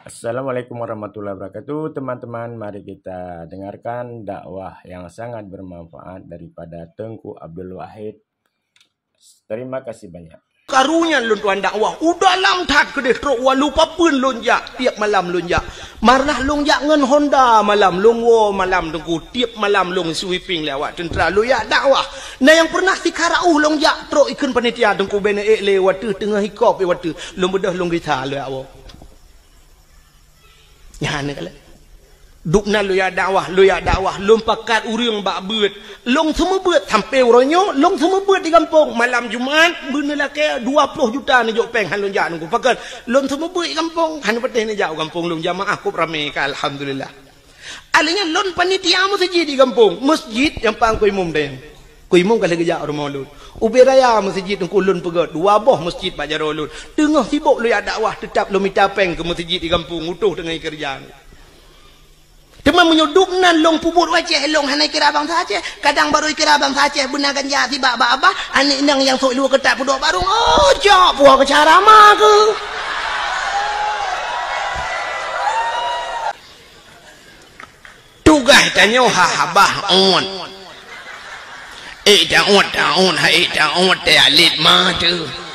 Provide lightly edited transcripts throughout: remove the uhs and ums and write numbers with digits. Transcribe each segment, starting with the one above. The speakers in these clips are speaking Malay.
Assalamualaikum warahmatullahi wabarakatuh. Teman-teman, mari kita dengarkan dakwah yang sangat bermanfaat daripada Tengku Abdul Wahid. Terima kasih banyak. Karunya lun tuan dakwah udah lam tat ke deh truk lupa pun lonjak tiap malam lonjak marnah lonjak ngen Honda malam longwo malam tengku tiap malam long sweeping lewat tentera loyak dakwah nah yang pernah sikarau lonjak truk ikun panitia tengku bene lewat tengah hikop lewat long bedah long gitar lo awo nyane kala dukna loyak dakwah long pakat urang bak beut long semua beut sampai uronyo long semua beut di kampung malam Jumaat bener laki 20 juta ni jok peng han long jak nunggu pakat long semua beut di kampung han peteh ni jauh kampung long jamaah ku rame ka alhamdulillah alanya long panitia masjid di kampung masjid yang pang ku imum den ku imum kali gejak rumah lun ubi raya masjid nungku lun pegat dua boh masjid pak jaro lun tengah sibuk loyak dakwah tetap lo minta peng ke masjid di kampung utuh dengan kerjaan teman menyuduk nan long pubur wajah long hanai kira abang saja kadang baru kira abang saja benakan jati bak abah anik nang yang sok lu ketak pudok barung oh jok puak ke cara mak ke tugas tanya habah on daun hai daun te alit ma tu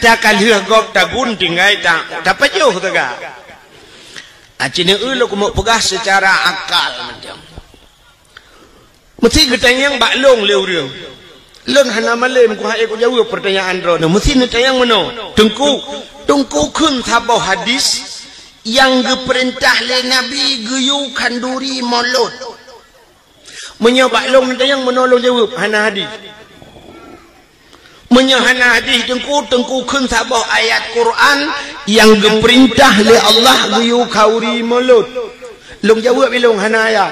takkan hirgok tagun tinggai tak dapat jauh tegak acine lo mau pegah secara akal macam mesti ketanyang baklong leu lon hana malem ku hae ku jawab pertanyaan ro mesti netayang meno tengku kun sabau hadis yang diperintah le nabi geyu kanduri molot menyobak long netayang menolong jawab hana hadis menyahana hadis tengku kun sabah ayat Quran yang diperintah oleh Allah guyu kauri mulut long jawab bilong hana ayat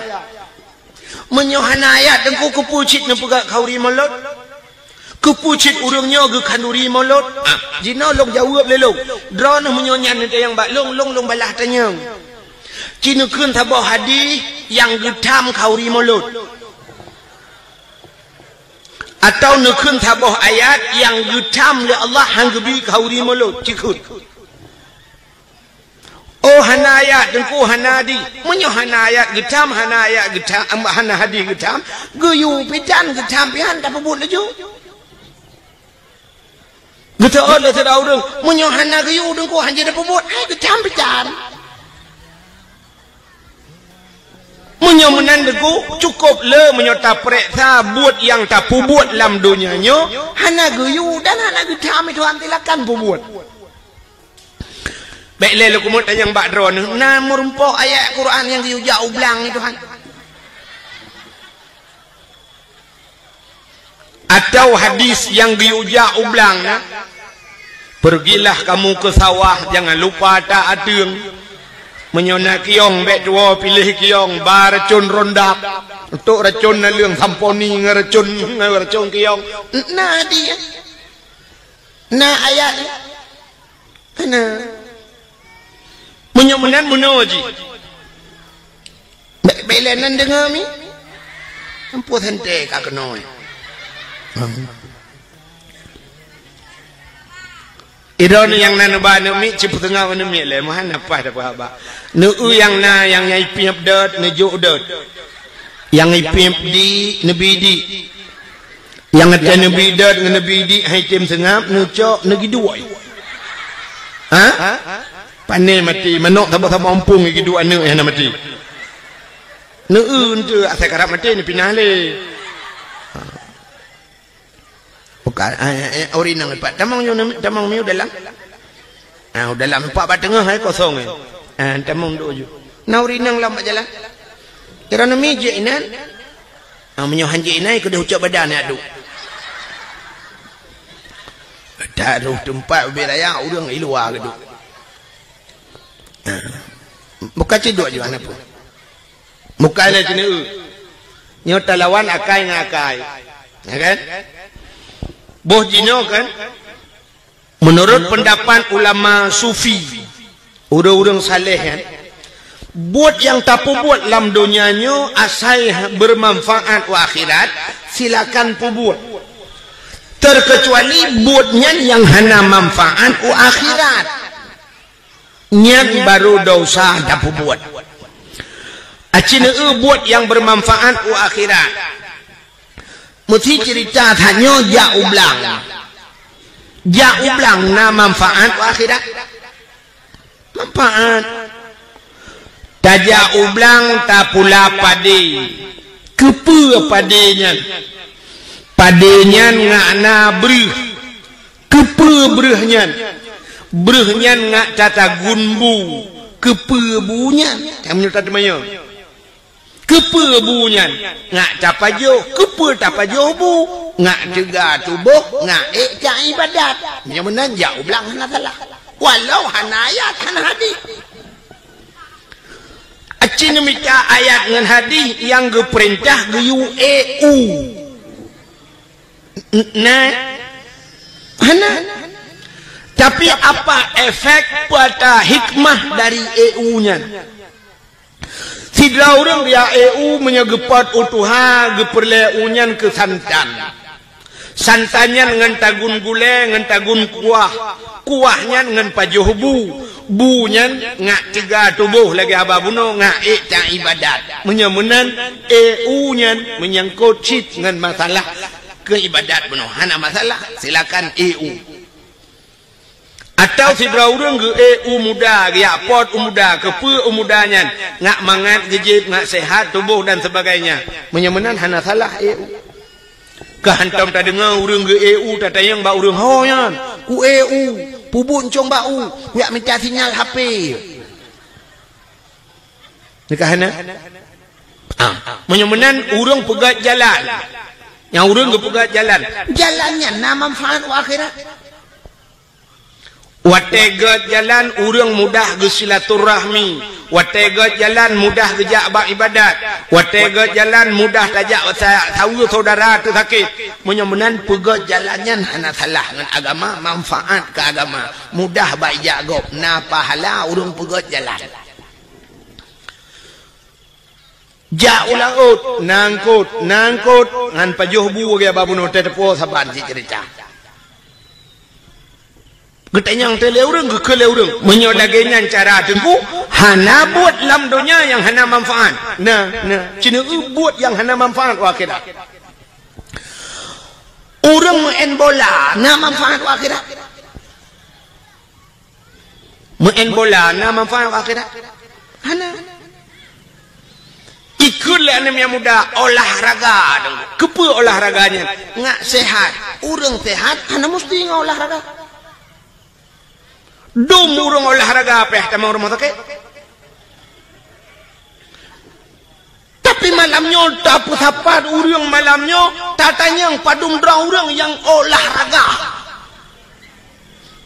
menyahana ayat tengku kepucit na pegak kauri mulut kepucit urangnya ge kanduri mulut jina long jawab lelong drone menyonyan nanti yang bak long balah tanya cina kun sabah hadis yang getam kauri mulut atau nukun tabah ayat yang gutam le Allah hang gebi kauri mulut cikut oh hana ayat dengku hana di menyo hana ayat gutam hana ayat gutam hana hadis gutam guyu pidan gutam pian dapat buat laju guta ole tadau deng menyo hana guyu dengku hanje dapat buat gutam pidan menyomenan degu cukup le menyota prek tha buat yang tak pubuat lam dunianya hana guyu dan hana gutam itu antilakan pubuat baik le kumut yang bak drone na murumpo ayat Quran yang diuja ublang itu han atau hadis yang diuja ublang na pergilah kamu ke sawah jangan lupa tak adeng menyona kiong bek dua pilih kiong bar racun rondak untuk racun na leung samponi ngeracun kiong nah dia nah ayat nah menyomenan munoji belenan dengar mi ampuh hente ka kenoi idon yang nanu ba nu mi cipu tengah nu mi le mahan apa dah apa nu yang na yang nyai piap dot nu jo dot yang nyai piap di nabi di yang ada nabi dot dengan nabi di hai tim sengap nu cok nu giduai ha pane mati menok tambah mampung giduan nu yang mati nu tu asal karap mati ni pinale ori nang empat tamang mi dalam dalam empat bat tengah kosong tamang doju na ori nang lambat jalan kerana mi je inan menyo hanje inai ke ucap badan adu tak ada tempat beraya urang luar ke duk bukan cedok je mana pun muka le cina nyota lawan akai ngakai ya kan boh jino kan menurut pendapat ulama sufi urang-urang saleh kan buat yang tak buat dalam dunianya asal bermanfaat wa akhirat silakan buat terkecuali buatnya yang hana manfaat akhirat nyan baru dosa dapat buat acina buat yang bermanfaat akhirat mesti cerita hanya ublang na manfaat akhirat manfaat tajak ublang tak pula pade kepe padenya ngakna breh kepe brehnya ngak cata gunbu kepe bunya kamu nyata demaya kepe bunya ngak capajo kepe tapajo bu ngak juga tubuh ngak cak ibadat yang benar jauh belang hana salah walau hana ayat hana hadis acina mica ayat dengan hadis yang geperintah geyu nah hana tapi apa efek pada hikmah dari nya sidra orang dia menyegepat utuha geperle unyan ke santannya dengan tagun gule dengan tagun kuahnya dengan pajuh bunya ngak tiga tubuh lagi ababuno ngak tak ibadat menyemenan nya menyangkut cit dengan masalah keibadat benar hana masalah silakan atau si orang ke muda ya pot muda kepe mudanya ngak mangat gejit ngak sehat tubuh dan sebagainya menyemenan hana salah kehantam tak dengar orang ke tak tayang ba orang hoyan ku pubun cong bau yak minta sinyal HP nikah hana menyemenan orang pegat jalan yang orang ke pegat jalannya nama manfaat akhirat wategat jalan urang mudah ge silaturahmi wategat jalan mudah ge jak ibadat wategat jalan mudah tajak tahu saudara tu sakit menyemenan pegat jalannya hana salah dengan agama manfaat ke agama mudah baik jagop na pahala urang pegat jalan ja ulaut nangkut ngan pajuh bu ge babuno tetepo saban si cerita getanyang tele urang ke urang menyodagenya cara tengku hana buat lam dunia yang hana manfaat nah cina buat yang hana manfaat akhirat urang main bola na manfaat akhirat main bola na manfaat akhirat hana ikut lah yang muda olahraga kepe olahraganya ngak sehat urang sehat hana mesti ngak olahraga urang olahraga apa tamang rumah sakit tapi malamnya tak sapat urang malamnya tatanya padung dra urang yang olahraga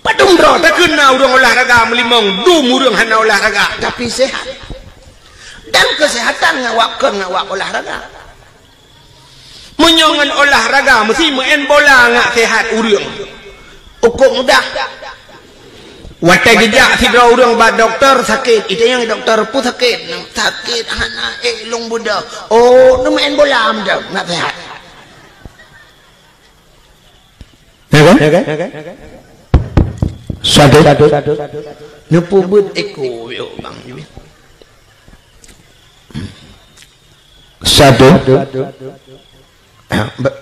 padung dra tak kena urang olahraga melimang urang hana olahraga tapi sehat dan kesehatan ngawak olahraga menyongan olahraga mesti main bola ngak sehat urang ukur mudah watai gejak sidra urang ba doktor sakit itu yang doktor pun sakit hana long budak nu main bola amda nak sehat satu nu pubut eko yo bang satu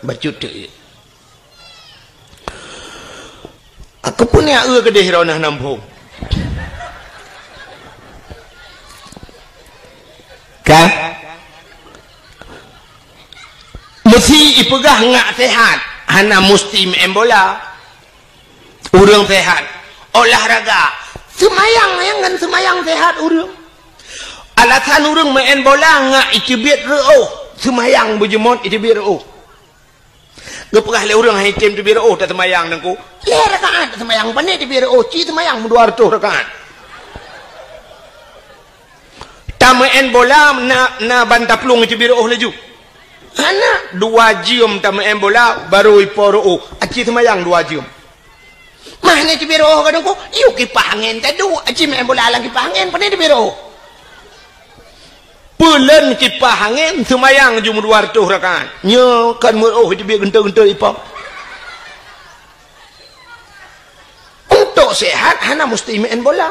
bacut aku punya kedih ronah nampung kah mesti ipegah ngak sehat hana musti main bola urang sehat olahraga semayang sehat urang alasan urang main bola ngak itibit reo semayang bujemot itibit reo gepegah le urang hitim tu biro tak semayang nangku le rakaat semayang pane tu biro ci semayang 200 rakaat tamaen bola na bantaplung tu biro laju hana 2 jam tamaen bola baru iporo aci semayang 2 jam mana tu biro kadangku yuk kipangen tadu aci main bola lang kipangen pane tu biro pulen kipah angin semayang jum 200 rakaat nya kan mur itu biar gentol-gentol ipang untuk sehat hana mesti main bola.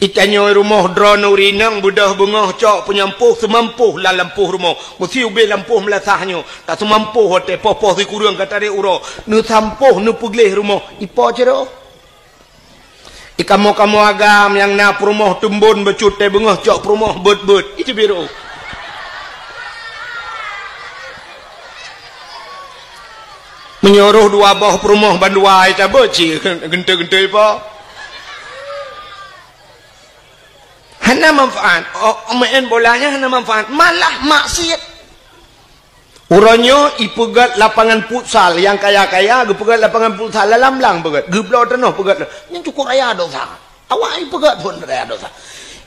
Itanyo rumah drone urinang budah bengah cok penyampuh semampuh lah lampuh rumah mesti ube lampuh melasahnya tak semampuh hotel popoh si kurang kata dia uro nu sampuh nu pugleh rumah ipo cero ikamu agam yang na rumah tumbun becut teh bengah cok rumah bet itu biru menyuruh dua bawah rumah banduai tak beci gente-gente apa hana manfaat main bolanya hana manfaat malah maksiat urangnya ipegat lapangan futsal yang kaya-kaya gepegat lapangan futsal lalam-lang pegat geblau tanah pegat yang cukup raya dosa awak ipegat pun raya dosa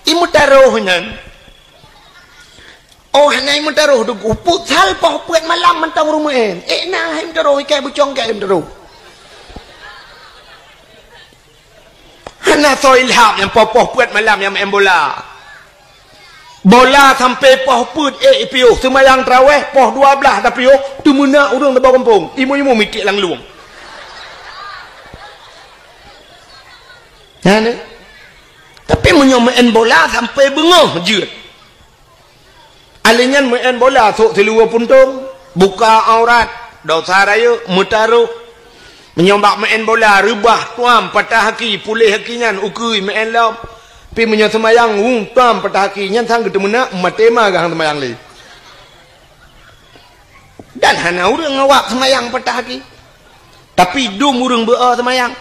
imu taruhnya hana imu taruh dugu futsal pah puat malam mentang rumahin nah imu taruh ikai bucong kai imu taruh hana so ilham yang popoh puat malam yang main bola sampai poh put piuh semayang terawih poh 12 tapi tu mena urang tebau kampung imu mikir lang luang hana tapi main bola sampai bengah je alingan main bola sok seluar puntung buka aurat dosa raya mutaruh menyembak main bola rebah tuam patah haki pulih hakinya ukui main lam pi menyo semayang tuam patah hakinya sang ketemuna matema gang semayang li dan hana urang ngawak semayang patah haki tapi dum urang bea semayang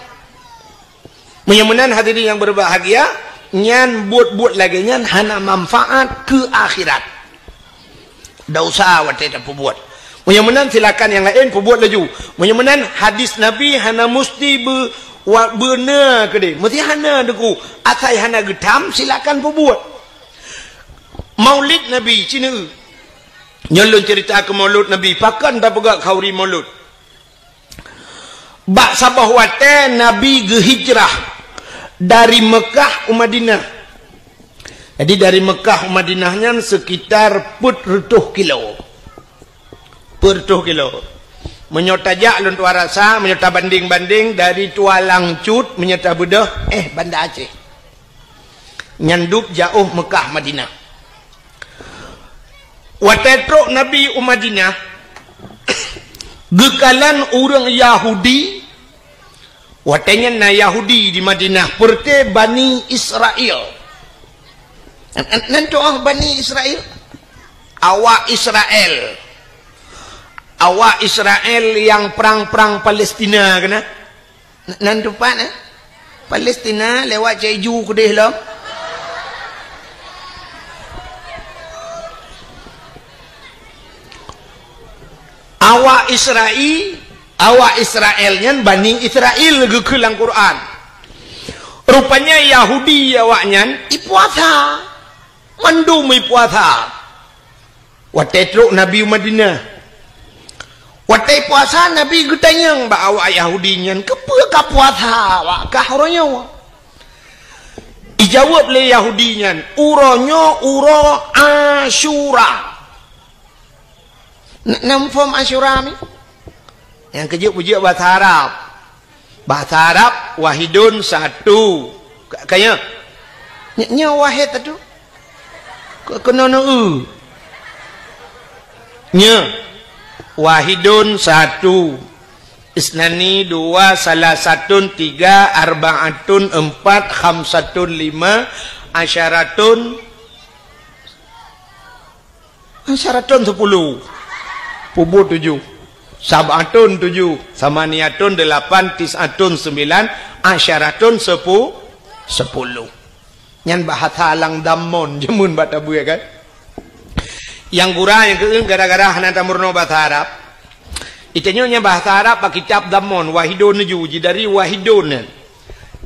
menyemenan hadirin yang berbahagia nyan buat lagi nyan hana manfaat ke akhirat dosa wate tak buat menyemenan silakan yang lain perbuat laju menyemenan hadis Nabi hana mesti benar ke dia mesti hana deku asai hana getam silakan perbuat maulid Nabi cina nyolong cerita ke maulud Nabi pakan tak pegak khauri maulud bak sabah wate Nabi hijrah dari Mekah ke Madinah jadi dari Mekah ke Madinahnya sekitar 40 kilo menyotajak luntua rasa menyota banding-banding dari Tualang Cut menyota bedah Banda Aceh nyandup jauh Mekah Madinah watetrok Nabi Madinah gekalan orang Yahudi watenya na Yahudi di Madinah perte Bani Israel nanti Bani Israel awak Israel yang perang-perang Palestina kena nan tupan Palestina lewat Jeju ke deh lah awak Israelnya Bani Israel ke dalam Quran rupanya Yahudi awaknya ipuasa mandumi puasa watetruk Nabi Madinah watai puasa Nabi getanyang ba awak Yahudinya kepa puasa awak kah orangnya dijawab le Yahudinya uronyo uro Asyura nam form Asyura ni yang kejut-kejut bahasa Arab wahidun satu kaya nya wahid tu kena nya wahidun satu isnani dua salasatun tiga arbaatun empat khamsatun lima asyaratun 10 pubut 7 sabatun 7 samaniatun 8 tisatun 9 asyaratun 10 nyan bahasa lang damon jemun batabu ya kan yang gurah yang keung gara-gara hana tamurno bahasa Arab itenyonya bahasa Arab pakai kitab damon wahidun juji dari wahidun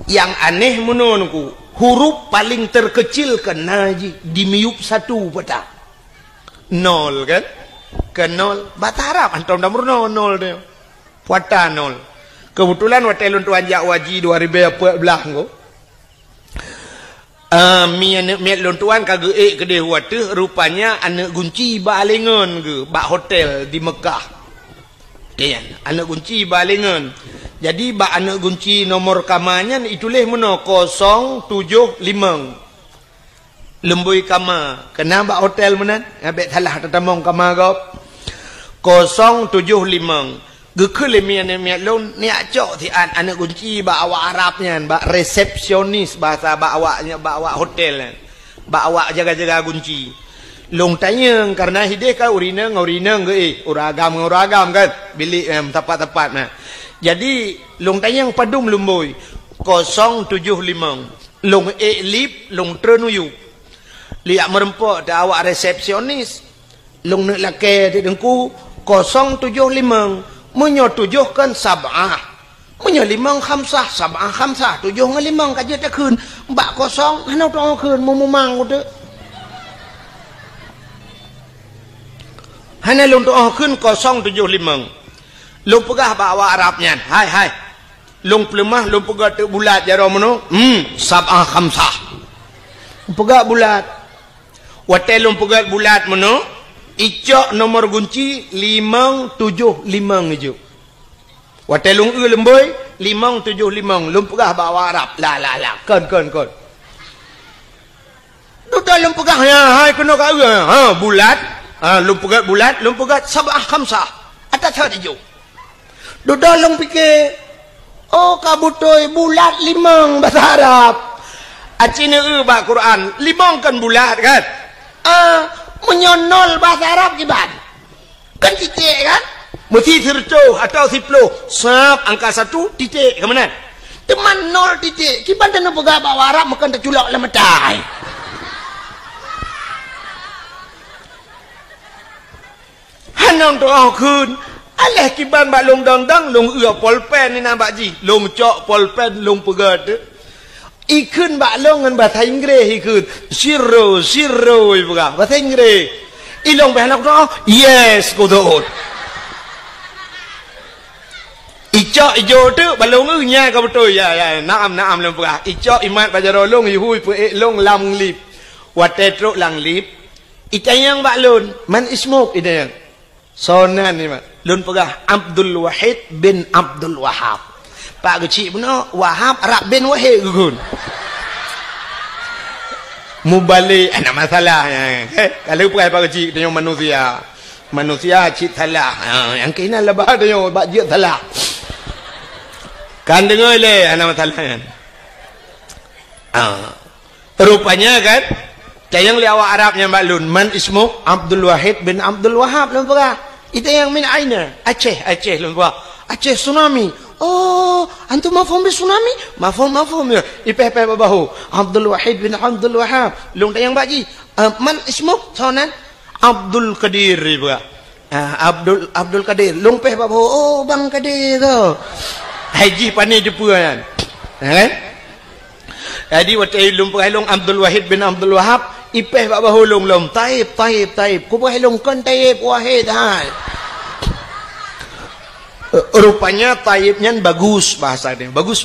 yang aneh menurutku huruf paling terkecil kena dimiup satu peta nol kan ke nol bahasa Arab antum tamurno nol dia puata nol kebetulan watelun tuan jak waji 2014 ko miat lontuan kagak kedai wate rupanya anak kunci balengan ke bak hotel di Mekah kan anak kunci balengan Jadi bak anak kunci nomor kamarnya itulah mana 075. Lembui kamar. Kena bak hotel mana? Abek salah tetamong kamar kau. 075. Gekul mian long ni acok ti anak kunci bak awak Arabnya, bak resepsionis bahasa bak awak hotel. Bak awak jaga-jaga kunci. Long tanya karena hideh ka urina ke uragam kan bilik tepat-tepat nah. Jadi long tanya padum lumboi 075 long lip long trenuyu liak merempok dah awak resepsionis long nak lake di dengku 075 menyotujuhkan sab'ah menyolimang khamsah sab'ah khamsah 7 dengan 5 kaje tak kun mbak kosong hanau tong kun mumang tu hana long doa kun 075 long pegah bawa Arabnya hai long pelemah long pegah tu bulat jaro mano sab'ah khamsah pegah bulat wate long pegah bulat mano icok nomor kunci 575 hijau wate long lemboi 575 long pegah bawa Arab la kon tu dalam pegah hai kena ka bulat lumpugat bulat, lumpugat sab'ah khamsah. Atas hati jo. Duduk long fikir, oh kabutoi bulat 5 bahasa Arab. Acina bak Quran, 5 kan bulat kan? Menyonol bahasa Arab kiban. Kan titik kan? Mesti terco atau 10. Sab angka 1 titik ke mana? Teman 0 titik. Kiban dan pegah bawa Arab makan terculak lemetai. Hanong doa kun alah kiban bak long dang long polpen ni nampak ji long cok polpen long pegat ikun bak long ngan bahasa Inggeris ikun zero ibuka bahasa Inggeris ilong bahasa doa yes kodot icok ijo tu balong nya ka betul ya naam long pegat icok imat bajaro long hui pe long lam lip watetro lang lip itayang bak lon man ismuk idayang sonan ni mak lun pegah Abdul Wahid bin Abdul Wahab pak kecil puno Wahab Arab bin Wahid gugun mubalik ada masalah kalau pegah pak kecil tanya manusia cik salah yang kena lebah tanya bak je salah kan dengar le ada masalah rupanya kan yang li awak Arabnya Mbak Lun man ismu Abdul Wahid bin Abdul Wahab lun pegah itu yang min aina Aceh lun pegah Aceh tsunami oh antum mafhum bi tsunami mafhum ya ipe babahu Abdul Wahid bin Abdul Wahab lun tayang baji man ismu sonan Abdul Qadir pegah Abdul Qadir lun peh babahu oh bang Qadir tu haji pani jepuan kan jadi waktu lun pegah lun Abdul Wahid bin Abdul Wahab ipeh bak bahulung lom taib ku bahulung kan taib wahid hai rupanya taibnya bagus bahasa dia bagus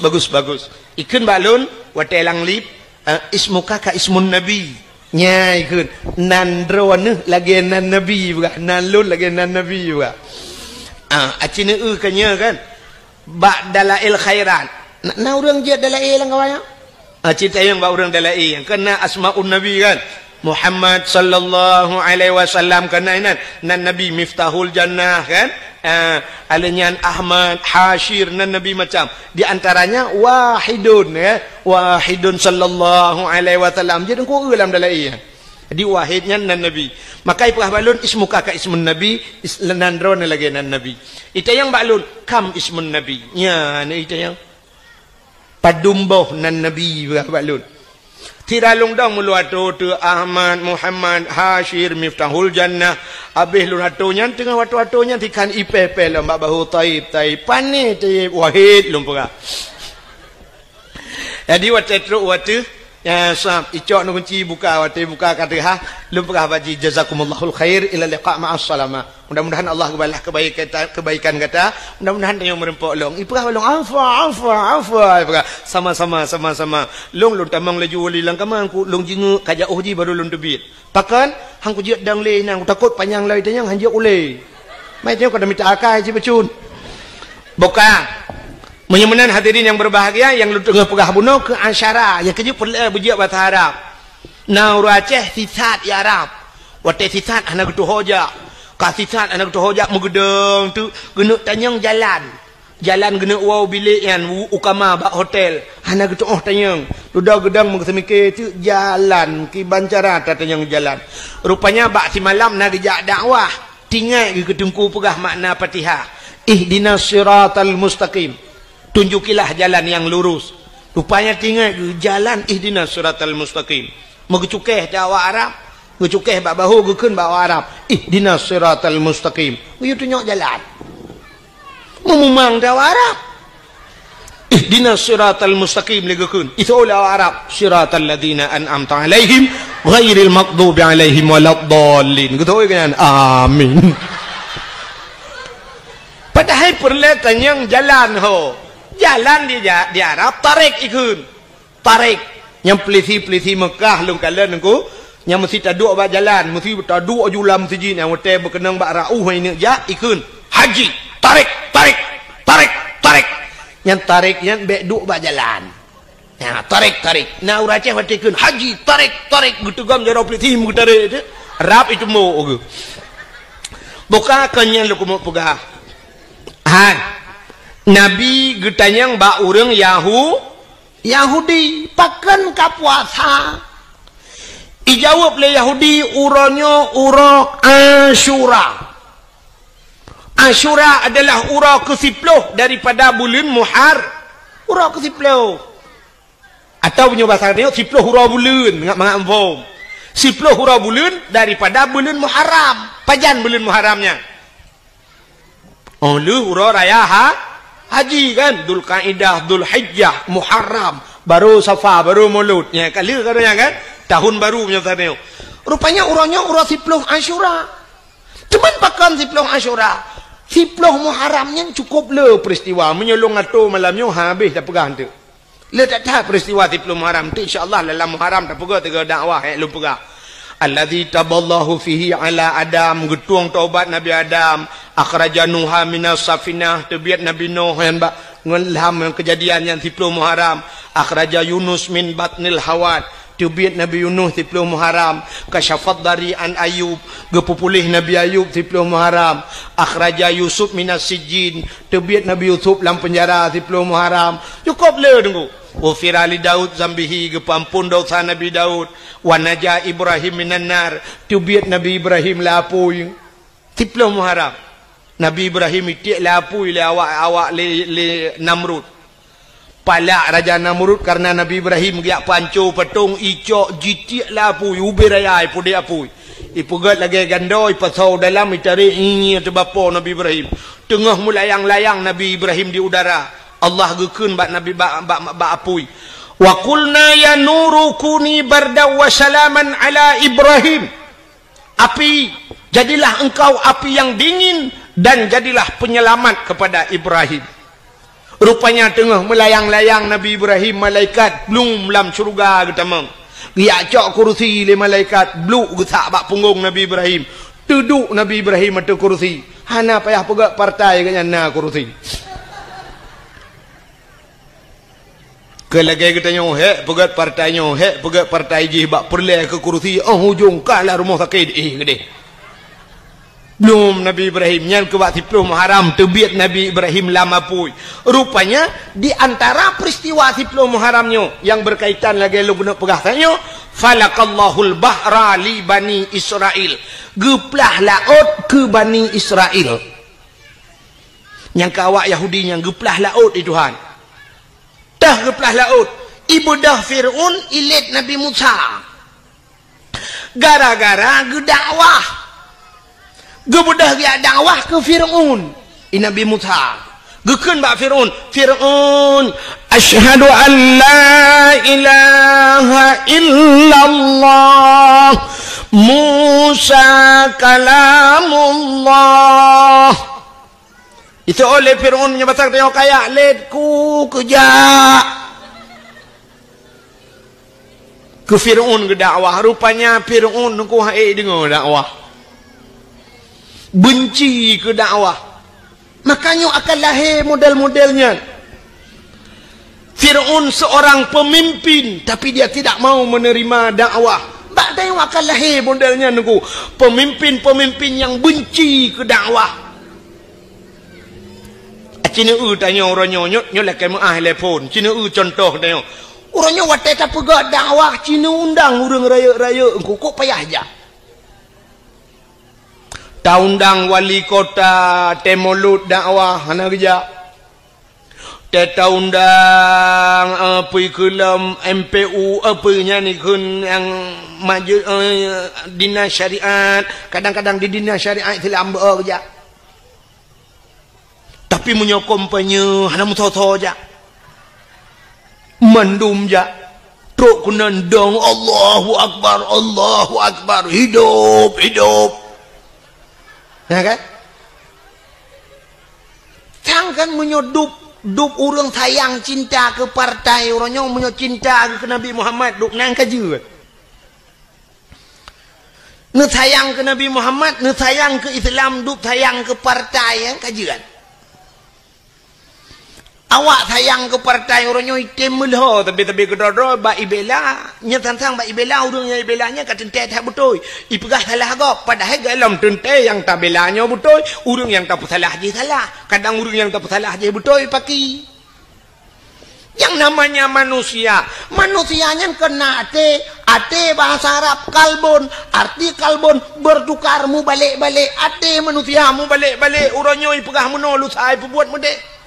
ikun balun watelang lip ismuka ka ismun nabi nya ikun nandron lagi nan nabi bukan nalun lagi nan nabi bukan acina kanya kan bak dalail khairat na urang je dalail lang kawaya cerita yang bak urang dalail yang kena asmaun nabi kan Muhammad sallallahu alaihi wasallam kena nan nabi miftahul jannah kan alenyan Ahmad Hashir nan nabi macam di antaranya wahidun sallallahu alaihi wasallam jadi ko dalam dalai di wahidnya nan nabi maka ipah balun ismuka ka ismun nabi islandron lagi nan nabi itu yang balun kam ismun nabi nya itu yang padumboh nan nabi balun tiralung dong muluato tu Ahmad Muhammad Hashir miftahul jannah abih lunatonya tengah watu-watunya tikan ipepe lembak bahu taib pane taib wahid lumpura jadi watu ya sab icok nu kunci buka kata ha lumpura baji jazakumullahu khair ila liqa ma'as salama mudah-mudahan Allah balas kebaikan kata mudah-mudahan yang merempok long ipah long afa sama long tamang laju wali lang kamang ku long jingu kaja uji baru long debit pakan hang ku jiat dang le nang takut panjang lai tanyang hang jiat ule mai tengok kada minta akai ji bacun boka Menyemenan hadirin yang berbahagia yang lu tengah pegah bunuh ke Asyara yang kerja perlu berjak bahasa Arab. Nah Aceh sisat ya Arab. Wate sisat anak tu hoja. Ka sisat anak tu hoja megedeng tu gena tanyang jalan. Jalan gena wow bilik yan ukama bak hotel. Anak tu tanyang. Ludah gedang mengemikir tu jalan ki bancara tanyang jalan. Rupanya bak si malam nak gejak dakwah. Tinggal ke ketungku pegah makna Fatihah. Ihdinas siratal mustaqim. Tunjukilah jalan yang lurus. Rupanya tinggal jalan ihdinas siratal mustaqim. Megecukeh dakwah Arab, ngecukeh bak bahu gekeun bak Arab. Ihdinas siratal mustaqim. Yo tunjuk jalan. Memang dakwah Arab. Ihdinas siratal mustaqim legekeun. Itu dakwah Arab. Siratal ladzina an'amta alaihim ghairil maghdubi alaihim waladdallin. Gitu kan? Amin. Padahal perletan yang jalan ho. Jalan di Arab tarik ikun. Tarik yang pelisi-pelisi Mekah lung kalian engko yang mesti taduk bak jalan, mesti taduk julam masjid yang hotel berkenang bak rauh ini ja ikun. Haji, tarik. Yang tarik yang bek duk bak jalan. Nah, tarik. Nah urang Aceh watikun haji, tarik gitu gam jaro pelisi mu tarik itu. Arab itu mau oge. Buka kenyan lu kumo pegah. Nabi getanyang ba urang Yahudi pakan ka puasa. Ijawab le Yahudi uronyo uro Asyura. Asyura adalah ura ke-10 daripada bulan Ura ke-10. Atau punya bahasa dia 10 ura bulan ngak mangam. 10 ura bulan daripada bulan Muharram. Pajan bulan Muharramnya. Oh lu ura raya haji kan, Dzulqaidah, Dzulhijjah, Muharram, baru Safar, baru Maulud. Ya kali katanya kan, tahun baru punya tadi. Rupanya uranya ura 10 Asyura. Cuman pakan 10 Asyura. 10 Muharramnya cukup le peristiwa menyolong atau malamnya habis dah pegang tu. Le tak tahu peristiwa 10 Muharram tu insya-Allah dalam Muharram dah pegang tiga dakwah lu pegang. Alladzi taballahu fihi ala Adam, getuang taubat Nabi Adam, akhraja Nuha minas safinah, tebiat Nabi Nuh yang ngelham kejadian yang 10 Muharram, akhraja Yunus min batnil hawat, tebiat Nabi Yunus 10 Muharram, kasyafat dari an Ayub, gepupulih Nabi Ayub 10 Muharram, akhraja Yusuf minas sijin, tebiat Nabi Yusuf dalam penjara 10 Muharram. Cukup le tunggu. Ghufira li Daud zambihi, gepampun dosa Nabi Daud, wa naja Ibrahim minan nar, tubiat Nabi Ibrahim lapui 10 Muharram. Nabi Ibrahim itik lapui le awak le Namrud. Palak Raja Namrud karena Nabi Ibrahim giak pancu petung icok jitik lapui ubi raya ipudi apui. Ipugat lagi gandoi pasau dalam itari ini atau bapa Nabi Ibrahim. Tengah melayang-layang Nabi Ibrahim di udara. Allah gekeun bak Nabi bak apui. Wa qulna ya nuru kuni bardaw wa salaman ala Ibrahim. Api, jadilah engkau api yang dingin dan jadilah penyelamat kepada Ibrahim. Rupanya tengah melayang-layang Nabi Ibrahim, malaikat belum dalam syurga getamang. Dia cok kursi le malaikat bluk getak bak punggung Nabi Ibrahim. Duduk Nabi Ibrahim atau kursi. Hana payah pegak partai kanya na kursi. Kelagi katanya pegat partainya, pegat partai je bak perleh ke kursi, hujung kalah rumah sakit gede. Belum Nabi Ibrahim yang ke 10 Muharram tebiat Nabi Ibrahim lama pui. Rupanya di antara peristiwa 10 Muharramnya yang berkaitan lagi lu guna pegasannya, falakallahul bahra li bani Israel. Geplah laut ke Bani Israel. Yang kawak Yahudi yang geplah laut itu Tuhan. Dah geplah laut. Ibu dah Fir'un ilit Nabi Musa. Gara-gara gedakwah. Gebudah dia dakwah ke Fir'un. Nabi Musa. Gekeun bak Fir'un. Fir'un. Asyhadu an la ilaha illallah. Musa kalamullah. Itu oleh Fir'un punya pasal tengok kayak letku kejak ke Fir'un ke dakwah. Rupanya Fir'un ku hai dengar dakwah, benci ke dakwah, makanya akan lahir model-modelnya. Fir'aun seorang pemimpin, tapi dia tidak mau menerima dakwah. Tak tengok akan lahir modelnya nunggu. Pemimpin-pemimpin yang benci ke dakwah. Cina tanya orangnya, nyo lah kami telefon. Cina contoh tanya. Orangnya watai tak pegak dakwah, Cina undang orang raya-raya. Engkau kok payah aja. Tak undang wali kota, temolut dakwah, anak kerja. Tak undang apa kelam MPU apanya ni kun yang maju dinas syariat, kadang-kadang di dinas syariat itu lambat aja. Tapi menyokong penye hana mutoto aja. Mandum aja. Truk kunandang Allahu Akbar, hidup. Ya kan? Jangan menyodup orang sayang cinta ke partai, orangnya punya cinta ke Nabi Muhammad, duk nang kaje. Ne sayang ke Nabi Muhammad, ne sayang ke Islam, duk sayang ke partai yang kajian. Awak sayang ke partai orangnya item melho, tapi kedor ba ibela, nya tantang ba ibela urangnya ibelanya ka tente tak betul. Ipegah salah gak, padahal dalam tente yang tak belanya betul, urang yang tak salah je salah. Kadang urang yang tak salah je betul paki. Yang namanya manusianya kena ate bahasa Arab kalbon, arti kalbon bertukar mu balik-balik, ate manusia mu balik-balik, orangnya ipegah menolu sai buat mudek.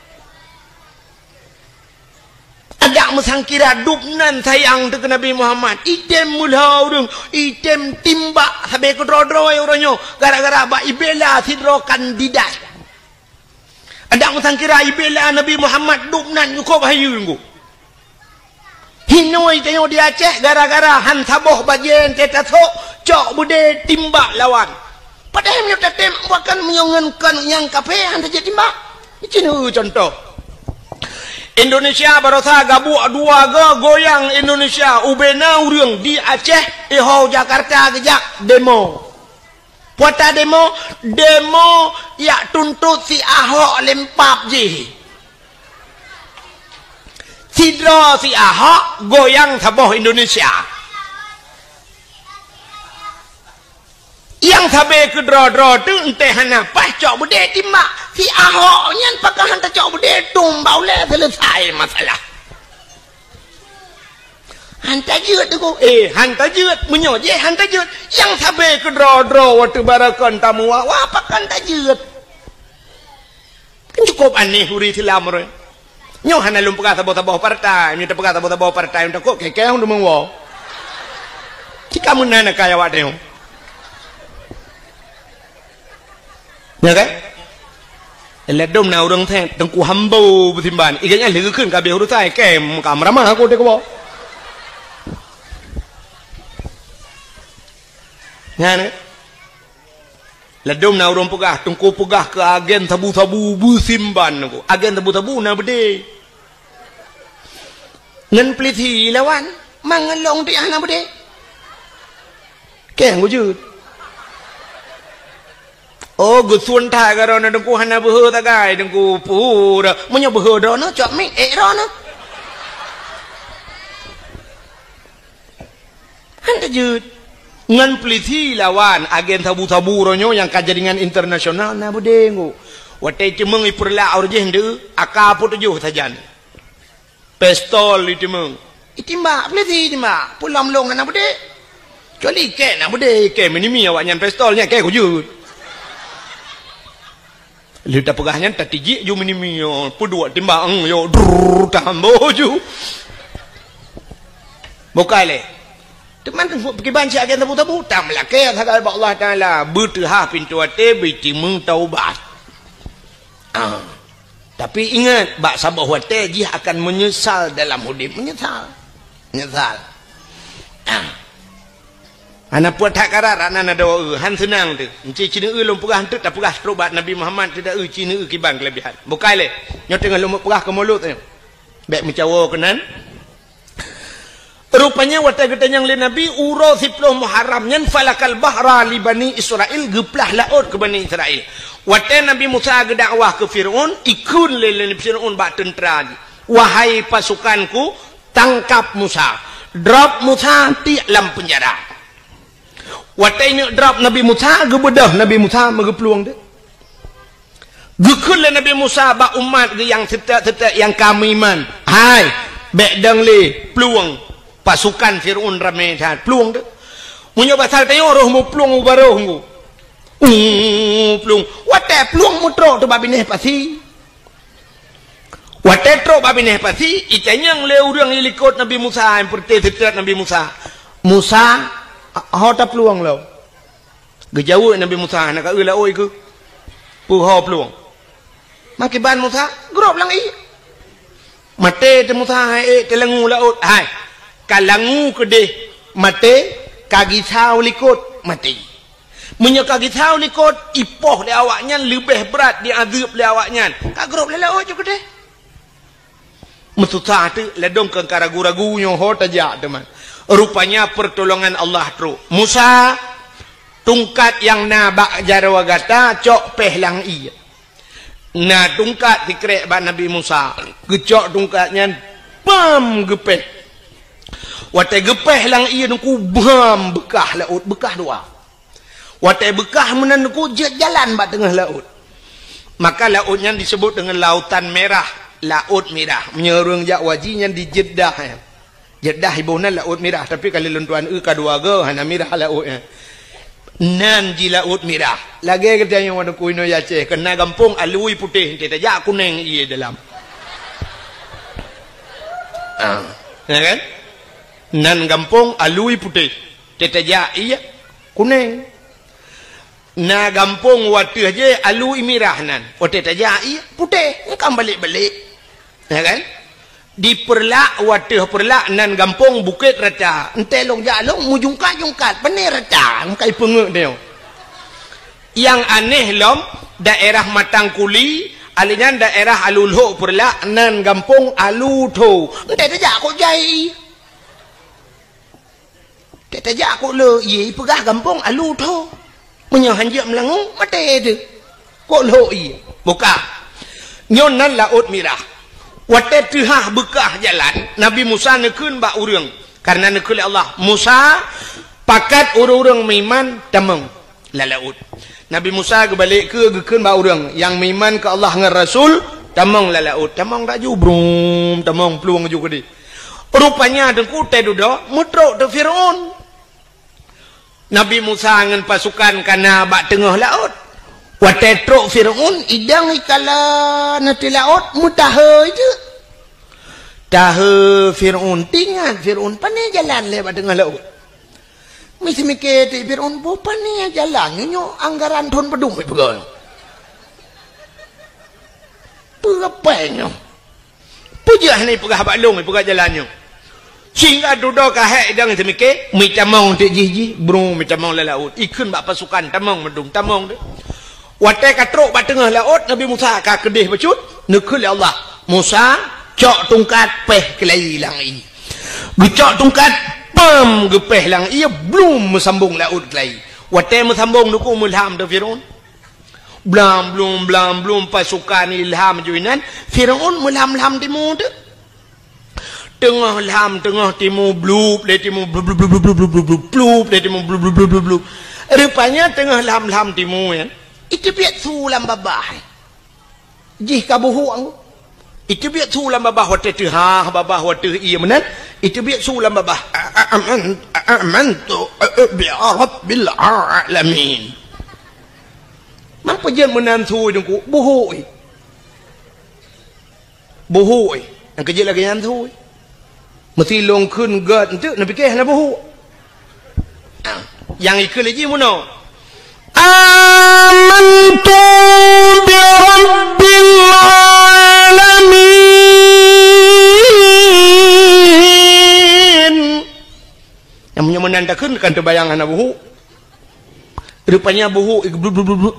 Ada mesangkira dupnan sayang ke Nabi Muhammad. Item mulha urang, item timbak sampai ke dro-dro orangnya gara-gara ba ibela sidro kandidat. Ada mesangkira ibela Nabi Muhammad dupnan cukup hayu ngku. Hinoi tengok di Aceh gara-gara han saboh bajen tetaso cok bude timbak lawan. Padahal menyata tembak bahkan menyongankan yang kafe han saja timbak. Ini contoh. Indonesia barosa gabu dua goyang Indonesia ubena urang di Aceh iho Jakarta gejak demo. Puata demo ya tuntut si Ahok lempap je. Sidro si Ahok goyang saboh Indonesia. Yang sampai ke dro-dro tu entah hana pas cok bude timbak si Ahok nyan pakai hantar cok bude tumbau le selesai masalah. Hantar jeut tu hantar jeut menyo je hantar jeut yang sampai ke dro-dro waktu barakan tamu wah pakai hantar jeut. Cukup aneh huri Islam re. Nyo hana lum pakai sabah partai, nyo pakai sabah partai untuk kok keke undu mengwo. Jika menana kaya wak deo. Ya kan? Ledom na urang teh tengku hambau betimban. Iganya leuh keun ka behu sai kem kam ramah aku teh ko. Ngane. Ledom na urang pegah tengku pegah ke agen tabu-tabu betimban ko. Agen tabu-tabu na bede. Ngan pliti lawan mangelong di ana bede. Keng wujud. Oh, gusun thai karo na dengku hana beho tagai dengku pura menyo beho do no cok mi ro no. Handa jut ngan pliti lawan agen tabu-tabu ronyo yang kajaringan internasional na budengu. Wate cemeng iperla aur je hende akaput jo sajan. Pistol itimeng. Itimba pliti itimba pulam long na bude. Coli ke na bude ke minimi awak nyan pistolnya ke ku jut. Lita pegahnya tatiji ju minimio pudua timbang yo drrr tambo ju bokale teman pergi banci agen tabu-tabu tam lah ke sagal Allah taala bertah pintu ate biti meng taubat. Tapi ingat bak sabah wate ji akan menyesal dalam hidup, menyesal anak puat hak karar anak ada han senang tu enci cina lom pegah tu tak pegah terobat Nabi Muhammad tidak cina kibang kelebihan bukai le nyo tengah lom pegah ke mulut tu baik mencawa kenan rupanya wata getanyang le Nabi uro 10 Muharram nyan falakal bahra li Bani Israel geplah laut ke Bani Israel wata Nabi Musa ge dakwah ke Firaun ikun le Firaun bak tentera wahai pasukanku, tangkap Musa. Drop Musa di dalam penjara. Watai ni drop Nabi Musa, gebedah Nabi Musa megepeluang dia. Gekul Nabi Musa ba umat yang tetap yang kami iman. Hai, bedang le peluang pasukan Firaun ramai sangat peluang dia. Munyo pasal tayo rohmu peluang barohmu. Peluang. Watai peluang mutro tu babi neh pasti. Watetro babineh pasti itanyang le urang ilikot Nabi Musa yang perti tetap Nabi Musa. Musa hota peluang lo. Gejauh Nabi Musa nak ula oi ke. Puho peluang. Makiban Musa grob lang i. Mate te Musa hai te langu laut hai. Kalangu ke deh mate kagi sau likot mati. Munya kagi sau likot ipoh le awaknya lebih berat diazab le awaknya. Ka grob le laut juga deh. Mesusah tu ledong ke ragu-ragu yang hot aja teman. Rupanya pertolongan Allah tu. Musa tungkat yang nabak jarawagata cok pehlang iya. Na tungkat dikrek ba Nabi Musa. Gecok tungkatnya bam gepeh. Watai gepeh lang iya nungku bam bekah laut bekah dua. Watai bekah menanku jalan ba tengah laut. Maka lautnya disebut dengan lautan merah. Laut merah menyerung jak wajinya di Jeddah. Jeddah ibuna laut merah tapi kalau lentuan kedua ge hana merah lautnya. Nan ji laut merah. Lagi kita yang wadu kuino ya Aceh kena gampung alui putih kita jak kuning ia dalam. Ya kan? Nan gampung alui putih kita jak ia kuning. Na gampung watu aja alui merah nan. Ote tajak ia putih. Kan balik-balik. Ya kan? Di perlak wadah perlak nan gampung bukit rata. Ente long jalong mujungkat-jungkat benih rata. Mukai pengek dia. Yang aneh lom daerah Matangkuli, alinan daerah Alulho perlak nan gampung Alutho. Ente tajak kok jai. Ente tajak kok le ye pegah gampung Alutho. Menyahan je melangu mate tu. Kok lo ye. Buka. Nyon nan laut merah. Watai tuhah bekah jalan Nabi Musa nekun ba urang karena nekul Allah Musa pakat urang miman tamang la laut. Nabi Musa kebalik ke gekun ba urang yang miman ke Allah ngan Rasul tamang la laut. Tamang dak jubrum tamang peluang juga di. Rupanya dengku teh dudo mutrok te Firaun. Nabi Musa ngan pasukan kana ba tengah laut. Watai trok Firaun idang ikala nanti laut mutahe je. Tahe Firaun tinggal Firaun pandai jalan lewat tengah laut. Mesti mikir ti Firaun bo pandai jalan nyo anggaran thon pedung pegang. Pegapainya. Pujah ni pegah balong pegah jalannya. Sehingga duduk kahek idang mesti mikir mi tamong ti jiji bro mi tamong la laut. Ikun bak pasukan tamong medung tamong de. Watai katrok bat tengah laut Nabi Musa ka kedih becut nekul Allah Musa cok tungkat peh kelai lang i gecok tungkat pam gepeh lang ia belum mesambung laut kelai watai mesambung nuku mulham de Firaun belum pasukan ilham juinan Firaun mulham timur de tengah ilham tengah timur blub le timur blub le timur blub rupanya tengah ilham timur ya. Itu biar sulam babah. Jih kabuhuang. Itu biar sulam babah waktu tu ha babah waktu iya menan. Itu biar sulam babah. Amantu bi rabbil alamin. Mampu jen menan su dengku buhui. Buhui. Yang kerja lagi yang su. Mesti long kun gad tu nak fikir nak buhu. Yang ikut lagi mana? Amantu bi rabbil alamin. Yang menandakan kan terbayangan buhu. Rupanya buhu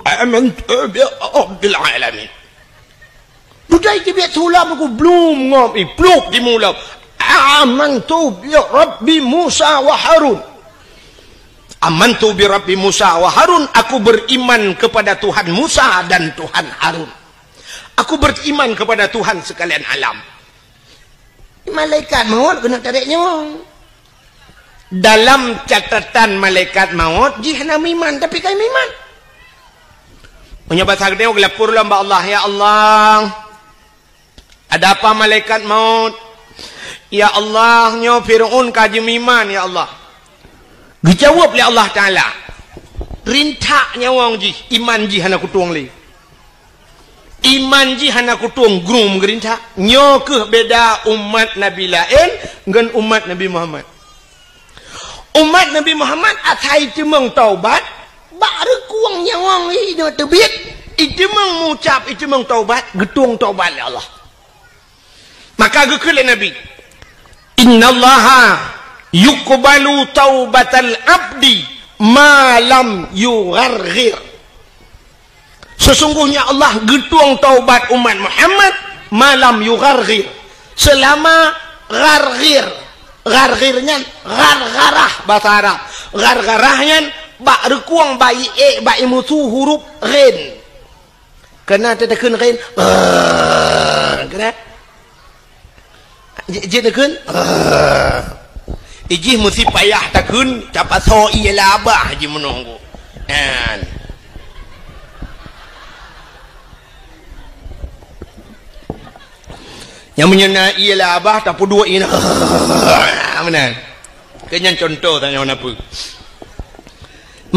amantu bi rabbil alamin. Budai ke biat sulam aku belum ngom pluk di mulau. Amantu bi rabbi Musa wa Harun. Amantu bi rabbi Musa wa Harun, aku beriman kepada Tuhan Musa dan Tuhan Harun. Aku beriman kepada Tuhan sekalian alam. Malaikat maut kena tarik nyawa. Dalam catatan malaikat maut jihna miman tapi kai miman. Punya bahasa gede gelapur lamba Allah, ya Allah. Ada apa malaikat maut? Ya Allah, nyo Fir'aun kaji miman ya Allah. Dijawab oleh Allah Taala. Rintak nyawang ji, iman ji hana kutuang li. Iman ji hana kutuang grum gerintak. Nyo ke beda umat Nabi lain dengan umat Nabi Muhammad. Umat Nabi Muhammad atai cemeng taubat, baru kuang nyawang ini terbit. Itu mengucap, itu taubat, getung taubat oleh Allah. Maka gekul Nabi. Innallaha yuqbalu taubatal abdi ma lam yugharghir. Sesungguhnya Allah getung taubat umat Muhammad malam yugharghir. Selama gharghir. Gharghirnya ghargharah bahasa Arab. Ghargharahnya bak rekuang bayi bayi musuh huruf ghin. Kena tetekan ghin. Kena jadi kan, iji mesti payah takun, capat so iya labah je menunggu. Yang menyena iya labah, tapi dua ini, mana? Kenyan contoh tanya apa?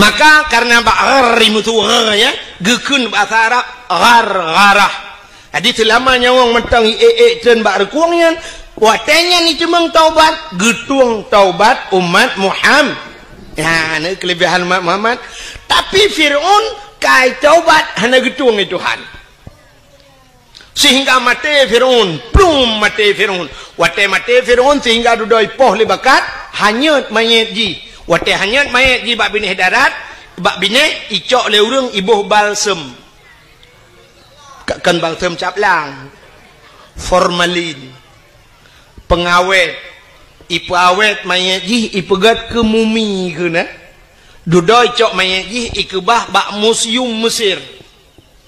Maka karena bakari mutu ya, gekun bahasa Arab ghargharah. Jadi selama nyawang mentang dan bak rekuangnya. Watenya ni cuma taubat, getung taubat umat Muhammad. Ya, ini kelebihan umat Muhammad. Tapi Fir'aun kai taubat hanya getung ni Tuhan. Sehingga mati Fir'aun, plum mati Fir'aun. Wate mati Fir'aun sehingga dudoi poh lebakat hanyut mayat ji. Wate hanyut mayat ji bak binih darat, bak binih icok le urang ibuh balsem. Kan balsem caplang. Formalin. Pengawet ipu awet mayat ji ipegat ke mumi ke na dudoi cok mayat ji ikebah bak museum Mesir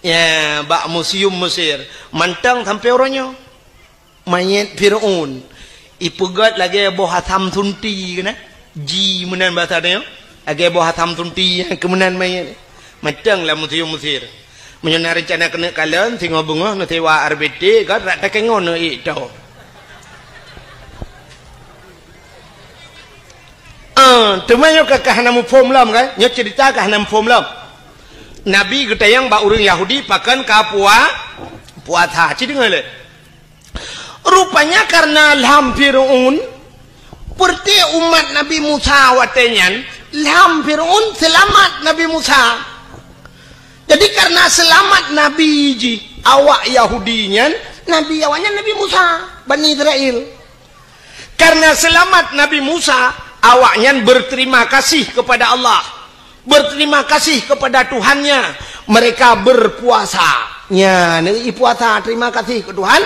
ya bak museum Mesir mantang sampai orangnya mayat Fir'aun ipegat lagi boh hatam tunti ke na ji menan bahasa dia lagi boh hatam tunti yang kemenan mayat mantang lah museum Mesir menyana rencana kena kalian tinggal bunga nanti wa RBD kan tak kengon itu temannya kakak nama form lam kan nya cerita kah nama form lam Nabi getayang ba urang Yahudi pakan ka puasa ci dengar le rupanya karena lam Fir'aun perti umat Nabi Musa watenyan lam Fir'aun selamat Nabi Musa jadi karena selamat Nabi ji awak Yahudinya Nabi awaknya Nabi Musa Bani Israel karena selamat Nabi Musa awaknya berterima kasih kepada Allah, berterima kasih kepada Tuhannya. Mereka berpuasa. Ya, ini puasa terima kasih ke Tuhan.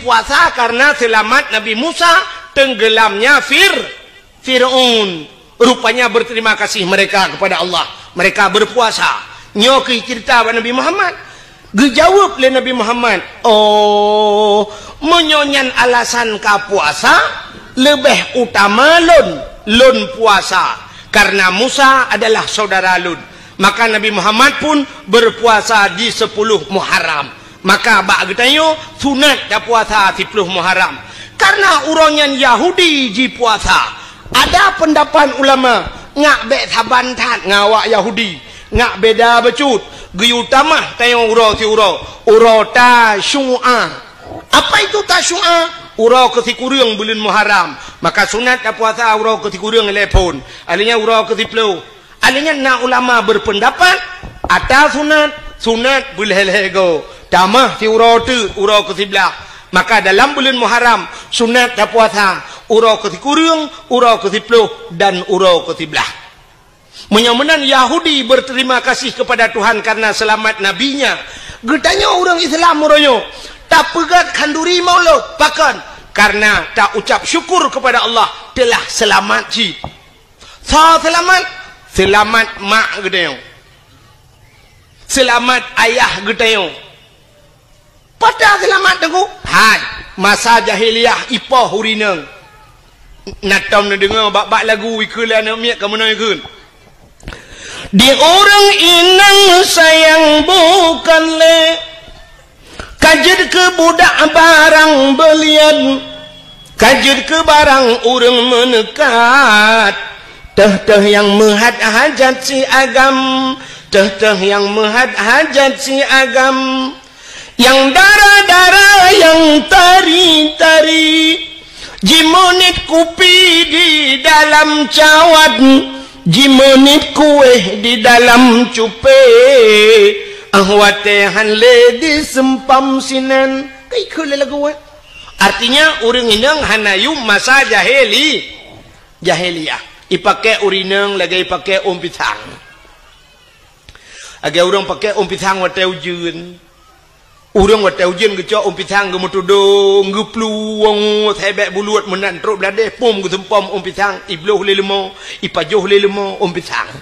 Puasa karena selamat Nabi Musa tenggelamnya Fir'aun. Rupanya berterima kasih mereka kepada Allah. Mereka berpuasa. Nyoki cerita Nabi Muhammad. Gejawab oleh Nabi Muhammad. Oh, menyonyan alasan ka puasa lebih utama lun puasa karena Musa adalah saudara Lun maka Nabi Muhammad pun berpuasa di 10 Muharram maka bak getanyo sunat dah puasa 10 Muharram karena urangnya Yahudi ji puasa ada pendapat ulama ngak bek sabantat ngawak Yahudi ngak beda becut geyutamah tayo uro ta syu'a apa itu ta syu'a urau ketikurung bulan Muharram maka sunat dah puasa urau ketikurung lepon alinya urau ketiplu alinya na ulama berpendapat atas sunat bulhelego tamah ti urau tu urau ketiblah maka dalam bulan Muharram sunat dah puasa urau ketikurung urau ketiplu dan urau ketiblah menyamanan Yahudi berterima kasih kepada Tuhan karena selamat nabinya getanya orang Islam uroyo tak pegat kanduri maulud pakan karena tak ucap syukur kepada Allah telah selamat ji selamat mak gedayong selamat ayah gedayong pada selamat tengku hai masa jahiliah ipah urineng. Natam na dengar bak lagu ikulah nak miak kamu nak ikut. Di orang inang sayang bukan le kajid ke budak barang belian, kajid ke barang orang menekat. Teh yang menghad hajat si agam, teh yang menghad hajat si agam, yang darah-darah yang tari-tari, jimonit kupi di dalam cawat, jimonit kue di dalam cupe, ahwate hanle di sempam sinan. Kai kule lagu artinya orang inang hanayu masa jahiliyah ipakai urinang lagi ipakai pisang. Agak orang pakai pisang wate ujun. Orang wate ujun ke cok pisang ke mutudung ke peluang sebek buluat menan truk belade pom ke sempam pisang ibloh le lemo ipajoh le lemo pisang.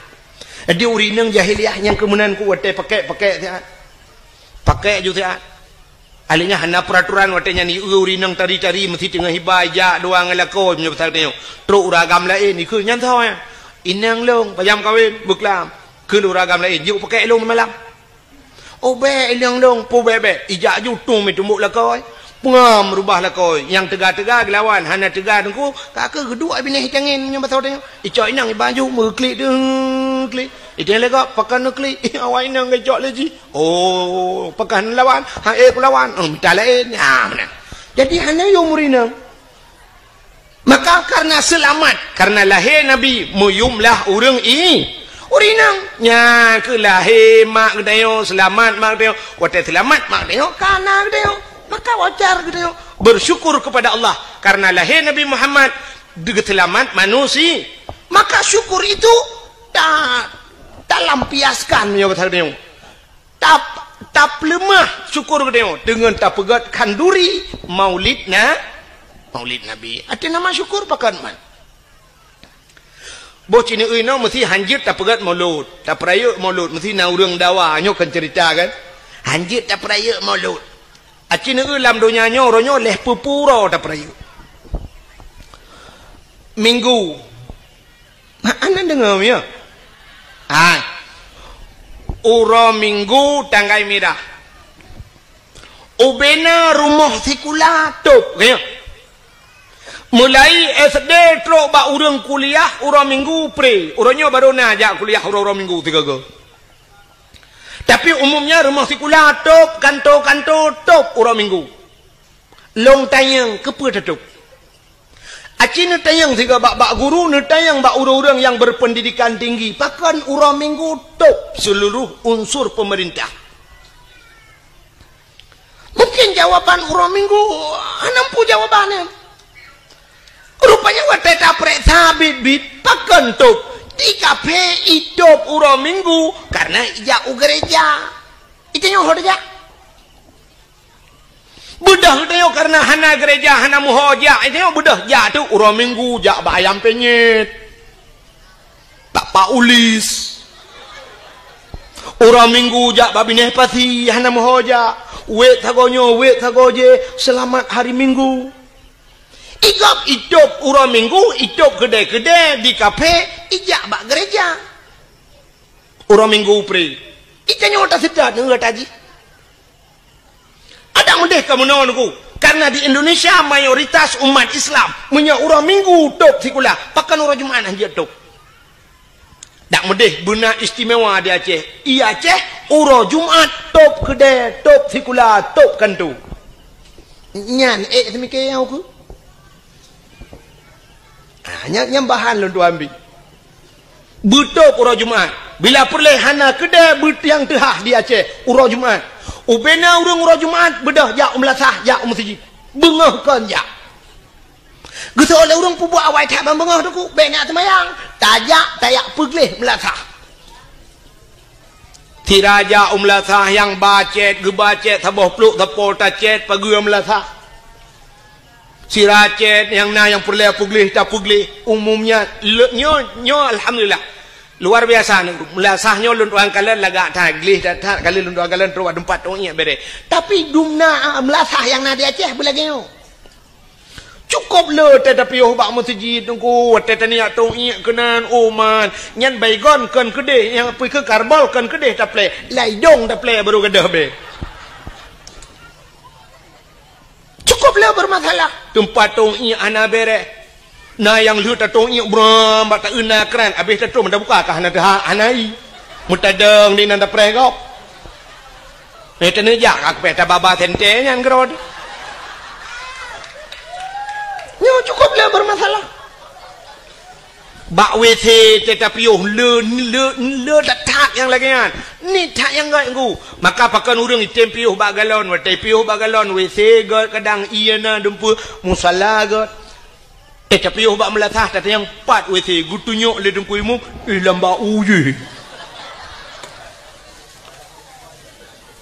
Ada urinang jahiliyah yang kemunan ku wate pakai sihat. Pakai ju sihat. Alinya hana peraturan watenya ni urinang tari-tari mesti tengah hibaja doang ngelako punya pasal tengok. Truk uragam lain ni ke nyantau ya. Inang long payam kawin beklam. Ke uragam lain juk pakai long malam. Oh be ilang long pu be ijak ju tum itu muk lakoi. Pengam rubah lakoi yang tegak-tegak lawan hana tegak tengku kakak kedua bini hitangin punya pasal tengok. Icak inang baju meklik deng klik. Itu lega pakan nukli awak inang ngejok lagi. Oh, pakan lawan, lawan. Minta lain. Mana? Jadi hanya yung murinang. Maka karena selamat, karena lahir Nabi muyumlah urang urinang. Nya ke lahir mak gedayo selamat mak gedayo. Wate selamat mak gedayo kana gedayo. Maka wajar gedayo. Bersyukur kepada Allah karena lahir Nabi Muhammad selamat manusia. Maka syukur itu tak lampiaskan ya kata dia. Tak lemah syukur dia dengan tak pegat kanduri maulid Nabi. Ada nama syukur pakan man. Bos ini ino mesti hanjit tak pegat maulud, tak peraya maulud mesti na urang dawa nyo kan cerita kan. Hanjit tak peraya maulud. Acina lam dunia nyo ronyo leh pupuro tak peraya. Minggu. Anda dengar ya? Uro minggu tanggai merah. Ubena rumah sekolah top. Mulai SD trok ba urang kuliah uro minggu pre. Uronyo baru najak kuliah uro minggu 3 ke. Tapi umumnya rumah sekolah top, kantor top uro minggu. Long tayang kepa top. Acina tayang tiga bak guru ne tayang bak orang-orang yang berpendidikan tinggi. Pakan urang minggu top seluruh unsur pemerintah. Mungkin jawaban urang minggu nampu jawabannya. Rupanya wate taprek sabit bit pakan top. Di kafe itop urang minggu karena ijak gereja. Itu yang hoja. Budah tengok karena hana gereja hana muhoja tengok budah ja tu urang minggu ja bayam penyet pak ulis urang minggu ja babineh pati hana muhoja wet tagoje selamat hari minggu igap idop urang minggu idop gede-gede di kafe ijak bak gereja urang minggu pre itanya otak sedat ngeut aji. Ada mendeh kamu nonku karena di Indonesia mayoritas umat Islam punya urang minggu top sekolah pakan urang Jumat anjir top. Tak mendeh benar istimewa di Aceh. Iya Aceh urang Jumat top gede top sekolah top kantu. Nyan semikir aku. Yang bahan lu ambil. Betul urang Jumat. Bila perleh hana kedai yang tehah di Aceh urang Jumat. Ubena urang Jumat bedah ya umlasah ya masjid. Bengah kan ya. Gitu oleh urang pu buat awai tak bengah tu ku bena semayang. Tayak pegleh melasah. Tiraja umlasah yang bacet gebacet sabah peluk tapol tacet pagi melasah. Siracet yang perleh pegleh tak pegleh umumnya nyo alhamdulillah. Luar biasa nih, melasahnya lunduan kalian lagak taglih dan kalian lunduan kalian terus tempat ongnya bere. Tapi dumna melasah yang nadi Aceh belagio. cukup le tapi bak masjid tunggu niat tong iak kenan oman nyan baygon kan kedeh yang pergi ke karbal kan kedeh taple lai dong taple baru kedah be cukup le bermasalah tempat tong iak ana bere na yang lu ta tong iak bram bak ta una kran habis ta tu mendak buka kah ana dah anai mutadeng di nanda pregop tene jak ak pe ta baba tente nyan grod nyo cukup lah bermasalah. Bak WC tetapi le tak yang lagi kan. Ni tak yang gak aku. Maka pakai urang item piuh bak galon, watai piuh bak galon WC got kadang iana dempu musala got. Tapi piuh bak melatah tata yang 4 WC gutunyok le dempu imu lamba uye.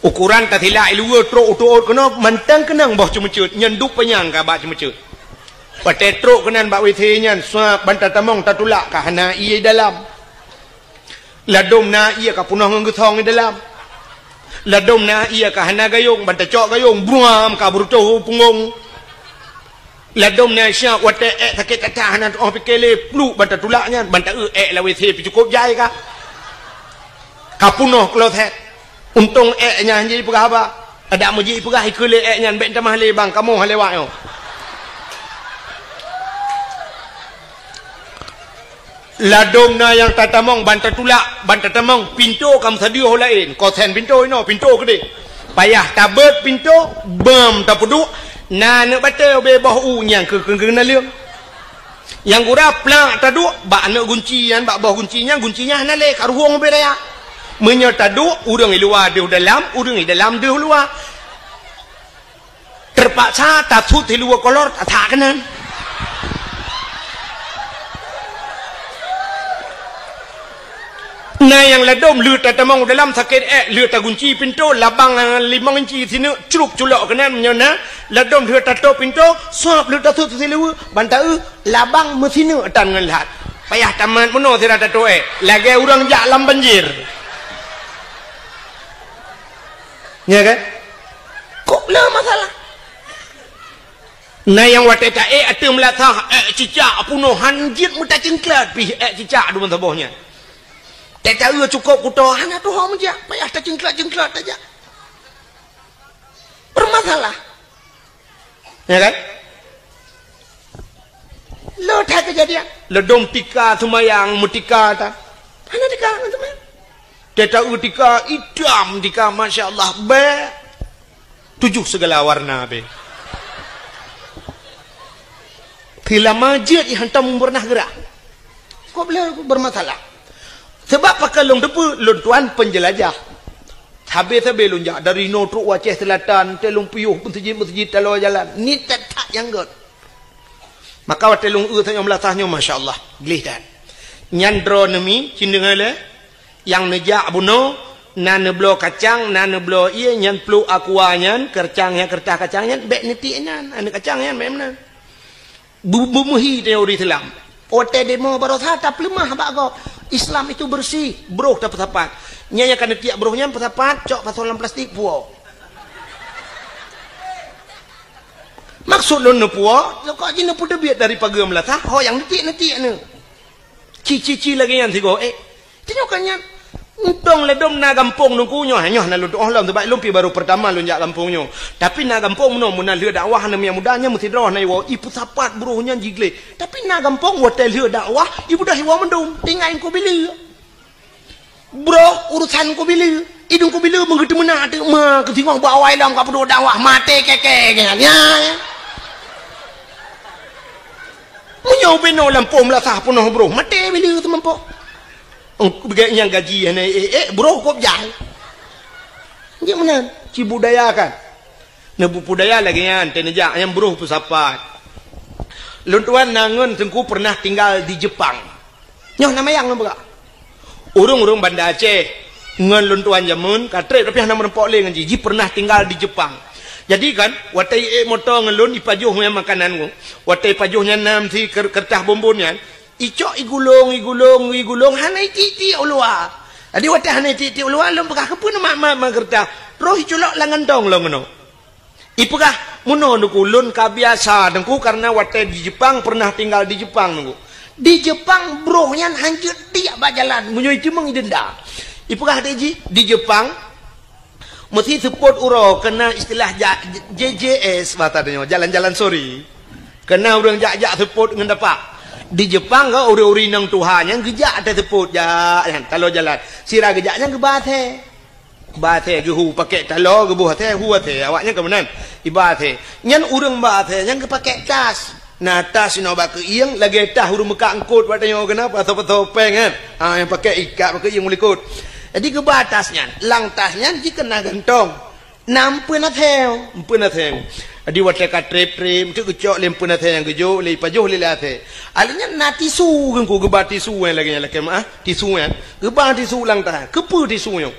Ukuran tatila ilu trok kena mantang kenang bah cemecut nyenduk penyang ka bak cemecut. Patetruk kenan bak withenya suap bantat tamong tatulak ka hana ia dalam ladom na ia ka punah ngegethong di dalam ladom na ia ka hana gayung bantat cok gayung buam ka burto pungong ladom na syak wate sakit kata hana oh pikele plu bantat tulaknya bantat la withe cukup jai ka punah klothet untung nya jadi pegah ba ada muji pegah ikule nya ben tamah le bang kamu halewak yo ladom na yang tatamong bantat tulak bantat tamong pintu kam sadio lain kosen pintu ino pintu gede payah tabet pintu bam tapuduk na ne batel be boh u nyang ke na leung yang gura plak taduk bak ne guncian bak boh guncinya na le karuhong be raya menyo taduk urang i luar di dalam urang i dalam di luar terpaksa tatut di luar kolor tak kanan nah yang ladom lut tatamong dalam sakit lut gunci pintu labang 5 inci sini curuk culok kanan menyona ladom lut tato pintu suap lut tato silu bantau labang mesinu atan ngelat payah taman meno sira tato lagi urang jak lam banjir ya kan kok lah masalah nah yang wateta atu melatah cicak puno hanjit muta cingklat pi cicak du sabohnya tak tahu cukup kuto hana tu hom je payah tak jengklat aja bermasalah ya kan lo tak kejadian lo dom tika semayang mutika ta hana tika semayang tak tahu tika idam tika masya-Allah be 7 segala warna be bila masjid yang tak pernah gerak kok boleh bermasalah sebab pakai long depu long tuan penjelajah habis lonjak dari no truk Aceh Selatan telung puyuh masjid talo jalan ni tak yang god maka telung tanya melatahnya masya-Allah gelih dan nyandro nemi cindengale yang nejak buno nan blo kacang nan blo iya nyan plu akuanyan kercangnya kertah kacangnya bek netinan ane kacangnya memang bumuhi teori Islam ote demo barosah tak lemah bak go Islam itu bersih, bro dapat tepat. Nyanya kan tiap brohnya tepat, cok pasolan plastik puo. Maksud lo puo, lo kok jina pude biat dari pagi melatah, ho yang netik ne. Cici lagi yang tigo, tinyokannya. Untung ledom na gampung nungkunyo hanya na lu Allah sebab lumpi baru pertama lu jak gampungnya. Tapi na gampung no mun leu dakwah na yang mudanya mesti roh na iwo ipu sapat buruhnya jigle. Tapi na gampung hotel leu dakwah ibu dah iwo mendum tingain ko bila. Bro urusan ko bila idung ko bila mengetu mena ate ma ketingong bawai lang ka perlu dakwah mate keke ya. Munyo beno lampung melasah punoh bro mate bila tempo. Begini yang gaji bro kok jahil gimana ci budaya kan nebu budaya lagi yang tenejak yang bro pusapat luntuan nangun tengku pernah tinggal di Jepang nyoh nama yang nampak urung Banda Aceh ngan luntuan jamun katre tapi nama rempok le ngaji pernah tinggal di Jepang jadi kan watai motor ngelun ipajuh makanan watai pajuhnya nam si kertah bombonnya icok igulung hanai titi ulua adi wate hanai titi ulua lom pakah kepun mak kerta roh icolok langan dong lo ngono Ipakah muno nuku lun ka biasa nungku karena wate di Jepang pernah tinggal di Jepang nungku. Di Jepang brohnya hancur dia berjalan menyoi cemeng denda. Ipakah deji di Jepang mesti support uro kena istilah JJS batanya jalan-jalan sorry. Kena orang jak-jak support dengan dapat. Di Jepang ke uri-uri nang Tuhan yang gejak ada support ja kalau jalan. Sira gejaknya ke bathe. Bathe ke hu pakai talo ke buah teh hu teh awaknya ke menan. Ibathe. Nyan urang bathe yang ke pakai tas. Nah tas ino ba ke ieng lagi tas urang meka angkut batanya kenapa atau topeng kan. Yang pakai ikat pakai ieng mulikut. Jadi ke batasnya, lang tasnya jika kena gantong. Nampu na theo, nampu na theo. Jadi waktu trip tu kecok lempu na theo yang kejo, le pajoh le lathe. Alinya na tisu kan ku gebat tisu yang lagi mah tisu yang gebat tisu lang tas, kepu tisu yang.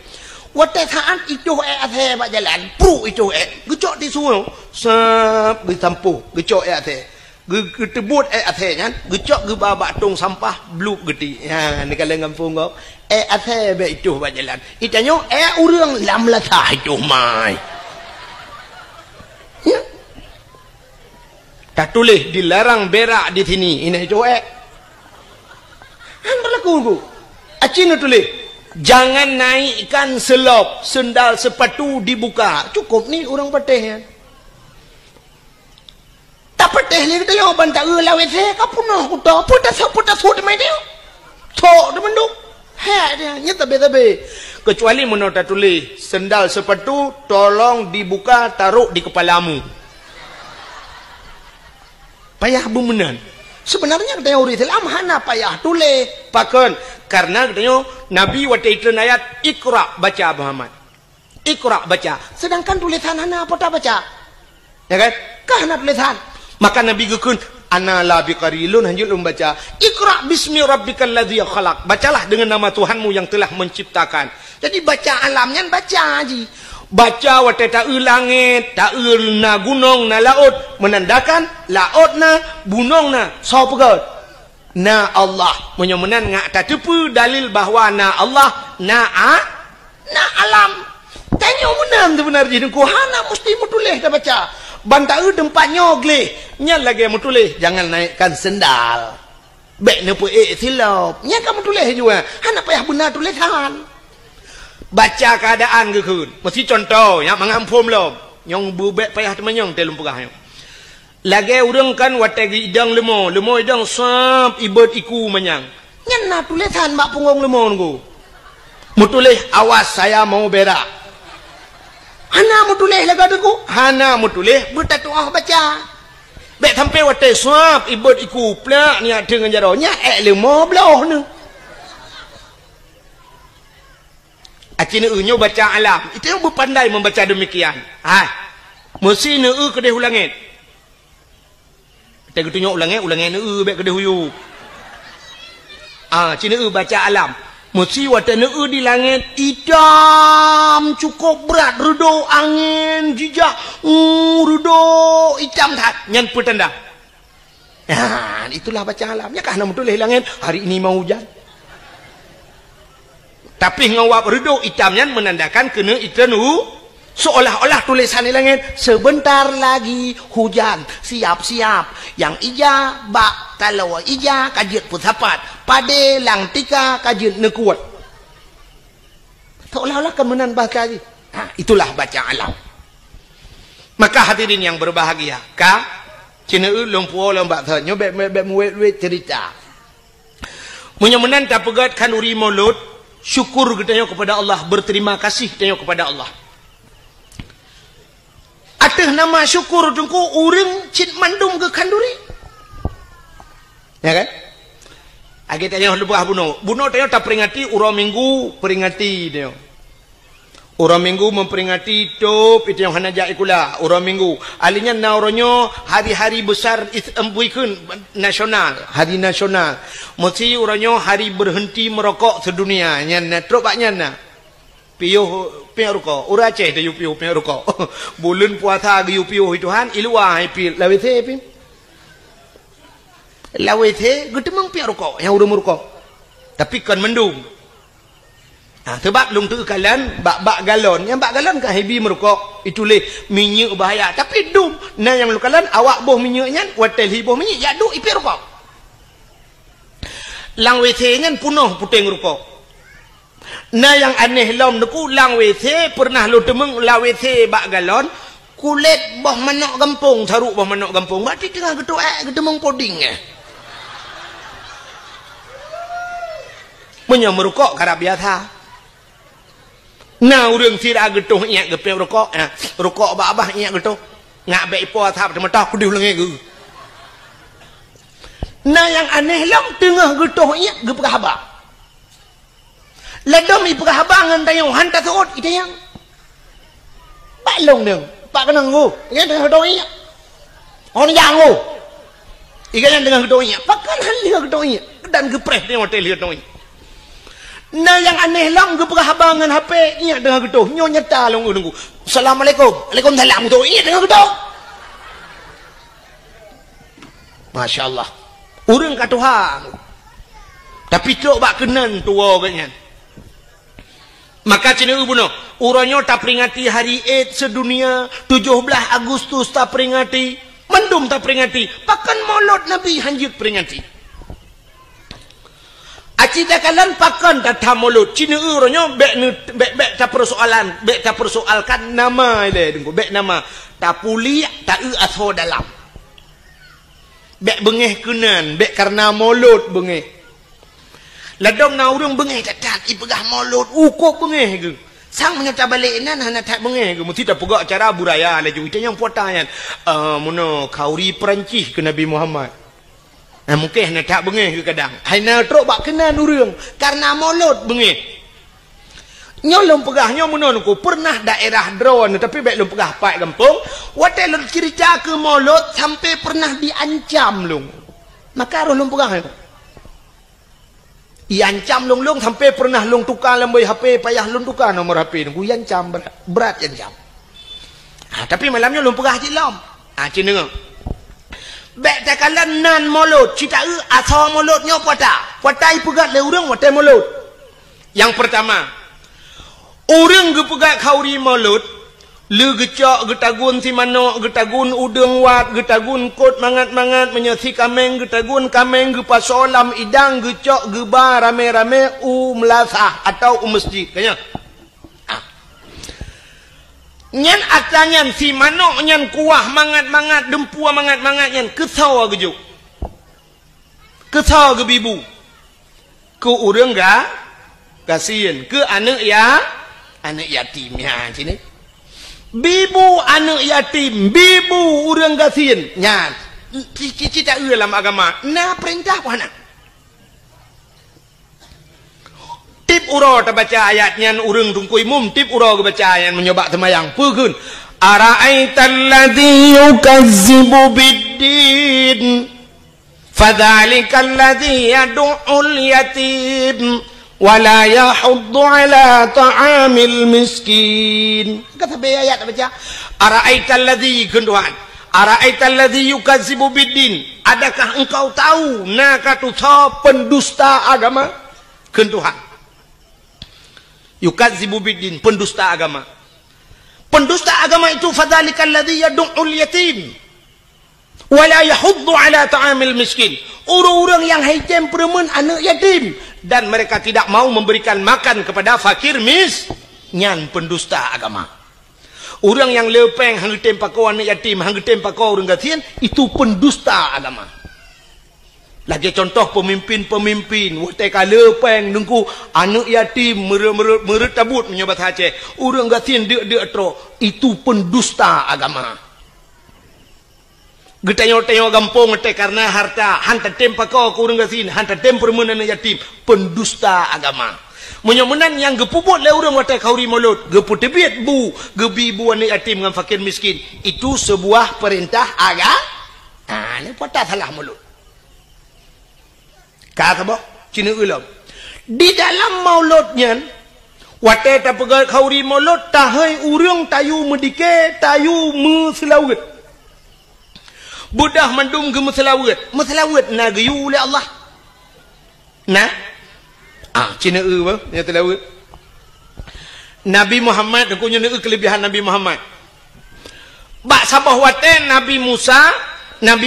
Waktu saat itu athe pak jalan, pru itu kecok tisu yang, sep ditampu, kecok athe. Getebut athenya gecok ge babak tong sampah bluk geti ha ni kalau ngampung kau athe be itu ba jalan itanyo urang lam latah itu mai ya tak tulis dilarang berak di sini ini itu han berlaku acin tulis jangan naikkan selop sendal sepatu dibuka cukup ni orang pateh ya. Dapat teh ni kita yang bantah lawe teh kapuno kuda putar sud mai dia tok de menduk he dia nya tabe kecuali menota tulis sendal sepatu tolong dibuka taruh di kepalamu payah bumenan sebenarnya kita uri Islam hana payah tulis pakon karena katanya Nabi waktu itu ayat Iqra baca Muhammad Iqra baca sedangkan tulisan hana apa tak baca ya kan kahana tulisan maka Nabi gekun ana la biqarilun hanjul membaca Iqra bismi rabbikal ladzi khalaq bacalah dengan nama Tuhanmu yang telah menciptakan jadi baca alamnya baca haji baca wate ta'ul langit ta'ul na gunung na laut menandakan laut na gunung na sapa na Allah menyemenan ngak tatepu dalil bahwa na Allah na alam tanya menang sebenarnya ku hana mesti mutuleh dah baca bantah tempat nyogle nya lagi mutuleh jangan naikkan sendal bek ne pu silap nya kamu tulis juga hana payah benar tulisan baca keadaan ke kun mesti contoh ya mangampum lo nyong bubek payah temenyong telum pegah yo lagi urang kan wategi idang lemo idang sap ibet iku menyang nya na tulisan mak punggung lemo nggo mutuleh awas saya mau berak hana mutuleh laga deku hana mutuleh bertatuah baca bek sampai wate swab ibut iku plak ni dengan jaronya lemo belah ni acina unyo baca alam itu yang berpandai membaca demikian mesti ne kedeh ulangit kita tunjuk ulangit ne bek kedeh huyu cina baca alam mesti watana di langit hitam cukup berat redo angin jijak redo hitam tak nyan petanda itulah baca alamnya kah nama tulis langit hari ini mau hujan tapi ngawap redo hitamnya menandakan kena itanu seolah-olah tulisan di langit sebentar lagi hujan siap-siap yang ija bak kalau ija kajit pusapat pada lang tika kajit nekuat seolah-olah kemenan bahasa ini itulah baca alam maka hadirin yang berbahagia cina lumpuh lombak tanya bek muwet cerita menyemenan tak pegat kan uri mulut syukur kita kepada Allah berterima kasih kita kepada Allah ateh nama syukur tungku urang cit mandum ke kanduri ya kan agi tanya lebah buno tanya tak peringati urang minggu peringati dia urang minggu memperingati top itu yang hana jai kula urang minggu alinya nauronyo hari-hari besar embuikeun nasional hari nasional mesti uranyo hari berhenti merokok sedunia nya trok baknya na piuh rokok ura Aceh dia piuh rokok bulan puasa ge piuh ituhan ilua pi lawethe pi lawethe gedemang piuh rokok yang udah merokok tapi kan mendung sebab lung tu kalan bak galon yang bak galon ka hebi merokok rokok itu le minyak bahaya tapi dum na yang lukalan awak boh minyaknya hotel hi boh minyak ya duk ipi rokok lang WC nya punuh puting rokok na yang aneh lom deku lang WC pernah lu temeng la WC bak galon kulit boh manok gampung saruk boh manok gampung berarti tengah gedemong poding punya merokok karena biasa. Nah, orang tidak getuh ingat gepeng rokok. Rokok abah ingat getuh. Ngak baik ipo thap cuma tak kudu lengai ke. Nah, yang aneh lam tengah getuh ingat gepeng abah. Ledom ipeng abah ngan tayong hantar seot itu yang. Pak long dong. Pak kena ngu. Ingat tengah getuh ingat. Orang yang ngu. Ikan yang tengah getuh ingat. Pak kan tengah getuh ingat. Dan gepres dia hotel getuh ingat. Nah yang aneh lang ke perhabangan HP ingat dengan getuh nyo nyata long nunggu Assalamualaikum Waalaikumsalam tu ingat dengan getuh Masya Allah orang kat Tuhan tapi tu bak kenan tua katnya maka cina bunuh urangnya tak peringati hari Eid sedunia 17 Agustus tak peringati mendum tak peringati pakan maulud Nabi hanjut peringati acita kalan pakan kata mulut cina urangnya bek tak persoalkan nama ile dengku bek nama tak puli tak aso dalam bek bengeh kenan bek karena mulut bengeh ladong na urang bengeh tak ipegah mulut ukok bengeh ke sang menyata balik nan hana tak bengeh ke mesti tak pegak cara buraya laju itu yang potangan mono kauri Perancis ke Nabi Muhammad mungkin nak tak bengeh ke kadang hanya teruk bak kenan urang karena mulut bengeh nyolong pegahnya menonku pernah daerah drone tapi baik lu pegah pak kampung watel cerita ke mulut sampai pernah diancam long maka lu pegah iancam long sampai pernah long tukar lembai HP payah long tukar nomor HP nunggu iancam berat iancam tapi malamnya lu pegah jilam cina bek takalan nan mulut cita asal mulutnya patai pegat le urang watai mulut yang pertama urang ge pegat kauri mulut le gecak getagun si manok getagun udeng wat getagun kot mangat menyasi kameng getagun kameng ge pasolam idang gecak geba rame-rame melasah atau masjid kanya nyan atanyan si manok nyan kuah mangat dempua mangat nyan kesau gejuk kesau ke bibu ke urang ga kasihan ke anak yatim ya sini bibu anak yatim bibu urang kasihan nyan cita dalam agama nah perintah apa nak tip uro terbaca ayatnya urang tungkui mum tip uro baca ayat menyobak semayang pukun ara'aital ladzi yukazzibu biddin fadzalikal ladzi yad'ul yatim wala yahuddu ala ta'amil miskin kata ayat baca ara'aital ladzi kenduan ara'aital ladzi yukazzibu biddin adakah engkau tahu nakatu pendusta agama kenduhan yukadzibu biddin pendusta agama itu fadzalikal ladzi yad'ul yatim wala yahuddu ala ta'amil miskin orang-orang yang haitem peremen anak yatim dan mereka tidak mau memberikan makan kepada fakir nyan pendusta agama orang yang lepeng hanggetem pakau anak yatim hanggetem pakau orang gatian itu pendusta agama lagi contoh pemimpin waktu kala peng nunggu anak yatim meretabut menyobat Aceh orang gatin dia tro itu pendusta agama getanya gampung te karena harta hantar tempa kau orang gatin hantar temper anak yatim pendusta agama menyomenan yang gepuput le orang waktu kauri mulut geput tebiat bu gebibu anak yatim dengan fakir miskin itu sebuah perintah agama ini patah salah mulut kata boh cina ulam di dalam mauludnya wate ta pegat kauri maulud tahai urang tayu medike tayu meselawat budah mandum ke meselawat na gayu oleh Allah nah cina ba nya telawat Nabi Muhammad aku nya kelebihan Nabi Muhammad Bak sabah waten Nabi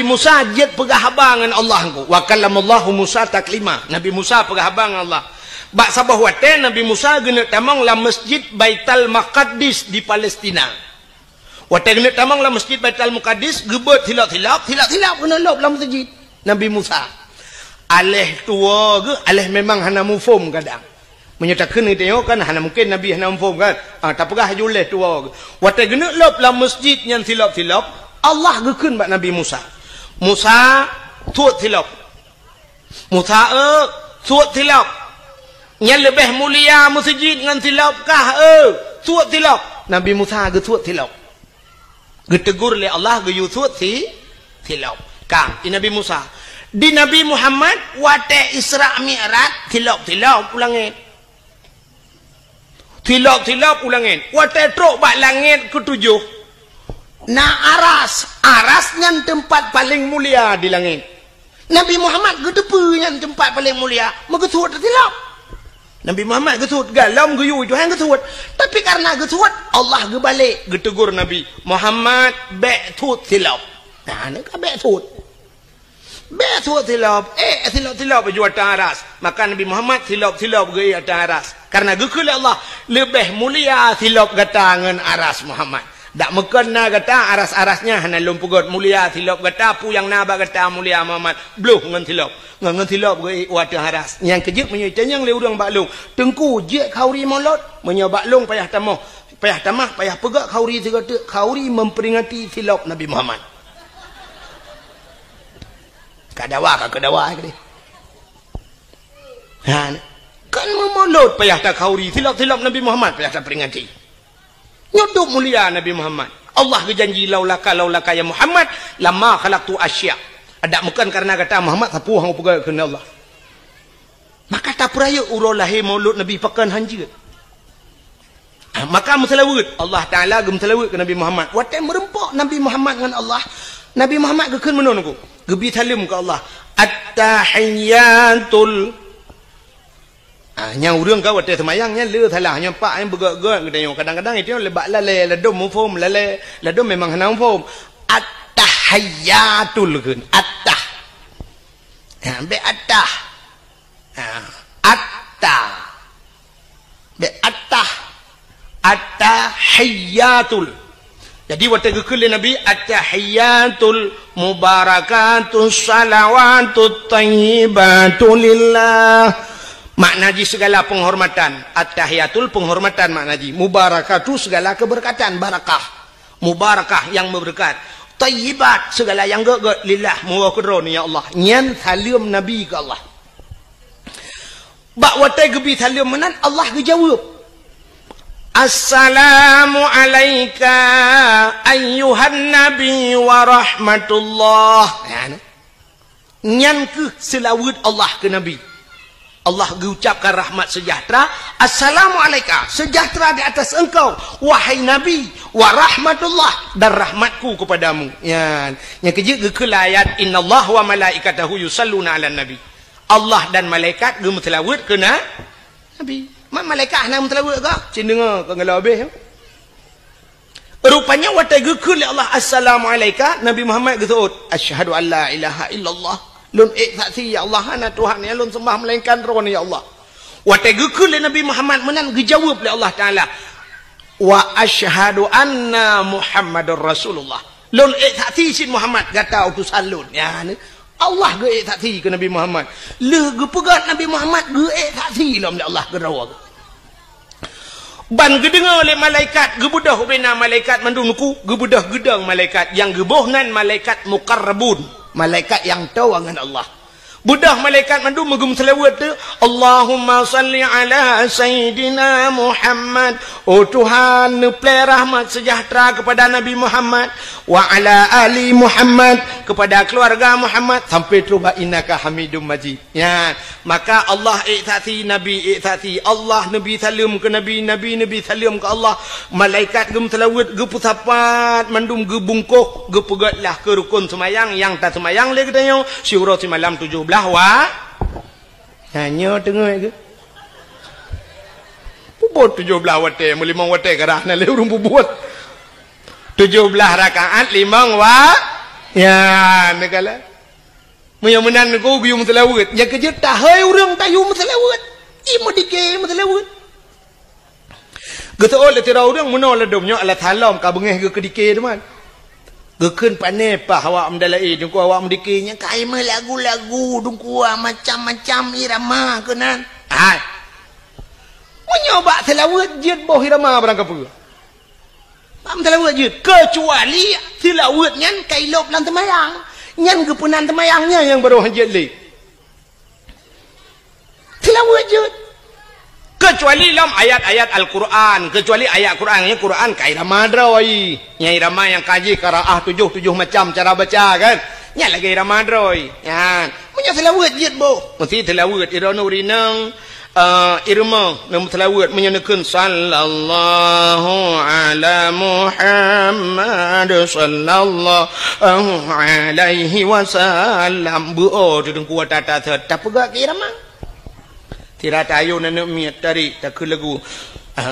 Musa jet pegah habangan Allah ku. Wa kallamallahu Musa taklima. Nabi Musa pegah habangan Allah. Bak sabah waten Nabi Musa gena tamang la masjid Baitul Maqdis di Palestina. Waten gena tamang la masjid Baitul Maqdis gebet hilap kena lop la masjid Nabi Musa. Aleh tua ke aleh memang hana mufum kadang. Menyatakan ni tengok kan hana mungkin Nabi hana mufum kan. Tak pegah juleh tua ke. Waten gena lop la masjid yang hilap Allah gekeun bak Nabi Musa. Musa tuat hilap. Musa tuat hilap. Yang lebih mulia masjid dengan tilap kah? Tuat tilap. Nabi Musa ge tuat tilap. Getegur oleh Allah ge yu tuat tilap. Kang di Nabi Musa. Di Nabi Muhammad wate Isra Mi'raj tilap ulangin. Tilap ulangin. Wate trok bak langit ketujuh. Na aras yang tempat paling mulia di langit. Nabi Muhammad ge tepu yang tempat paling mulia. Maka tuat tilap. Nabi Muhammad getut galam geyu itu hang getut. Tapi karena getut Allah ge balik getegur Nabi Muhammad bek tut tilap. Nah ni ka bek tut. Bek tut tilap. Tilap baju atas aras. Maka Nabi Muhammad tilap ge atas aras. Karena gekul Allah lebih mulia tilap gata ngan aras Muhammad. Dak mekena gata aras-arasnya hana lumpugot mulia tilap gata pu yang naba gata mulia Muhammad. Bluh ngan tilap. Ngan tilap ge wadah haras. Yang kejek menyetanyang le urang baklung. Tengku je kauri molot menyo baklung payah tamah payah pegak kauri tegata kauri memperingati tilap Nabi Muhammad. Kadawa ke dia. Kan memolot payah tak kauri tilap Nabi Muhammad payah tak peringati. Nyodok mulia Nabi Muhammad. Allah berjanji laulaka ya Muhammad lama khalaqtu asya. Ada bukan karena kata Muhammad sapu hang pegang kena Allah. Maka tak peraya urang lahir maulud Nabi pakan hanjir. Maka musalawat Allah Taala gem salawat ke Nabi Muhammad. Watai merempak Nabi Muhammad dengan Allah. Nabi Muhammad gekeun menon ku. Gebi salim ke Allah. At-tahiyyatul yang urang kau watai semayangnya le salah nya pak yang begak-gak kadang-kadang itu lebak lalai ladum mufum ladum memang hana mufum. At-tahiyyatul kun at-tah. Be at-tah. At-tah. Be at-tah. At-tahiyyatul. Jadi waktu gekul Nabi at-tahiyyatul mubarakatus salawatut thayyibatul lillah. Maknaji segala penghormatan. At-tahiyatul penghormatan maknaji. Mubarakatu segala keberkatan barakah. Mubarakah yang berberkat. Thayyibat segala yang gak lillah muwakadron ya Allah. Nyan salim Nabi ke Allah. Bak watai gebi salim menan Allah gejawab. Assalamu alayka ayyuhan nabi wa rahmatullah. Nyan ke selawat Allah ke Nabi. Allah mengucapkan rahmat sejahtera. Assalamualaikum, sejahtera di atas engkau wahai Nabi, wa rahmatullah, dan rahmatku kepadamu. Yang kejik gekul ayat innallaha wa malaikatahu yusalluna 'alan nabi. Allah dan malaikat gem selawat ke Nabi. Mak malaikat nak selawat ke? Cin dengar ke ngala habis. Rupanya watai gekul Allah assalamualaikum Nabi Muhammad getut asyhadu an la ilaha illallah. Lun saksi ya Allah ana Tuhan ya lun sembah melainkan ron ya Allah. Wa tegekul Nabi Muhammad menan dijawab oleh Allah Taala. Wa asyhadu anna Muhammadur Rasulullah. Lun saksi sin Muhammad kata utusan lun. Ya Allah ge saksi ke Nabi Muhammad. Le ge pegat Nabi Muhammad ge saksi lam Allah ge rawa. Ban gedengar oleh malaikat gebudah bena malaikat mandunuku gebudah gedang malaikat yang gebohnan malaikat muqarrabun. Malaikat yang tahu dengan Allah. Budah malaikat mandu megum selawat tu. Allahumma salli ala Sayyidina Muhammad. Oh Tuhan, nuplai rahmat sejahtera kepada Nabi Muhammad. Wa ala ali Muhammad. Kepada keluarga Muhammad. Sampai terubah innaka hamidum majid. Ya. Maka Allah iktati, Nabi iktati. Allah Nabi salim ke Nabi. Nabi salim ke Allah. Malaikat gem selawat. Gepusapat. Mandum gebungkuh. Gepegatlah ke rukun semayang. Yang tak semayang lagi katanya. Syurah si malam 17. Wa hanya tengah ke bubut 17 watai melimang watai kerana le urung bubut 17 rakaat 5 wa ya negala yang menan ko biu mutalawut ya kerja tak hai urang tayu mutalawut imo dike mutalawut gata ol tira urang menol ledom nyo ala thalam ka bengeh ke dike teman gekeun pane pa awak mendalai dungku awak mendike nya kai mah lagu-lagu dungku macam-macam irama kenan ai menyoba tilawat jid boh irama barang kapur pam tilawat jid kecuali tilawat nyan kailop lan temayang nyan gepunan temayangnya yang baru jid le tilawat jid kecuali dalam ayat-ayat Al-Quran kecuali ayat Qurannya Quran kai irama droi nya irama yang kaji qiraah 7 macam cara baca kan nya lagi irama droi ya punya tilawat jid boh mesti tilawat irano rinang irma yang tilawat menyanyikan sallallahu ala Muhammad sallallahu alaihi wasallam bu oh tudung kuat tata tak pegak irama tira tayo na miat dari tak lagu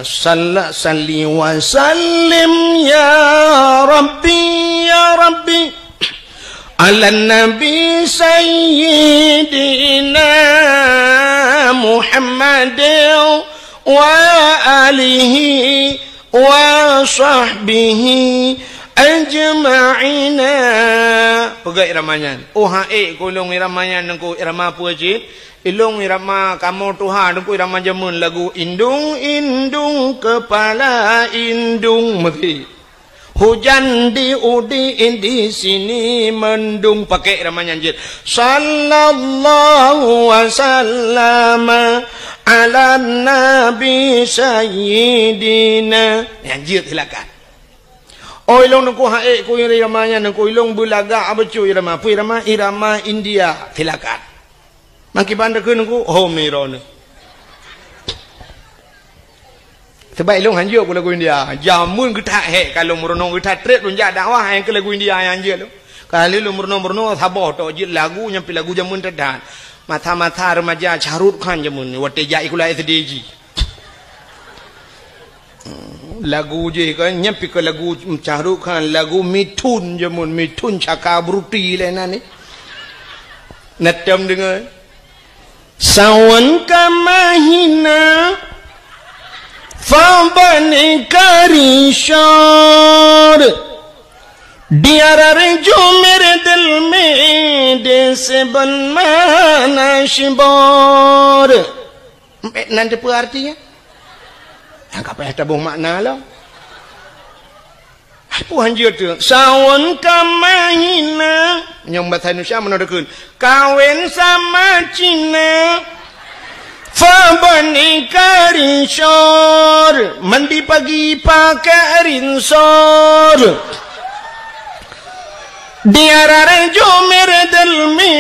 salli wa sallim ya rabbi ala nabi sayyidina Muhammad wa alihi wa sahbihi ajma'ina pegai iramanya kulung iramanya nengku irama puji ilung irama kamu Tuhan nengku irama jamun lagu indung kepala indung mati hujan di di sini mendung pakai iramanya anjir sallallahu wasallam ala nabi sayyidina anjir silakan oh ilung nengku hae ku iramanya nengku ilung bulaga abecu irama pu irama India silakan maki bandar ke nengku oh mirone sebab ilung hanjur ku lagu India jamun kita he kalau merenung kita trek lunjak dakwah yang ke lagu India yang hanjur kalau lu merenung sabah to jid lagu nyampi lagu jamun tedan mata-mata remaja Carut Khan jamun wate jai kula SDG lagu je kan nyampi ke lagu Carut Khan lagu mitun jamun mitun Cakabruti lena ni natam dengan sawan kamahina fabani karishar diara jo mere dil mein dese banmana shibor nanti apa artinya angkat payah tabung makna lah apa hanjir tu sawan kamahina yang bahasa Indonesia menodakun kawin sama Cina fabani karishor mandi pagi pakai rinsor diara jomer dalmi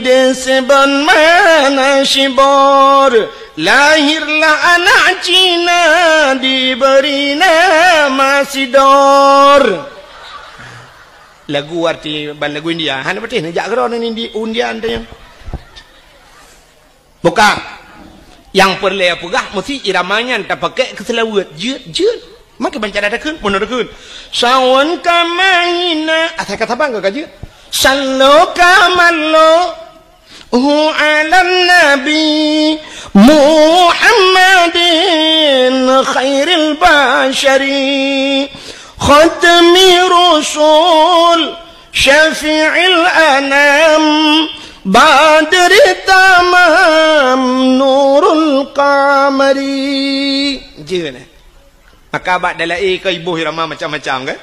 deseban mana shibor lahirlah anak Cina diberi nama Sidor lagu arti lagu India hanya berarti nak kerana ini India anda bukan yang perlu apa mesti iramanya tak pakai keselawat jut maka baca dah kun pun dah kun sawan kamaina asal kata bang ke jut sallu kamallo ala nabi Muhammadin khairil bashari khatmi rasul syafi'il anam badri tamam nurul qamari jeuna maka bak dalai ke ibu irama macam-macam kan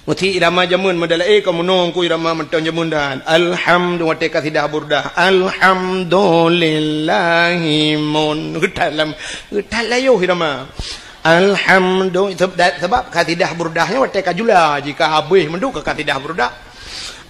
muti irama jamun madalai ke menung ku irama menton jamun dan alhamdulillah te kasidah burdah alhamdulillahi mun getalam getalayo irama alhamdulillah sebab kasidah burdahnya wate kajula jika habis menduk ke kasidah burdah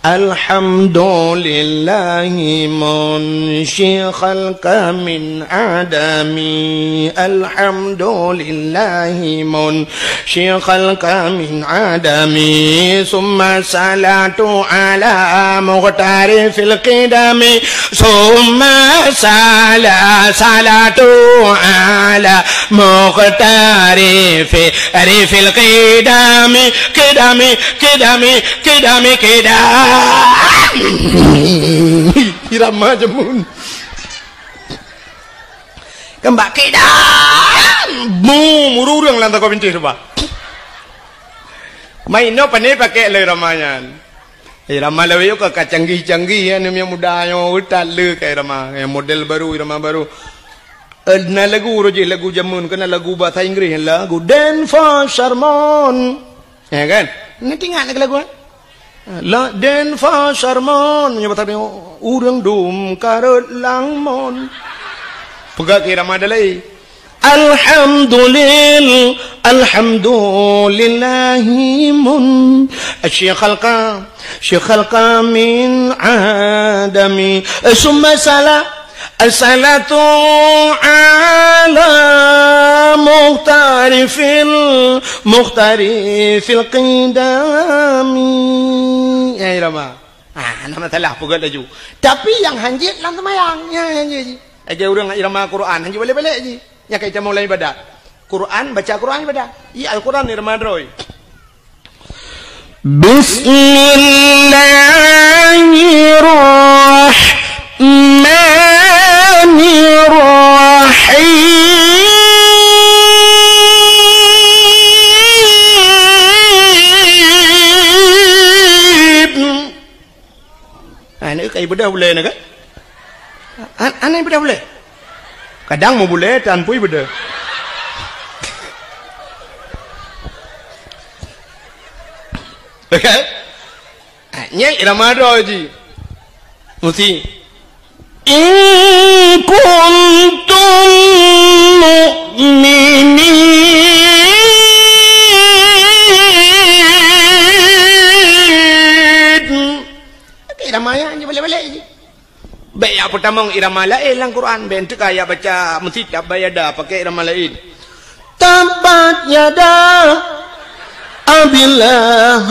Alhamdulillahi munshi khalqa min adami. Alhamdulillahi munshi khalqa min adami. Summa salatu ala muqtari fil qidami. Summa salatu ala muqtari fil qidami. Qidami irama jemun kembak kedam mururang lantak kau binti coba main no pane pakai le ramayan irama lewe ke canggih-canggih yang muda yang utat le kayak irama yang model baru irama baru na lagu roji lagu jamun kena lagu bahasa Inggris lagu Den for Sharmon ya kan nanti ingat lagu la den fa Sharmon menyebut tadi urang dum karut langmon pegak kira madalai alhamdulillahi mun syekh khalqa min adami summa salatu ala muhtari fil qidami ya irama nama telah pugat laju tapi yang hanjit lang temayang ya hanjit aja orang irama Quran hanjit balik-balik je ya kayak jamu lain ibadah Quran baca Quran ibadah ya Al-Quran irama droi Bismillahirrahmanirrahim ini kayak ibadah boleh nak? Aneh ibadah boleh? Kadang mau boleh, tanpa ibadah. Okay? Nyai irama doa ji. Mesti. In kuntum mu'minin. Irama yang balik-balik je. Baik yang pertama irama lain dalam Quran. Bentuk ayat baca mesti tabat yada pakai irama lain. Tabat yada abillah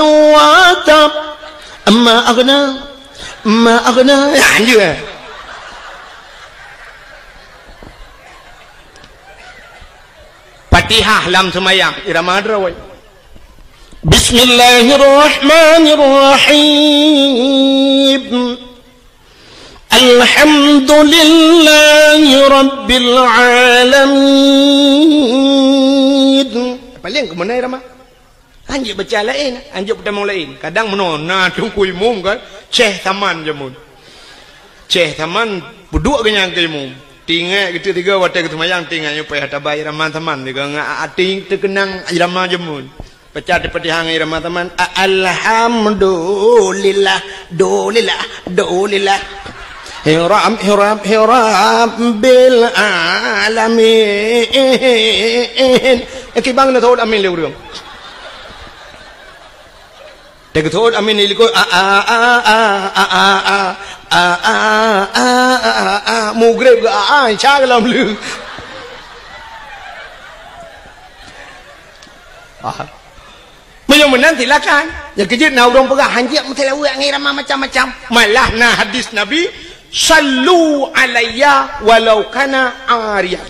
wa tab amma aghna ya anjir. Fatihah dalam semayang irama drawai. Bismillahirrahmanirrahim. Alhamdulillahi rabbil alamin. Paling ke mana irama? Anjir baca lain, anjir pertama lain. Kadang menona tungku imum kan. Ceh taman jamun. Ceh taman buduk kenyang ke imum. Tinggal kita tiga watak ketemayang tinggal nyupai hatabai irama taman. Tiga ngating terkenang irama jamun. Baca di Fatihah irama teman. Alhamdulillah, dolillah. Hiram bil alamin. Kibang na tahu amin le urang. Teg tahu amin ni liko mugrib chagalam lu. Menang silakan. Yang kejut nak orang pegang hanjit mentelawat ngirama macam-macam. Malah na hadis Nabi, sallu alayya walau kana ariyan.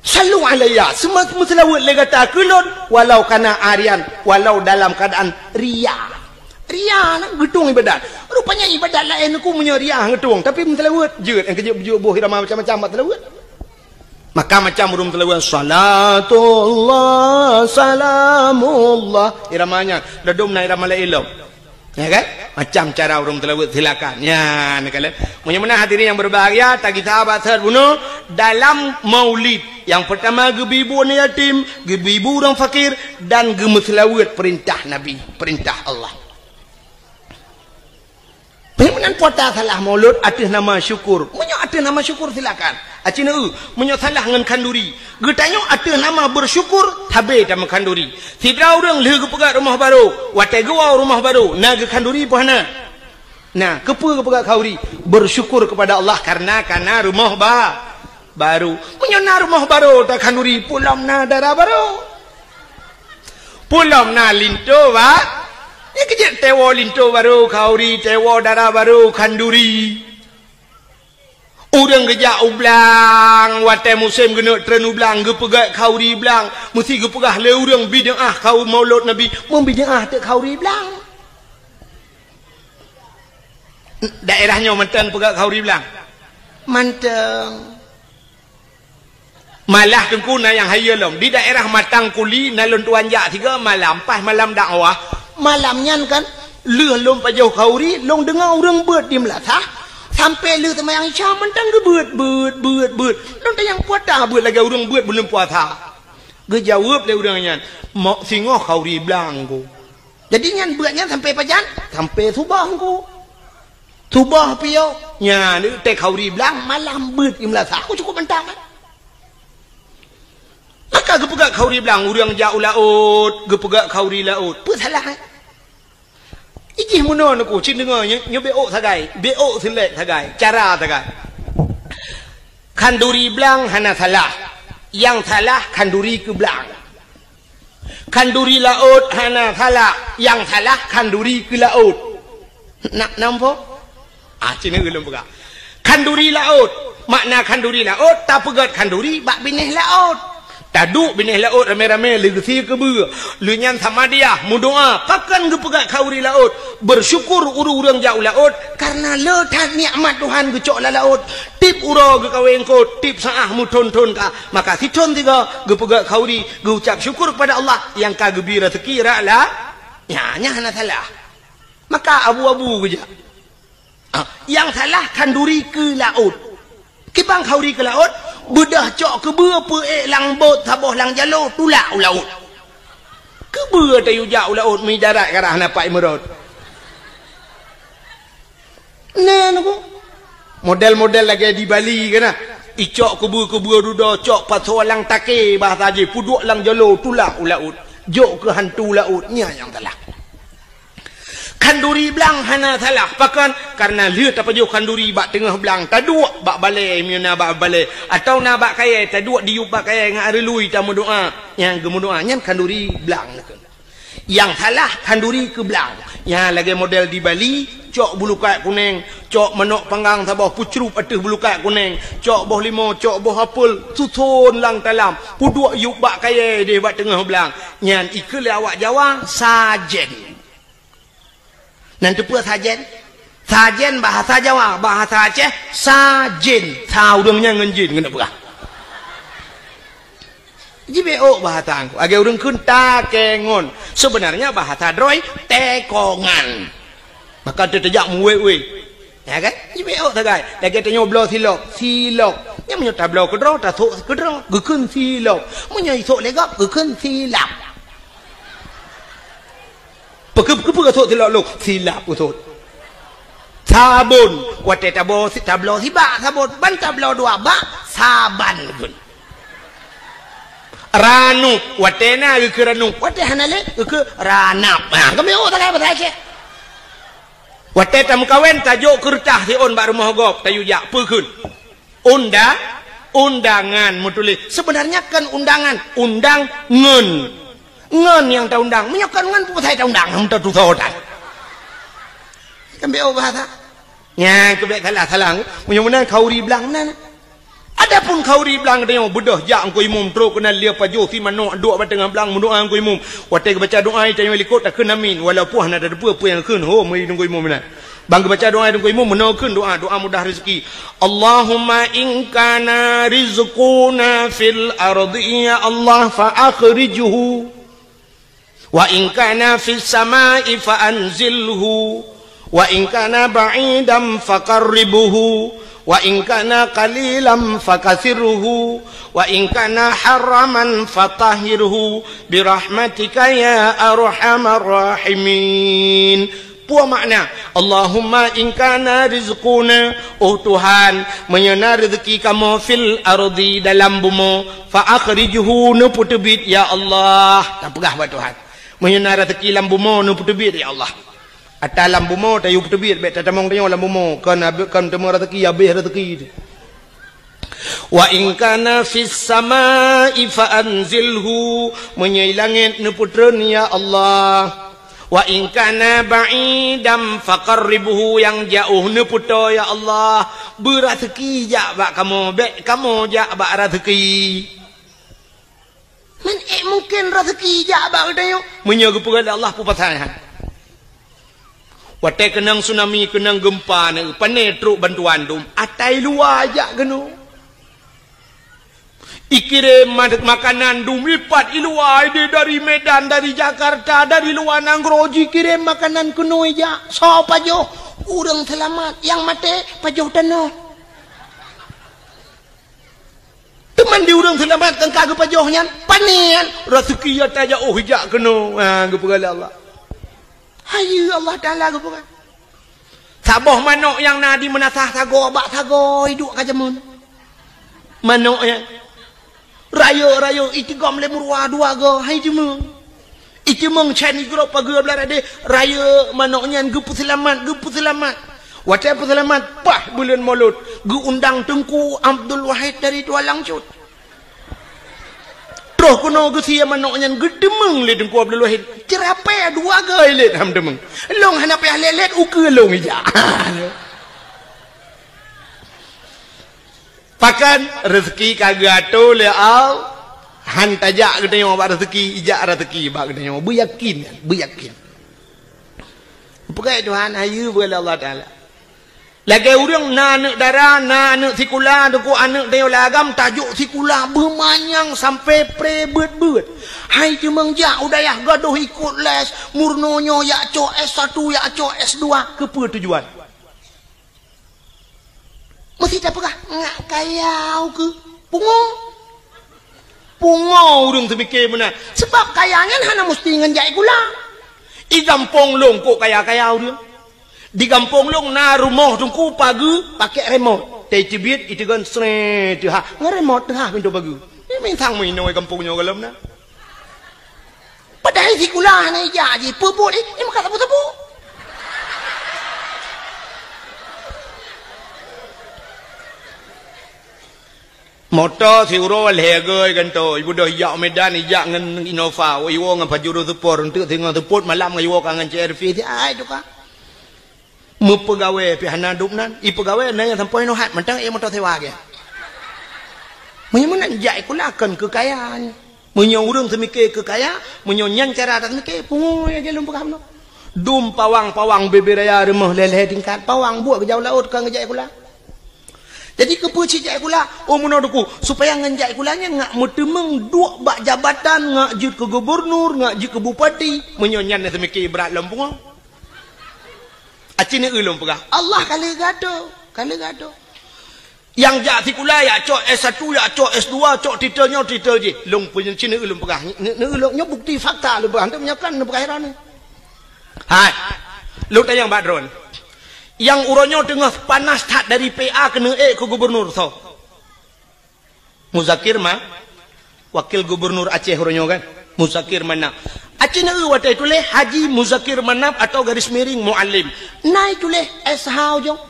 Sallu alayya, semua mentelawat le kata kulun walau kana ariyan, walau dalam keadaan ria. Ria nak gedung ibadat. Rupanya ibadat lain aku punya ria gedung, tapi mentelawat jeut yang kejut bujuh irama macam-macam mentelawat. Maka macam rum telawat salatullah salamullah iramanya redum na irama la ilmu ya kan macam cara rum telawat silakan ya nak kalian mudah-mudahan hadirin yang berbahagia tagi sahabat terbunuh dalam maulid yang pertama gebibu ni yatim gebibu orang fakir dan gemeselawat perintah Nabi perintah Allah. Menan puasa salah maulud atas nama syukur. Menyo atas nama syukur silakan. Acina menyo salah ngan kanduri. Getanyo atas nama bersyukur tabe ta makanduri tidak orang leh ke pegat rumah baru watai gua rumah baru naga kanduri pohana nah kepu ke pegat kauri bersyukur kepada Allah karena rumah baru menyana rumah baru ta kanduri pulam na dara baru pulam na linto ba ni kejek tewo linto baru kauri tewo dara baru kanduri orang kerja ublang watai musim kena tren ublang gepegat kauri blang mesti gepegah le orang bid'ah kau maulud nabi membid'ah tak kauri blang daerahnya mentang pegat kauri blang manteng malah tengkuna yang hayalom di daerah Matang Kuli nalon tuan jak 3 malam pas malam dakwah malamnya kan leh lom pajau kauri long dengar orang beut di melatah sampai lu temayang Isya mentang ke beut non yang puasa beut lagi orang beut belum puasa ge jawab le urangnya mak singoh kauri blang ku jadi nyan beutnya sampai pajan sampai subah ku subah piau nya ni teh kauri blang malam beut imla aku cukup mentang kan maka ge pegak kauri blang urang jauh laut ge pegak kauri laut apa salah Iji muno aku cin dengar nyo beo sagai beo selek sagai cara sagai kanduri blang hana salah yang salah kanduri ke blang kanduri laut hana salah yang salah kanduri ke laut nak nampak cina gelem pegak kanduri laut makna kanduri laut tak pegat kanduri bak binih laut taduk binih laut rame-rame legesi ke ber lu nyan sama dia mudoa pakan ge pegat kauri laut bersyukur urang jauh laut karena letak nikmat Tuhan ge cok laut tip uro ge kaweng ko tip saah mu ton ka maka si ton tiga ge pegat kauri ge ucap syukur kepada Allah yang ka gebi rezeki raklah nya hana salah maka abu-abu ge yang salah kanduri ke laut kibang kauri ke laut bedah cok ke berapa lang bot taboh lang jalo tulak laut ke ber tayu jauh laut mi darat karah napak merot nah aku model-model lagi di Bali kan icok ke ber duda cok pasal lang take bahasa je puduk lang jalo tulak laut jok ke hantu lautnya yang salah kanduri blang hana salah pakan karena lihat apa jauh kanduri bak tengah blang taduk bak balai miuna bak balai atau na bak kaya taduk diup bak kaya ngak relui tamu doa yang gemu doa nyan kanduri blang yang salah kanduri ke blang yang lagi model di Bali cok bulu kayak kuning cok menok panggang sabah pucrup ateh bulu kayak kuning cok boh limo cok boh apel susun lang talam puduk yuk bak kaya dia bak tengah blang nyan ikut awak Jawa sajen nanti pun sajen bahasa Jawa bahasa Aceh sajen tahu dongnya ngenjin kena pula jibeo bahasa aku agak urang kun takengon sebenarnya bahasa droi tekongan maka terjak muwe ya kan jibeo sagai lagi tanya blo silok nya menyo tablo kedro ta sok kedro gekeun silok menyo sok legap gekeun silap Pekep sok silap usut sabun wate tablo siba sabun ban tablo dua ba saban gun ranuk wate na ke ranuk wate hanale ke ranap kami tak kaya bahasa Aceh wate tam kawen tajuk kertah si on bak rumah gop tayu jak pekeun undangan mutuli sebenarnya kan undangan undang ngen yang tak undang menyokan ngan putai tak undang ham tak tusotan kami bahasa nya kebek salah mudah-mudahan kauri blang nan adapun kauri blang dia bedah jak angko imum tro kena lia pajo si mano duk ba tengah blang doa angko imum wate baca doa tanya likot tak kena amin walaupun ada depa yang keun ho mai dungko imum nan bang baca doa dungko imum menokeun doa mudah rezeki Allahumma in kana rizquna fil ardi ya Allah fa akhrijhu wa in kana fis samai fa anzilhu wa in kana ba'idan faqarribhu wa in kana qalilan fakasirhu wa in kana haraman fatahhirhu birahmatika ya arhamar rahimin Puan makna Allahumma in kana rizquna, oh Tuhan menyana rezeki kamu fil ardi dalam bumi, fa akhrijhu nu putubit ya Allah. Tak pegah buat Tuhan menyana rezeki dalam bumi nu putubit ya Allah. Atas dalam bumi tayu putubit bet tamong tayo dalam bumi kan temu rezeki habis rezeki. Wa in kana fis samai fa anzilhu, menyai langit nu putreun ya Allah. Wa in kana ba'idam faqarribhu, yang jauh ne puto ya Allah. Berazeki jak bak kamu, bek kamu jak bak rezeki. Men mungkin rezeki jak bak dayo. Menyaga pegala Allah pu pasahan. Watai kenang tsunami, kenang gempa ne, pane truk bantuan dum. Atai luar jak geno. Ikirim makanan dumipat iluai dari Medan, dari Jakarta, dari luar Nangroji kirim makanan kuno aja. So pajoh urang selamat, yang mate pajoh tanah. Teman di urang selamat kan kagak pajohnya panian rezeki ya taja oh hijak kuno. Ha gepegala Allah. Hayu Allah Taala gepegala. Saboh manuk yang nadi menasah sago bak sago hidup kajamun. Manuk ya. Raya itigam le murwa dua go hai jemeng itimeng chani gro pageu belara de raya manoknya gepu selamat watai selamat pah bulan Maulud gu undang Tengku Abdul Wahid dari Tua Langcut troh kuno gu sia manoknya gedemeng le Tengku Abdul Wahid cerape dua go le ham demeng long hanape lelet uke long ija pakan rezeki kagak tu le au han tajak gede yang buat rezeki ijak rezeki bak gede yang beryakin pakai Tuhan ayu boleh Allah Taala lagi urang na darah na sikula deku anak dia lagam tajuk sikula bermanyang sampai pre-bet hai cemang jak udayah gaduh ikut les murnonyo ya co S1 ya co S2 kepa tujuan mesti tak pegah ngak kayau ke pungo urang terfikir benar sebab kayanya hana mesti ngenjai gula i gampong long kok kaya-kayau dia di gampong long na rumah tungku pagi pakai remote teh cibit itu kan sre ha ngeremote ha pintu pagi ini mintang minoi kampungnya galam na padahal si gula na jadi pupuk ini makan tepu-tepu. Motor si uro legai kan tu ibu dah yak Medan yak ngan Innova iwo ngan pajuru support untuk tengah support malam iwo kangen CRV ti ai tu ka mu pegawai pihana dupnan i pegawai na yang sampai no hat mentang motor sewa ge mun jai kulakan kekayaan munyo urang semike kekaya munyo nyan cara tak semike pungo ya gelum pegam no dum pawang beberaya rumah leleh tingkat pawang buat ke jauh laut kan ngejai kula. Jadi kepuci jai kula munoduku supaya ngenjai kulanya ngak mutemeng dua bak jabatan ngak jut ke gubernur ngak jut ke bupati menyonyan semiki berat lempung acine ulum pegah Allah kali gado yang jak si kula ya cok S1 ya cok S2 cok titel je long punya cine ulum pegah ne ulumnya bukti fakta lu hantu menyakan ne pegah hai lu tayang badron yang uronyo tengah panas tak dari PA kena ke gubernur so Muzakir mah wakil gubernur Aceh uronyo kan Muzakir Manap Aceh na watai tulis Haji Muzakir Manap atau garis miring Muallim na tulis SH ujung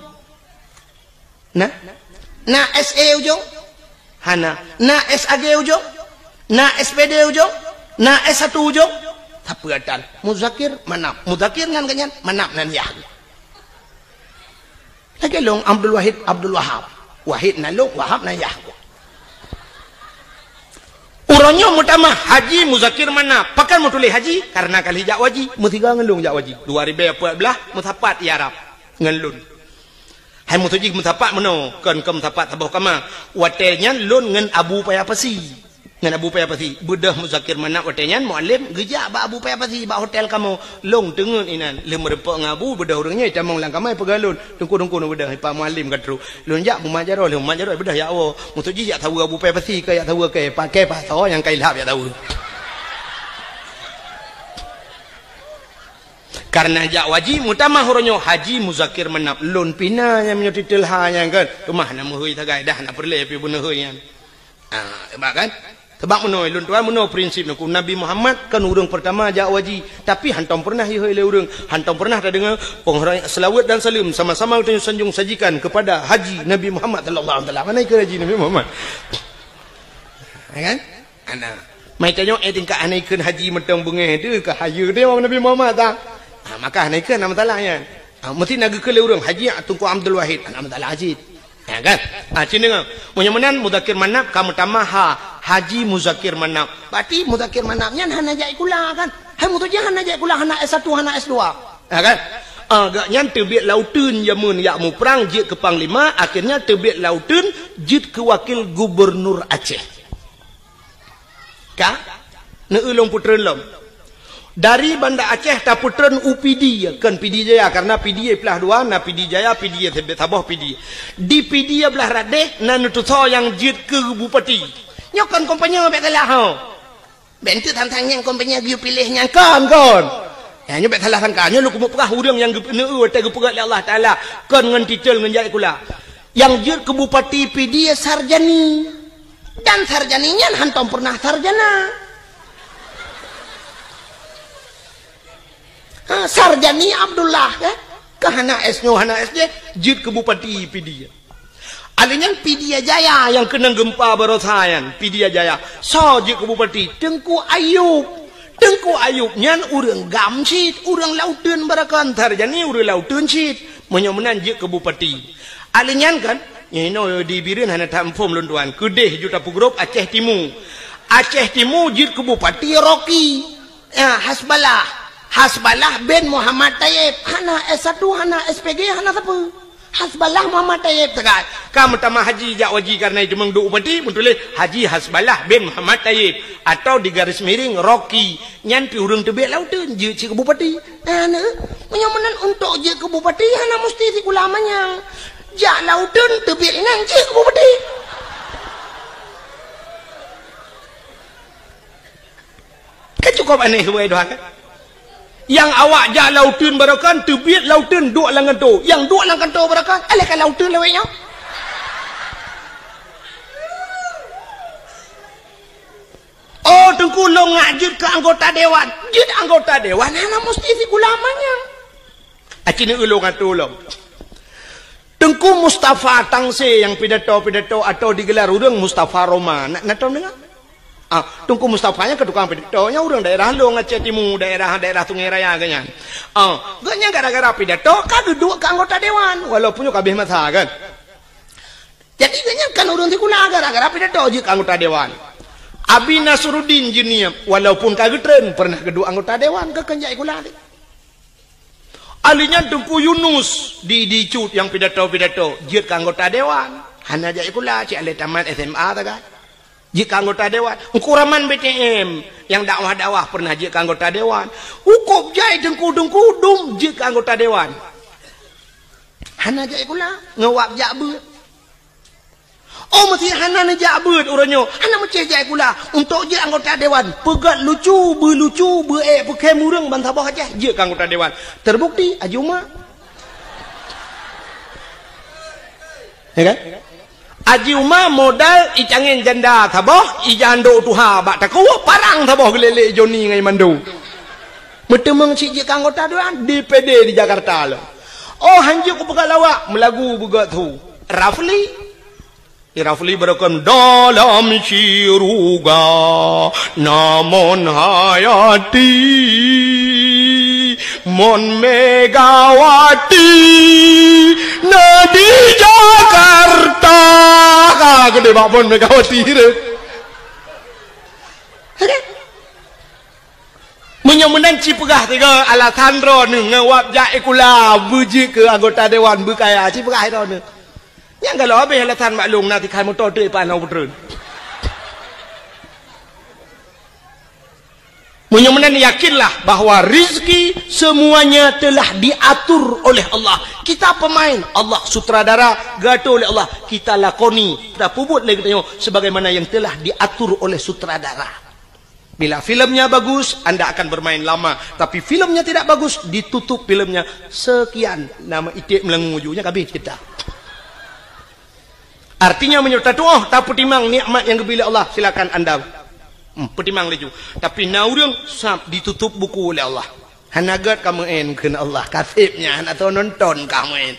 na SE ujung hana na SAG ujung na SPD ujung na S1 ujung tapatan Muzakir Manap Muzakir ngan kanyan Manap nan ya lagi long Abdul Wahid Abdul Wahab Wahid na long Wahab na Yahku uronyo mutama Haji Muzakir Manap pakan mutuli Haji karena kali jak waji mutiga ngelung jak waji 2014 mutapat Arab ngelun hai mutuji mutapat meno kan ke mutapat tabuh kama watenya lun ngen Abu Payapasi ngan Abu Payapasi budah Muzakir Manap watenya muallim geja ba Abu Payapasi ba hotel kamu long tengen inan lem repok ngabu budah urangnya camong lang kamai pegalun dengku budah pa muallim katru lun jak mumajaro budah ya Allah mutuji ya tahu Abu Payapasi ke ya tahu ke pakai bahasa yang kai lap ya tahu Karena jak wajib mutamah huronyo Haji Muzakir Manap lon pina yang menyoti telha yang kan rumah nama hui tagai dah nak perle pi buna hui yang sebab kan sebab menoi lon tuan menoi prinsip nak Nabi Muhammad kan urang pertama jak wajib tapi hantam pernah hui le urang hantam pernah tak dengar penghormatan selawat dan salam sama-sama kita sanjung sajikan kepada Haji Nabi Muhammad sallallahu alaihi wasallam mana ke Haji Nabi Muhammad kan ana mai tanya tingkat anaikun haji mentang bengeh tu ke hayu dia Nabi Muhammad tak maka anaikun nama talanya mesti naga ke urang Haji Tunku Abdul Wahid nama talah Haji kan cina ngam munyamunan Muzakir Manap kamu tamaha Haji Muzakir Manap berarti Muzakir Manapnya hana jai kula kan hai mutu je hana jai kula hana S1 hana S2 kan agaknya terbit lautun jamun yak mu perang jit ke panglima akhirnya terbit lautun jit ke wakil gubernur Aceh ka ne ulung putren lom dari Banda Aceh ta putren UPD kan PD Jaya karena PD belah dua na PD Jaya PD Sabah PD di PD belah radeh na nutuso yang jit ke bupati nyokan kompanya bet telah ho bentuk tantang yang kompanya giu pilihnya kan ya nyobek salah sangkanya lu kumu pegah urang yang neu te gepegat Allah Taala kan ngan titel ngan jai kula yang jit ke bupati PD sarjani dan sarjaninya hantam pernah sarjana Sarjani Abdullah ya kahana S-nya hana SD jid ke bupati PD alinyan PD Jaya yang kena gempa barosayan PD Jaya so jid ke bupati Tengku Ayub nyan urang gamsit urang lauteun barakan sarjani urang lauteun sit menyomenan jid ke bupati alinyan kan nyino di bireun hana tamfom lunduan kedeh juta pugrop Aceh Timur jid ke bupati Rocky ya Hasbalah bin Muhammad Tayyib hana S1 hana SPG hana apa Hasbalah Muhammad Tayyib tegat kamu tamah haji jak wajib karena itu mengdu upati mentulih Haji Hasbalah bin Muhammad Tayyib atau di garis miring Rocky nyan pi urang tebek lauteun je ci ke bupati ana menyomenan untuk je ke bupati hana mesti ti ulamanya jak lauteun tebek nang je ke bupati kan cukup aneh we doa kan yang awak jak lauteun barakan tebiat lauteun duk lang kanto yang duk lang kanto barakan alahkan lauteun lewenya oh Tengku long ngajut ke anggota dewan jut anggota dewan hana mesti si ulamanya acini ulung kanto long Tengku Mustafa Tangse yang pidato atau digelar urang Mustafa Roma nak tahu dengar Tengku Mustafanya ke tukang pidatonya urang daerah lo Aceh Timur daerah Sungai Raya ganyan ganyan gara-gara pidato kan duduk ke anggota dewan walaupun yo kabeh masa kan jadi ganyan kan urang tikula gara-gara pidato je ke anggota dewan Abi Nasruddin Jinia walaupun kagetren pernah kedua anggota dewan ke kenjai kula alinya Tengku Yunus di cut yang pidato je ke anggota dewan hana jai kula cik ale tamat SMA ta kan jika anggota dewan ukuraman BTM yang dakwah pernah jika anggota dewan hukum jai Tengku dum jika anggota dewan hana jai kula ngawak jak beut oh mesti hana ne jak beut uranyo hana mesti jai kula untuk je anggota dewan pegat lucu pakai murang bantabah aja jika anggota dewan terbukti ajuma ya kan Aji Umar modal icangin janda taboh ijando tuha bak taku parang taboh gelele Joni ngai mandu metemeng si je anggota dewan DPD di Jakarta lo oh hanjuk ku pegat lawak melagu begat tu Rafli berakam dalam siruga namun hayati mon Megawati Nadi Jakarta gede bakpon Megawati menyomenan cipegah tiga alasan ron ngawap jai kula buji ke anggota dewan berkaya cipegah ron yang kalau habis alasan maklum nanti kamu tahu tu panau putren menyomenan yakinlah bahwa rizki semuanya telah diatur oleh Allah. Kita pemain, Allah sutradara, gato oleh Allah. Kita lakoni, kita puput lagi tanya sebagaimana yang telah diatur oleh sutradara. Bila filmnya bagus, anda akan bermain lama. Tapi filmnya tidak bagus, ditutup filmnya. Sekian, nama itik melengujuknya habis kita. Artinya menyerta doa, tak pertimang nikmat yang bila Allah, silakan anda pertimang laju. Tapi naurung ditutup buku oleh Allah. Hanagat kamu kena Allah kasibnya atau nonton kamu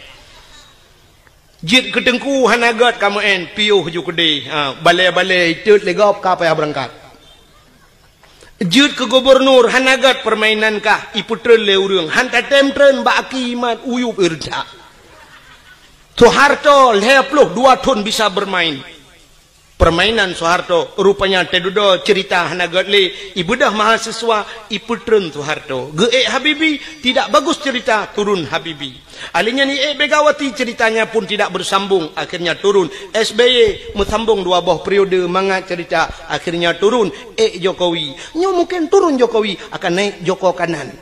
jid ketengku hanagat kamu piuh ju kedi balai-balai cut legop ka payah berangkat jid ke gubernur hanagat permainan kah iputren le urang hanta temtren ba akimat uyup irda Soeharto leploh 2 tahun bisa bermain permainan Soeharto rupanya tedudo cerita hanagat le ibudah mahasiswa iputren Soeharto ge Habibi tidak bagus cerita turun Habibi alinya ni Begawati ceritanya pun tidak bersambung akhirnya turun SBY mesambung 2 buah periode mangat cerita akhirnya turun Jokowi nyo mungkin turun Jokowi akan naik Joko kanan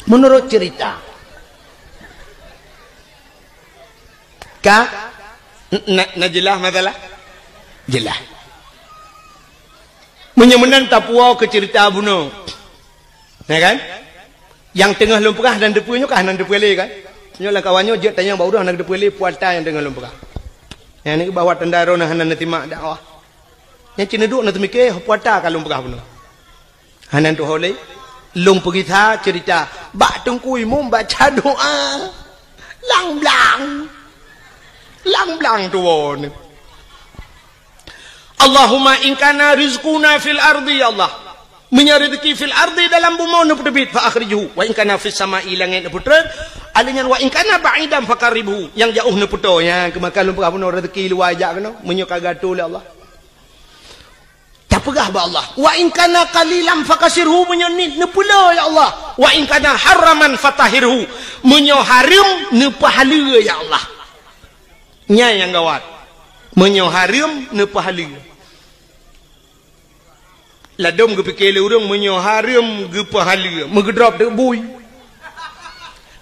menurut cerita jelas masalah jelas menyemenan tapuau ke cerita bunuh ya kan yang tengah lumpukah dan depunya kah nan depule kan nyolah kawannya je tanya bau dah nak depule puata yang tengah lumpukah yang ni bawa tendaro nah nan timak dakwah yang cina duk nak mikir puata kan lumpukah bunuh hanan tu holei lumpuk kita cerita bak tungkui mum baca doa lang-blang tuon. Allahumma in kana rizquna fil ardi ya Allah. Menyarezeki fil ardi dalam bumi nu pedebit fa akhrijuhu wa in kana fis sama'i langit putren alinyan wa in kana ba'idan fakaribuhu yang jauh nu puto nya kemakan lumpur apa rezeki luar ajak kena menyo kagatu oleh Allah. Tak pegah ba Allah. Wa in kana qalilan fakasirhu menyo ni nu pula ya Allah. Wa in kana haraman fatahirhu menyo haram nu pahala ya Allah. Nya yang gawat menyo haram ne pahala ladom ge pikir urang menyo haram ge pahala megedrop de bui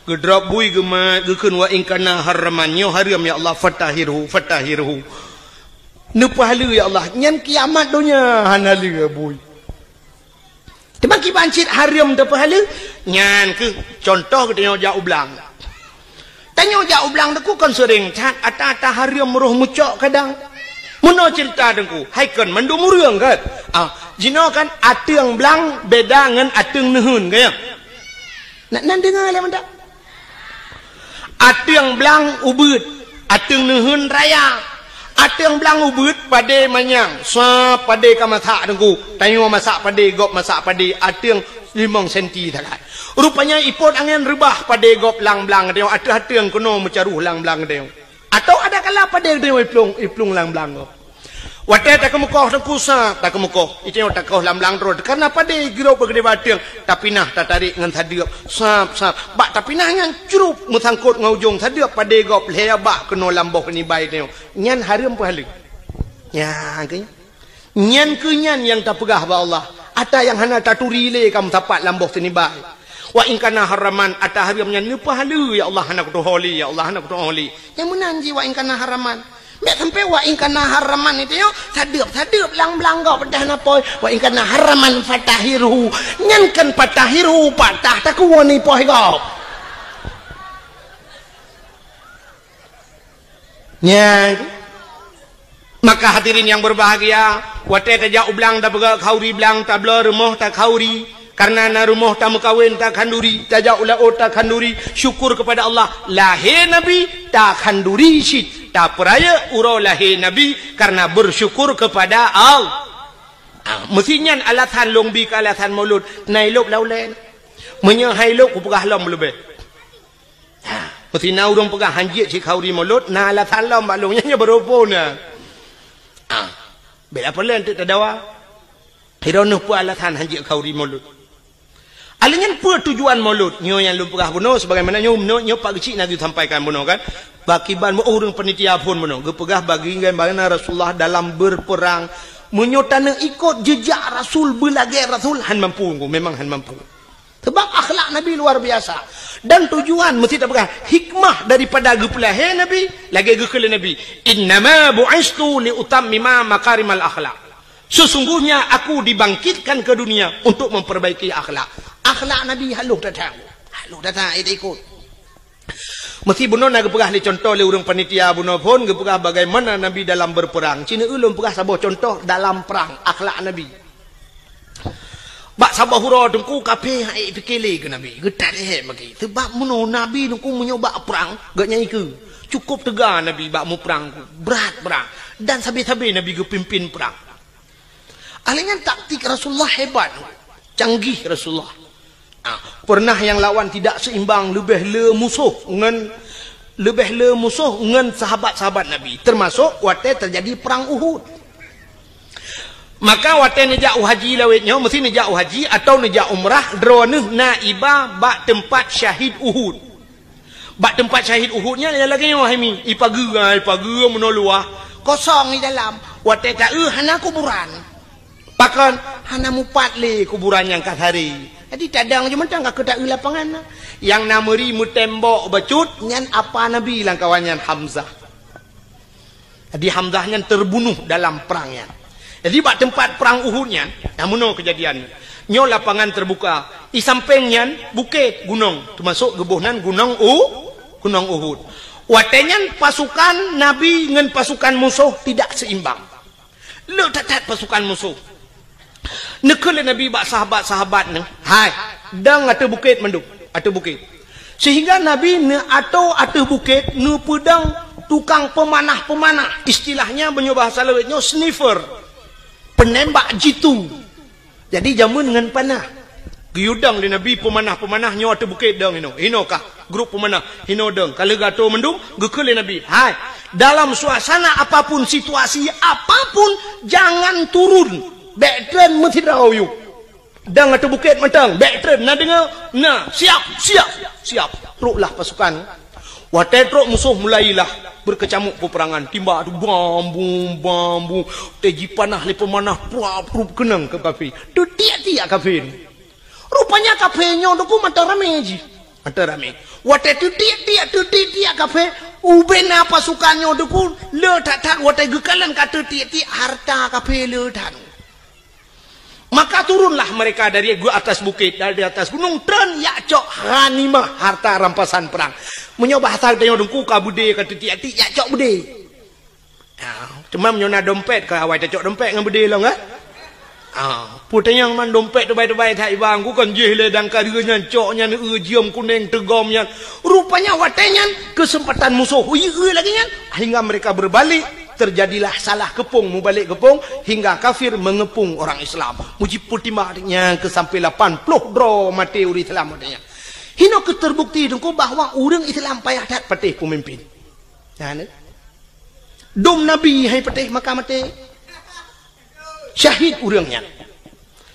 gedrop bui ge ma ge keun wa in kana haraman nyo haram ya Allah fatahirhu ne pahala ya Allah nyan kiamat dunia hanali bui temaki bancit haram de pahala nyan ke contoh ke jauh belang tanya jauh belang deku kan sering cat ata haram roh mucok kadang muno cerita deku haikon mandu murung kan jino kan ateung belang beda ngan ateung nehun kaya nak dengar le mendak ateung belang ubud ateung nehun raya ateung belang ubud pade manyang sa pade kamatha deku tanyo masak pade gop masak pade ateung 5 senti takat rupanya ipot angin rebah pada gop lang-blang dia ada-ada yang kena mencaruh lang-blang dia atau ada kala pada dia iplung lang-blang wadah tak kemukoh dan kusa tak kemukoh itu yang tak kau lang-blang terus karena pada giro bergede batang tapi nah tak tarik dengan tadiap sap bak tapi nah yang curup mesangkut ngaujung tadiap pada gop leya bak kena lamboh ni baik dia nyan haram pahala ya nyan kenyan yang tak pegah ba Allah ada yang hana taturi le kamu tapat lamboh sini baik wa in kana haraman ata haramnya ni pahala ya Allah anak tu holi ya Allah anak tu holi yang menanji wa in kana haraman mek sampai wa in kana haraman itu yo sadep lang-lang kau pedah napoi wa in kana haraman fatahiru nyankan fatahiru patah tak wani poi kau nya maka hadirin yang berbahagia wate tajak ublang tak pegak khauri belang tak bela rumah tak khauri karena na rumah tak mekawin tak khanduri tajak ulaut tak khanduri syukur kepada Allah lahir Nabi tak khanduri syit tak peraya uro lahir Nabi karena bersyukur kepada Allah mestinya alatan longbi ke alatan maulud nailuk laulen menyahailuk ku pegah lom lebih mesti na urang pegah hanjit si khauri maulud na alatan lom balungnya berupuna bela pelan tu tadawa hironuh pu alatan hanjit khauri maulud alingan pu tujuan maulud nyo yang lumpah buno sebagaimana nyo pak kecil Nabi sampaikan buno kan bakiban orang penitia pun buno gepegah bagi bagaimana Rasulullah dalam berperang menyotana ikut jejak Rasul belage Rasul han mampu memang han mampu Sebab akhlak Nabi luar biasa. Dan tujuan mesti tak pegang hikmah daripada gepelahe Nabi lagi gekele Nabi. Innama bu'istu li utammima makarimal akhlak. Sesungguhnya aku dibangkitkan ke dunia untuk memperbaiki akhlak. Akhlak Nabi halus datang. Halus datang ikut. Mesti bunuh nak gepegah li contoh le urang panitia bunuh pun gepegah bagaimana Nabi dalam berperang. Cina ulun pegah sabah contoh dalam perang akhlak Nabi. Bak sabah hura dengku kape hai fikele ke Nabi. Getat he bagi. Sebab muno Nabi dengku menyoba perang, gak nyai ke. Cukup tegar Nabi bak mu perang ku. Berat perang. Dan sabi-sabi Nabi ge pimpin perang. Alingan taktik Rasulullah hebat. Canggih Rasulullah. Pernah yang lawan tidak seimbang lebih le musuh ngan sahabat-sahabat Nabi. Termasuk waktu terjadi perang Uhud. Maka waktu nejak haji lawetnya mesti nejak haji atau nejak umrah drone naibah bak tempat syahid Uhud. Bak tempat syahid Uhudnya lagi wahimi ipagu menoluah kosong di dalam. Waktu tak hana kuburan. Pakan hana mupat le kuburan yang kat hari. Jadi tadang je mentang ka kedak lapangan. Yang nameri mu tembok becut nyan apa Nabi lang kawannya Hamzah. Jadi Hamzah nyan terbunuh dalam perangnya. Jadi bak tempat perang Uhudnya, namuno kejadian. Nyo lapangan terbuka, di sampingnya bukit gunung, termasuk gebuhnan gunung Uhud. Watenyan pasukan Nabi dengan pasukan musuh tidak seimbang. Le tatat pasukan musuh. Nekele Nabi bak sahabat-sahabat ne, hai, dang ate bukit menduk, ate bukit. Sehingga Nabi ne atau ate bukit ne pedang tukang pemanah-pemanah, istilahnya bahasa lewetnya sniffer. Penembak jitu. Jadi jamun dengan panah. Giudang li Nabi pemanah-pemanah nyo ate bukit dang hino kah grup pemanah hino dang kalau gato mendung gekele Nabi. Hai, dalam suasana apapun situasi apapun jangan turun. Backtrain mesti rayu. Dang ate bukit mentang backtrain na dengar na siap. Teruklah pasukan. Watetrok musuh mulailah berkecamuk peperangan. Timba tu bambu. Teji panah le pemanah prup kenang ke kafir. Tu tiak-tiak kafir. Rupanya kafirnya tu mata rame ji. Mata rame. Wate tu tiak kafir. Ubena pasukannya tu le tak wate gekalan kata tiak-tiak harta kafir le tak. Maka turunlah mereka dari atas bukit, dari atas gunung tren yakcok ghanimah harta rampasan perang. Menyoba hasil tengok dengku ka bude kata tiak-tiak yakcok bude. Cuma menyona dompet ke awai cocok dompet dengan bude lah kan? Putanya man dompet tu baik-baik tak ibang ku kan jeh le dang kadirnya coknya jiam kuning tegomnya. Rupanya watenya kesempatan musuh lagi kan hingga mereka berbalik. Terjadilah salah kepung, mubalik kepung hingga kafir mengepung orang Islam. Muji pultimanya ke sampai 80 dro mati uri Islam adanya. Hino keterbukti dengku bahwa orang Islam payah dat patih pemimpin. Ya ne? Dom Nabi hai patih maka mati. Syahid urangnya.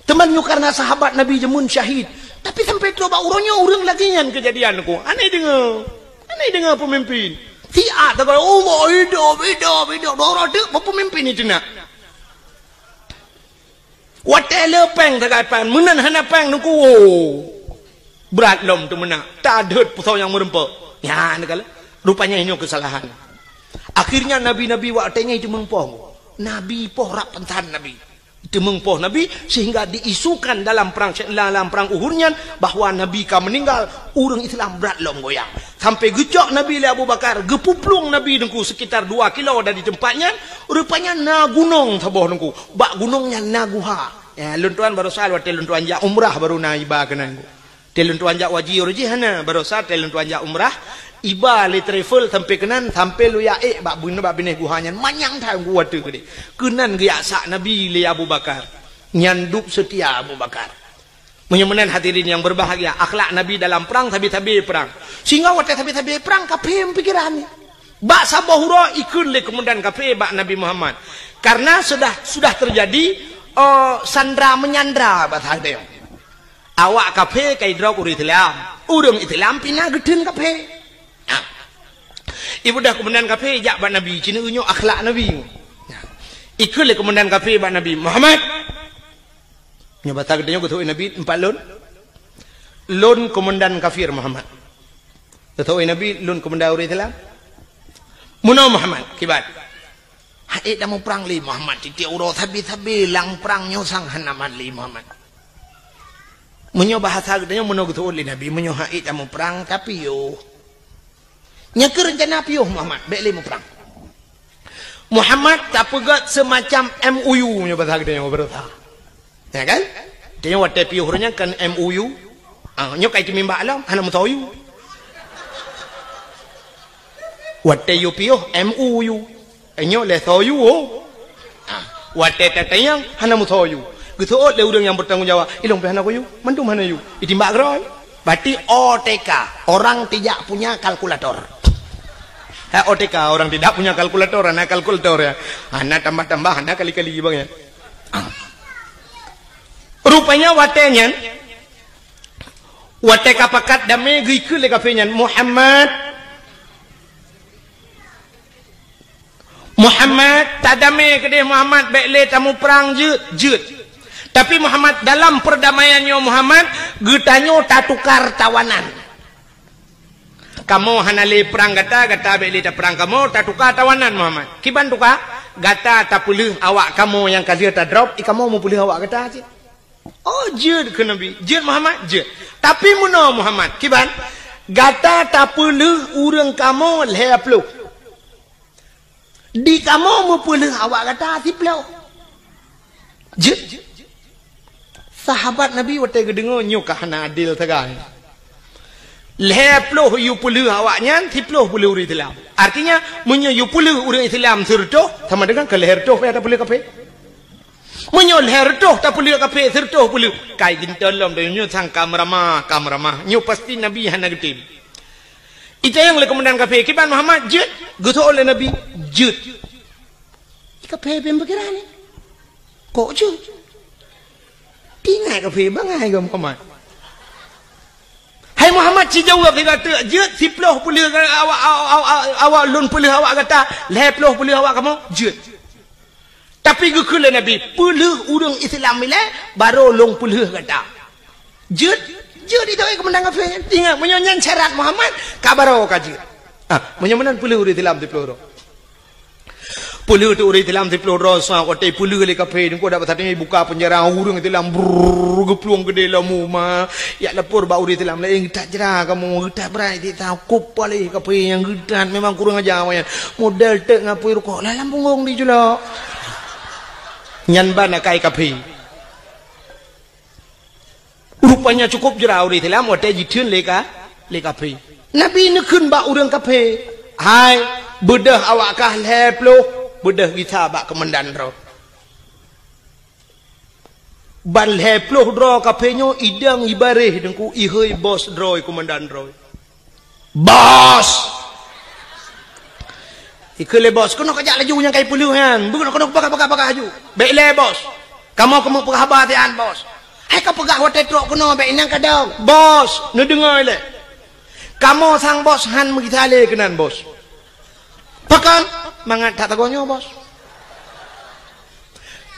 Temannya karena sahabat Nabi jemun syahid. Tapi sampai coba urangnya urang lagi nyan kejadianku. Aneh dengar pemimpin. Tiak tak kau hidup dorang tu pemimpin itu nak. Watai lepeng tak kaipan menan hana peng nungku berat lom tu menak tak ada pusau yang merempak. Ya nak kala rupanya ini kesalahan. Akhirnya nabi-nabi watainya itu mengpoh. Nabi poh rak pentan Nabi. Itu mengpoh Nabi sehingga diisukan dalam perang Uhudnya bahwa Nabi ka meninggal urang Islam berat lom goyang. Sampai gejok Nabi le Abu Bakar, gepuplung Nabi dengku sekitar 2 kilo dari tempatnya, rupanya na gunung saboh dengku. Bak gunungnya Naguha. Ya, luntuan baru sal wa luntuan ja umrah baru na iba kenangku. Luntuan ja waji orji hana baru sal luntuan ja umrah. Iba le travel sampai kenan sampai lu ya bak bune bak bineh guhanya manyang tha gua tu gede. Kenan ge sak Nabi le Abu Bakar. Nyanduk setia Abu Bakar. Menyemenan hadirin yang berbahagia, akhlak Nabi dalam perang tabi-tabi perang. Sehingga waktu tabi-tabi perang kafir pikirannya. Bak sabahura ikun le kemudian kafir bak Nabi Muhammad. Karena sudah terjadi sandra menyandra bahasa dia. Awak kafir kai drop urang Islam. Urang Islam pindah geden kafir. Ibu dah kemudian kafir jak bak Nabi, cina unyo akhlak Nabi. Ikun le kemudian kafir bak Nabi Muhammad. Nya bata gedenya ku tu Nabi 4 lun. lun komandan kafir Muhammad. Tahu Nabi lun komandan orang Islam. Muno Muhammad kibat. Hai dah mau perang li Muhammad titik uro tabi lang perang nyosang hanaman li Muhammad. Munyo bahasa gedenya muno gitu li Nabi munyo hai dah mau perang tapi yo. Nyakir rencana piuh Muhammad bek li mau perang. Muhammad tak pegat semacam MOU nya bahasa gedenya berita. Ya kan? Dia wate piuhnya kan MOU. Nyo kai timimba alam hana mutayu. Wate yu piuh MOU. Enyo le soyu wate tetayang hana musoyu gitu le udang yang bertanggung jawab ilong pe hana ko yu mandum hana yu itimbak roy berarti OTK orang tidak punya kalkulator. OTK orang tidak punya kalkulator, anak kalkulator ya anak tambah anak kali-kali bang ya. Rupanya watenya wate kapakat dame gikul le kafenya Muhammad tak damai ke dia Muhammad baiklah tamu perang jut. Tapi Muhammad dalam perdamaiannya Muhammad getanyo tak tukar tawanan. Kamu hanale perang gata baiklah tak perang kamu tak tukar tawanan Muhammad. Kiban tukar gata tak pulih awak kamu yang kadir tak drop kamu mau pulih awak gata aja. Oh jut ke Nabi jut Muhammad jut. Tapi muno Muhammad kiban gata tak pulih urang kamu lehaplu. Di kamu mau pulih awak kata tiplau. Sahabat Nabi waktu kedengar nyukah na adil tegang. Leploh yu pulih awaknya tiploh pulih uri Islam. Artinya munyo yu pulih uri Islam sertoh sama dengan ke leher toh ada pulih kape. Munyo leher toh tak pulih kape sertoh pulih. Kai gintolom dan nyu sang kamramah. Nyu pasti Nabi hana getim. Itu yang oleh komandan kafe kiban Muhammad jut gitu oleh Nabi jut. Kafe pembekiran ni kok jut tinggal kafe bangai ke Muhammad. Hai Muhammad si jawab dia kata jut siploh pulih awak lun pulih awak kata leploh pulih awak kamu jut. Tapi gekul Nabi pulih urang Islam ile baru long pulih kata jut. Jadi itu komandan kafir tinggal menyanyian syarat Muhammad kabaro kaji. Menyanyian puluh uri dalam di peluru. Puluh tu uri dalam di peluru so kote puluh le kafir ko dapat tadi buka penjara urang dalam gepluang gede lamu ma ya lapor ba uri dalam lain tak jera kamu tak berai di tahu kupale kafir yang gedan memang kurang ajar awaknya. Model tek ngapui rukuk lalam punggung di jula. Nyan bana kai kafir. Rupanya cukup jerau di dalam wadah jitun leka pi. Nabi nekun ba urang kape. Hai bedah awak kah leplo bedah kita bak komandan ro. Ban leplo dro kapenyo idang ibareh dengku ihoi bos dro komandan ro. Bos. Ikele bos kono kajak laju yang kai puluhan. Bukan kono pakak haju. Baiklah bos. Kamu perhabatian bos. Hai kau pegah wadah truk kena baik nang kadang. Bos, nu dengar le. Kamu sang bos han begitu ale kenan bos. Pakan mangat tak tagonyo bos.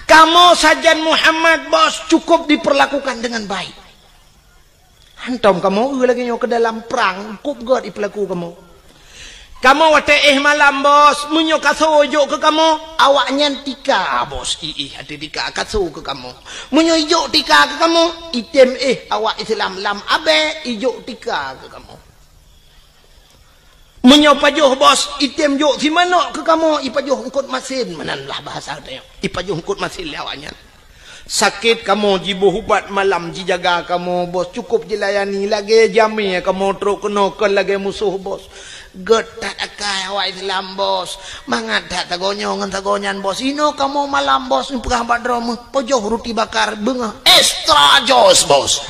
Kamu sajan Muhammad bos cukup diperlakukan dengan baik. Hantam kamu lagi nyo ke dalam perang kup god diperlaku kamu. Kamu wate malam bos munyo kasojo ke kamu awaknya tika bos ada tika kaso ke kamu munyo ijo tika ke kamu item awak Islam lam abe ijo tika ke kamu munyo pajuh bos item jo si mana ke kamu ipajuh ngkut masin mananlah bahasa dia ipajuh ngkut masin awaknya sakit kamu jibu hubat malam jijaga kamu bos cukup dilayani lagi jami kamu truk kena ke lagi musuh bos getak akai awak Islam bos mangat tak tagonyo ngan tagonyan bos ino kamu malam bos ni pegah badrom pojoh roti bakar bengah extra jos bos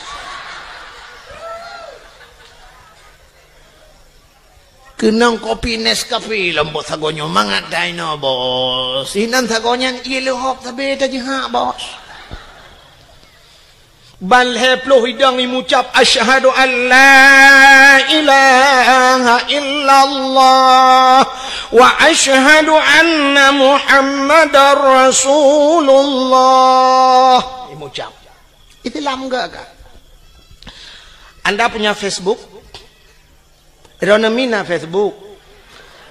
kenang kopi Nescafe lembut tagonyo mangat daino bos inan tagonyan ilu hop tabe tajih bos bal heploh hidang mengucap asyhadu an la ilaha illallah wa asyhadu anna muhammadar rasulullah mengucap Islam enggak Anda punya Facebook? Rona mina Facebook.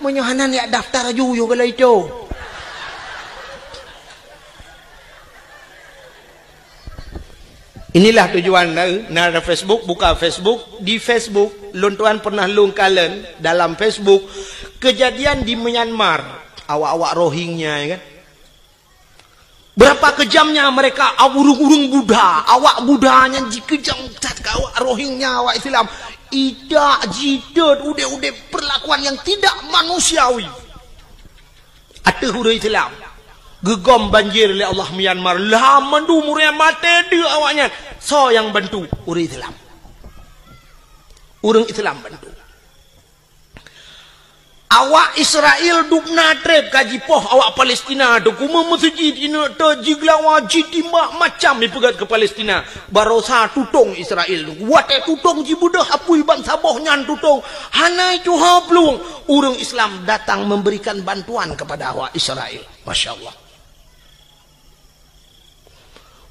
Menyohanan ya daftar aja kalau itu. Inilah tujuan nara Facebook, buka Facebook. Di Facebook, luntuan pernah lungkalen dalam Facebook kejadian di Myanmar, awak-awak Rohingya, ya kan? Berapa kejamnya mereka urung-urung Buddha, awak Buddhanya dikejam ke awak Rohingya, awak Islam. Tidak jidat, udah perlakuan yang tidak manusiawi. Ada huruf Islam. Gegom banjir oleh Allah Myanmar. Lah mandu murian mati dia awaknya. So yang bantu orang Islam. Orang Islam bantu. Awak Israel duk natrep kaji poh awak Palestina tu kuma masjid ina tajiglawa jitimak macam dipegat ke Palestina. Barosa tutong Israel tu. Wate tutong jibudah apui bangsa boh nyan tutong. Hanai tu haplung. Orang Islam datang memberikan bantuan kepada awak Israel. Masya Allah.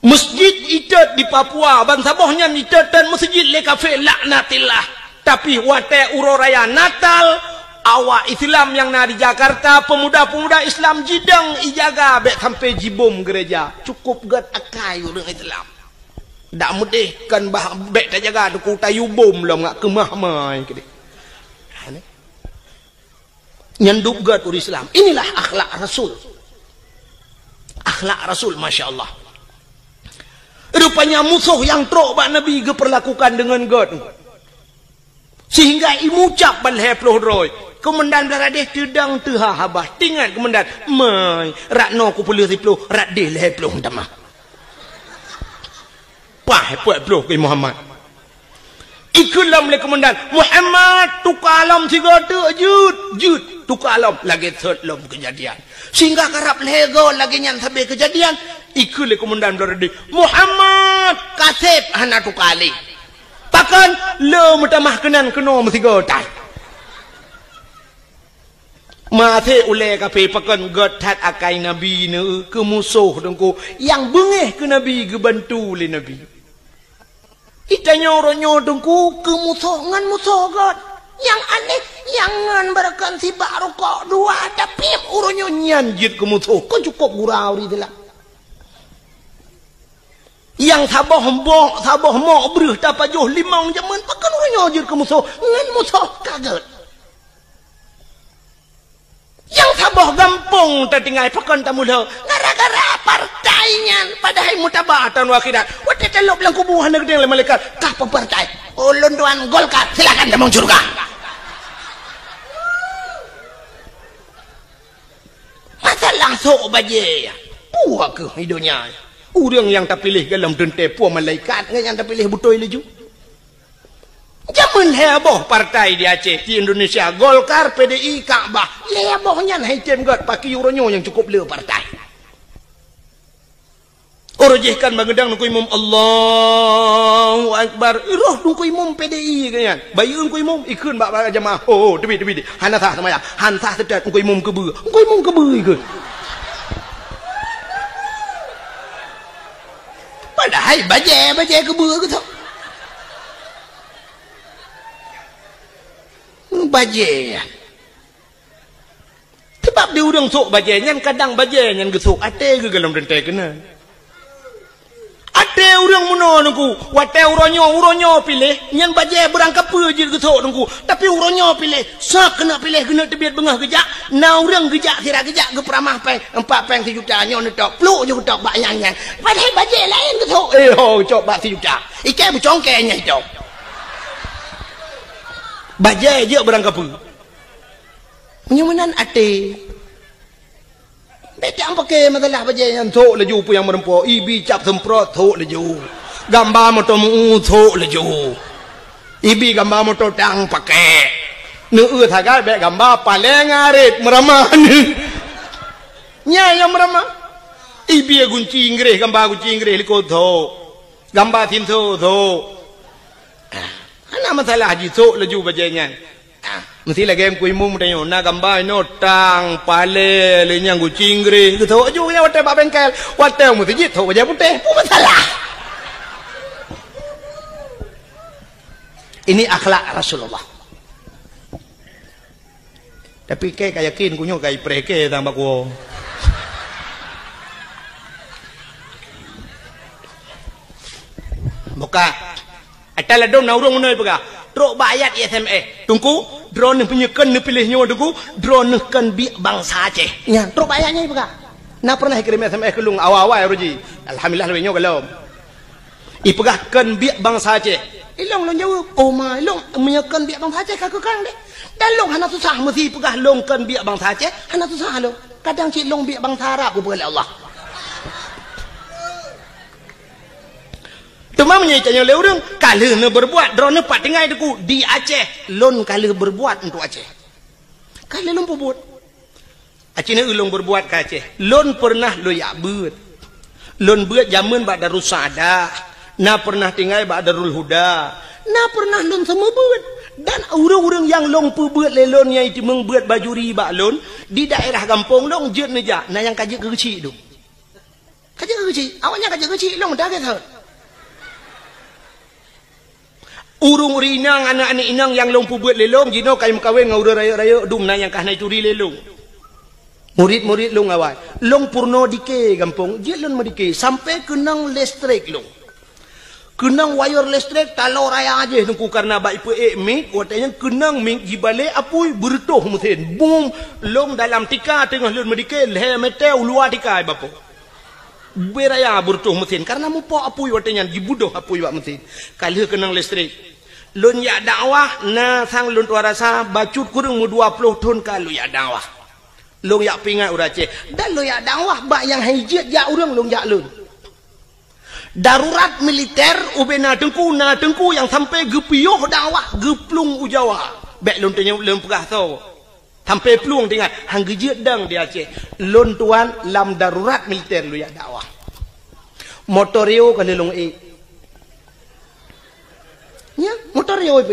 Masjid itat di Papua bangsa bohnya itat dan masjid le kafe laknatillah. Tapi wate uroraya Natal awak Islam yang na di Jakarta, pemuda-pemuda Islam jidang ijaga bek sampai jibom gereja. Cukup gat akai orang Islam. Dak mudih kan bah bek tak jaga duku tayu bom lah ngak kemah mai kede. Nyanduk gat orang Islam. Inilah akhlak Rasul. Akhlak Rasul, Masya Allah. Rupanya musuh yang trok bak Nabi geperlakukan dengan God. Sehingga imucap balhe ploh roy. Komandan beradeh tedang teha habah. Tinggal komandan. Mai. Rakno ku puluh riploh. Rak deh lehe ploh damah. Pah puak ploh ke Muhammad. Ikulam le komandan. Muhammad tukalam tiga jut. Tukalam. Lagi third lom kejadian. Sehingga karap lego lagi nyan sampai kejadian. Ikut le komandan beradeh. Muhammad kasep hana tukali. Pakan le mutamah kenan keno mesigo tai. Mate ule kape pakan god tat akai nabi ne ke musuh dengku yang bengeh ke nabi ke bantu le nabi. Itanya oronyo dengku ke musuh ngan musuh god. Yang aneh yang ngan barakan si baru kok dua tapi oronyo nyanjit ke musuh kau cukup gurau di dalam. Yang sabah mok berih dapat joh limau zaman pakan orang nyojir ke musuh ngan musuh kaget. Yang sabah gampung tertinggal pakan tamulah gara-gara partainya padahal mutabatan wakidat. Wate telok lang kubuhan negeri oleh malaikat kah partai ulun tuan Golkar silakan demong surga. Masalah sok baje puak ke hidupnya. Orang yang tak pilih dalam dente puan malaikat yang tak pilih betul leju. Zaman heboh partai di Aceh di Indonesia Golkar PDI Kaabah hebohnya haitem gat pakai uronyo yang cukup le partai. Orojihkan mengedang nuku imam Allahu Akbar. Roh nuku imam PDI kan. Bayi nuku imam ikun bak jamaah. Oh debi. Hana sah sama ya. Han sah sedat nuku imam kebe. Nuku imam kebe ikun. Padahal baje kebur ke tu. Baje. Sebab dia orang sok baje nyan kadang baje nyan gesok ate ke dalam dente kena. Ate orang muno nungku, wate uronyo pilih nyan baje berangkap je gesok nungku. Tapi uronyo pilih, sak kena pilih kena tebiat bengah kejak. Na orang kejak sira kejak ke peramah peng 4 peng 1 juta nyo netok pluk je tok bak yang. Padahal baje lain gesok. Cok bak 1 juta. Ikai bercongkenya itu. Baje je berangkap. Menyamanan ate. Bedak pakai masalah baje yang tok leju pu yang merempo. Ibi cap semprot tok leju. Gambar motor mu tok leju. Ibi gambar motor tang pakai. Nu thagai be gambar paling arit meramah ni. Nya yang meramah. Ibi gunci Inggris gambar gunci Inggris liko tok. Gambar tin tok. Ana masalah haji tok leju bajenya. Mesti lagi yang kuimum tanya, nak gambar no tang pale le nyang gunci Inggris. Tok ju nya wate bak bengkel. Wate mesti jit tok baja putih. Apa masalah? Ini akhlak Rasulullah. Tapi kayak yakin kunyo kayak preke tambah ko. Buka. Atala dong na urang unoi pega. Trok bayat SMS. Tungku drone penyekan ne pilihnya tungku drone kan bi bangsa Aceh. Ya, trok bayatnya pega. Na pernah kirim SMS ke lung awal-awal roji. Alhamdulillah lebihnya kalau. Ipegah kan bi bangsa Aceh. Ilong long jawab, oh my long menyekan bi bangsa Aceh kagak kang deh. Dan long hana susah mesti pegah long kan bi bangsa Aceh, hana susah lo. Kadang cik long bi bangsa Arab boleh Allah. Cuma menyaitannya oleh orang kalau ne berbuat drone pat tinggal deku di Aceh lon kalau berbuat untuk Aceh kalau lon berbuat Aceh ni ulung berbuat ke Aceh lon pernah lo ya beut lon beut zaman bak darus sada na pernah tinggal bak darul huda na pernah lon semua beut dan orang-orang yang long perbuat lelon yang itu membuat bajuri bak lon di daerah kampung long jet neja na yang kajik kecil tu kajik kecil awaknya kajik kecil long dah kata urung rinang anak-anak inang yang lompu buat lelong jino kayu kawin ngau raya-raya dumna yang kahna curi lelong murid-murid long awal long purno dike kampung dia lon medike sampai kenang listrik long kenang wire listrik talau raya aja nungku karena baik pe mik watanya kenang mik jibale apui bertuh mutin boom long dalam tika tengah lon medike le metel luar tika bapo beraya bertuh mesin karena mupo apui watanya dibudoh apui wak mesin kalau kenang listrik lun ya dakwah na sang lun tua rasa bacut kurang mu 20 tahun kalau ya dakwah lun ya pingat urace dan lun ya dakwah bak yang hijit ya urang lun ya lun darurat militer ubena tengku yang sampai gepioh dakwah geplung ujawa bek lun tanya lun pegah tau sampai pelung tinggal hang gejit dang di Aceh lon tuan lam darurat militer lu ya dakwah motorio kan long ya motorio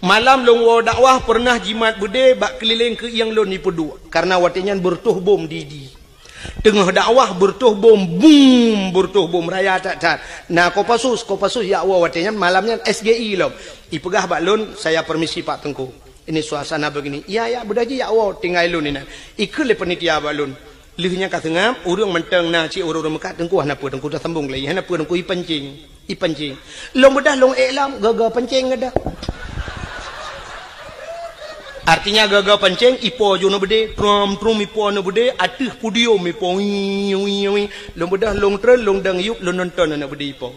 malam long wa dakwah pernah jimat bude bak keliling ke yang lon ni pedu karena watinya bertuh bom di tengah dakwah bertuh bom boom bertuh bom raya tak nah kopasus ya wa watinya malamnya SGI lo ipegah bak lon saya permisi Pak Tengku ini suasana begini ya bedaji ya Allah tinggal lun ini ikut le penitia balun lihnya kat tengah urang menteng na ci urang mekat tengku hana pu tengku dah sambung lagi hana pu tengku ipancing long bedah long elam gaga pancing ada artinya gaga pancing ipo jo no bede trum ipo no bede atuh pudio ipo wi long bedah long tren long dang yup long nonton na bede ipo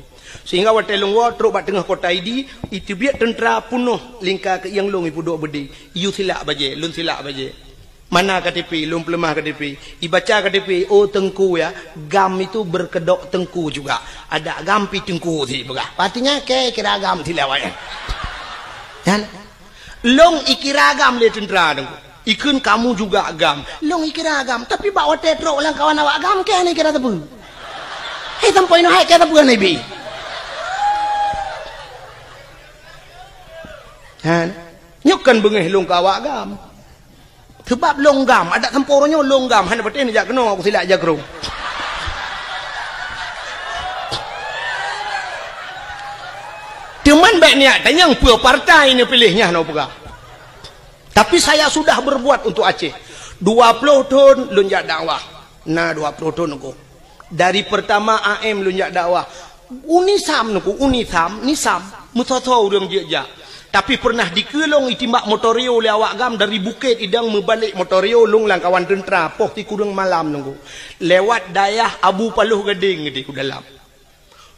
sehingga waktu longwa teruk bat tengah kota ID itu biar tentera punuh lingkar ke yang long ibu dok bedi you silap baje lun silap baje mana KTP lun pelemah KTP dibaca KTP oh tengku ya gam itu berkedok tengku juga ada gampi tengku sih begah artinya kira gam tilawanya kan long ikira gam le tentera tengku ikun kamu juga agam long ikira agam tapi bawa tetrok lang kawan awak agam ke ni kira tepu hei tampoy no hai kira tepu ni bi han nyukan bengeh long kawak gam sebab long gam ada temporonya long gam hanya betul ni jak kena aku silap jagrung teman baik niat tanya pua partai ni pilihnya no pegah tapi saya sudah berbuat untuk Aceh 20 tahun lunjak dakwah nah 20 tahun aku dari pertama AM lunjak dakwah unisam nuku nisam mutoto urang jejak tapi pernah dikelong itimbak motorio oleh awak gam dari bukit idang membalik motorio long lang kawan tentera poh ti kurang malam nunggu lewat dayah Abu Paluh Gading di dalam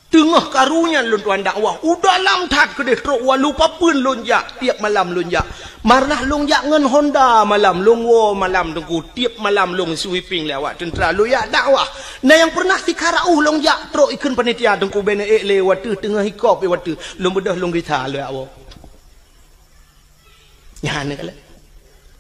tengah karunya lun tuan dakwah udah lam tat kedeh truk walu papun lonjak tiap malam lonjak marnah lonjak ngan Honda malam longwo malam tunggu tiap malam long sweeping lewat tentera lu ya dakwah nah yang pernah si karauh lonjak truk ikun panitia tunggu bene lewat tengah hikop lewat long bedah long gita lu ya awak ya ni kala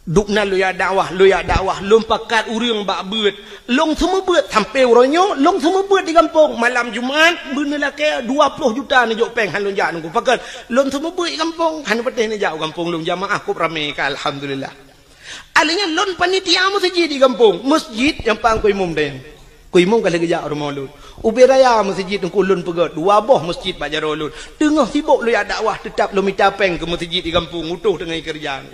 dukna lu ya dakwah lom pakat urang bak beut long semua beut sampai uronyo long semua beut di kampung malam Jumaat beuna lake 20 juta ni jok peng han lonjak nunggu pakat long semua beut di kampung han peteh ni jauh kampung long jamaah kup rame ka alhamdulillah alinya lon panitia masjid di kampung masjid yang pang koi mum den Kuimung kali kerja rumah ulun. Ubi raya masjid tengku ulun pegat. Dua boh masjid bajar ulun. Tengah sibuk lu ya dakwah tetap lu minta peng ke masjid di kampung utuh dengan kerjaan.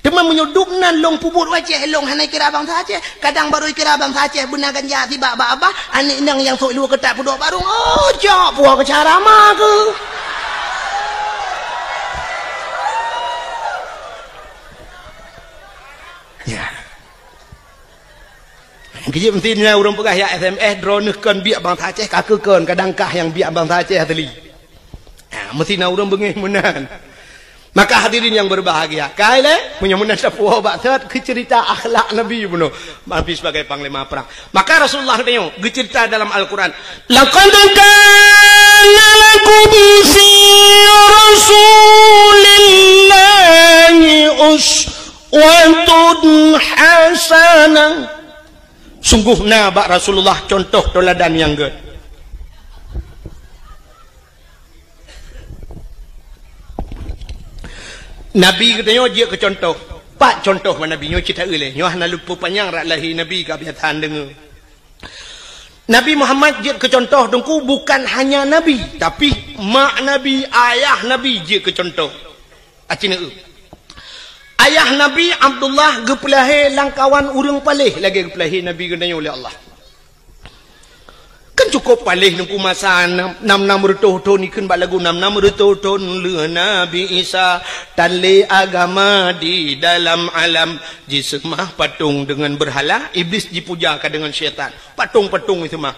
Teman menyudup nan long pubut wajah long hanai kira abang saja. Kadang baru kira abang saja benar ganja tiba abah anik nang yang sok lu ketak pudok barung. Oh, jok puah ke cara mah ke. Ya. Kerja pentingnya orang pegah ya SMS drone kan biak bang Aceh kakekan kadangkah yang biak bang Aceh tadi. Mesti nak orang bengih menan. Maka hadirin yang berbahagia, kaile punya menan puah bakat ke cerita akhlak Nabi bunuh. Nabi sebagai panglima perang. Maka Rasulullah tengok cerita dalam Al-Qur'an. Laqad kana lakum fi Rasulillahi uswatun hasanah. Sungguh bak Rasulullah contoh teladan yang good. Nabi katanya dia ke contoh. Pak contoh mana Nabi nyo cerita oleh. Nyo hana lupa panjang rak lahi Nabi kebiasaan dengar. Nabi Muhammad dia ke contoh dengku bukan hanya Nabi, tapi mak Nabi, ayah Nabi dia ke contoh. Acina ayah Nabi Abdullah gepelahi langkawan urang palih lagi gepelahi Nabi gendanya oleh Allah. Kan cukup palih nungku masa 6 tahun ikan bak lagu 6 tahun le Nabi Isa tali agama di dalam alam jisemah patung dengan berhala iblis dipujakan dengan syaitan. Patung-patung itu mah.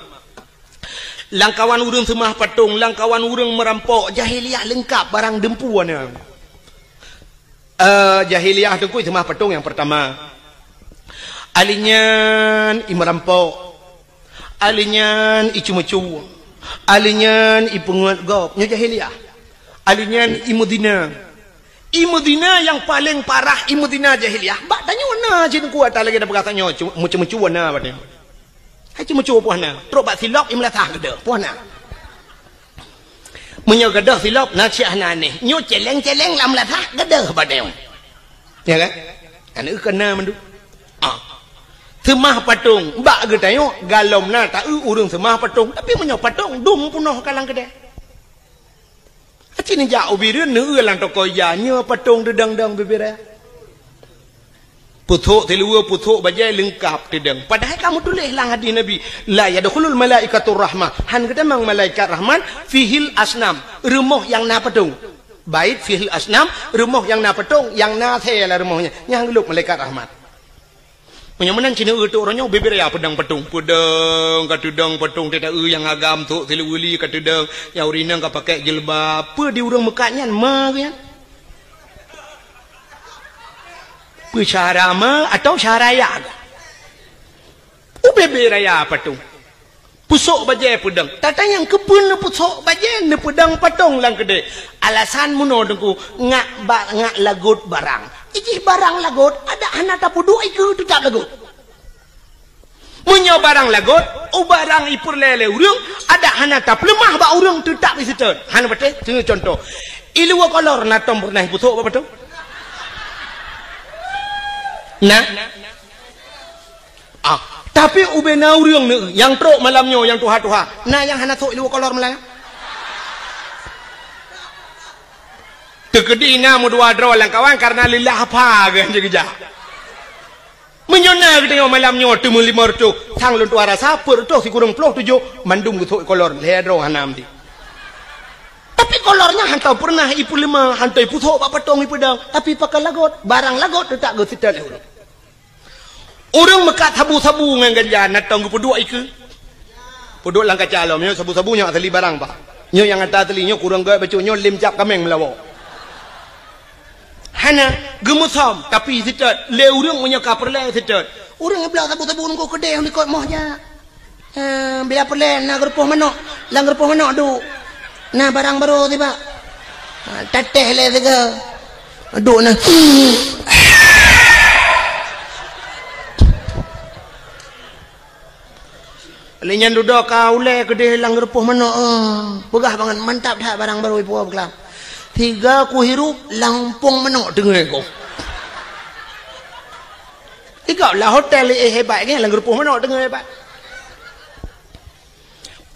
Langkawan urang semah patung, langkawan urang merampok jahiliah lengkap barang dempuannya. Jahiliyah tu itu mah patung yang pertama. Alinyan imerampok, alinyan icu-mecu, alinyan ipungut gop. Nya jahiliyah. Alinyan imudina. Imudina yang paling parah imudina jahiliyah. Bak tanya mana jin kuat lagi dah berkatanya mecu-mecu wana batnya. Hai cu-mecu puana. Teruk bak silap imlatah gede puana. Menyo gadah silap nasiah naneh nyo celeng-celeng lam latah gadah badeu ya kan anu kena mandu semah patung bak ge tayo galomna ta urang semah patung tapi menyo patung dum punoh kalang gede acin jauh bireun neu lang toko ya nyo patung dedang-dang bibira puthuk tilua puthuk bajai lengkap dedang padahal kamu tulis lang hadis Nabi la yadkhulul malaikatur rahmah han kata mang malaikat rahman fihil asnam rumah yang na patung bait fihil asnam rumah yang na patung yang na the lah rumahnya yang geluk malaikat rahmat punya menan cina tu orangnya bibir ya pedang patung pedang katudang patung tidak yang agam tu tiluli katudang yang urina ka pakai jilbab apa di urang Mekahnya mah ya Pusarama atau syaraya ubebe raya patung pusuk bajai pedang tata yang kepun pusuk bajai ne pedang patung lang gede alasan muno dengku ngak lagut barang iji barang lagut ada anak tapudu iku tetap lagut munyo barang lagut barang ipur lele urang ada anak tap lemah ba urang tetap isiteur han bete contoh ilu kolor natom pernah pusuk apa patung nah, tapi ubena urang ni yang truk malamnya yang tuha-tuha. Nah yang hana sok ilu kolor malam. Tegedi na mu dua draw lang kawan karena lillah apa gan jegeja. Menyona kita malamnya temu 500 sang lun tuara sapur tu si kurang 7 mandum sok kolor le draw hanam di. Tapi kolornya hantau pernah ipu 5 hantau ipu sok pak petong ipu dang tapi pakai lagot barang lagot tak go sital urang. Orang mekat sabu-sabu dengan ganja natang pedua iku. Pedua lang kacalo nyo sabu-sabu nya tali barang ba. Nyo yang ata tali nyo kurang gay bacu nyo lim cap kameng melawo. Hana gemusam tapi sitat le urang punya ka perle sitat. Urang belah sabu-sabu ngko kedai ni kot mohnya. Bila perle na gerpoh manok, lang gerpoh manok du. Nah barang baru tiba. Teteh le tiga. Duk na. Lenyan duduk kau le kedai lang repuh mana pegah banget mantap dah barang baru ibu berkelam 3 ku hirup lampung mana dengar kau 3 lah hotel hebat kan lang repuh mana dengar hebat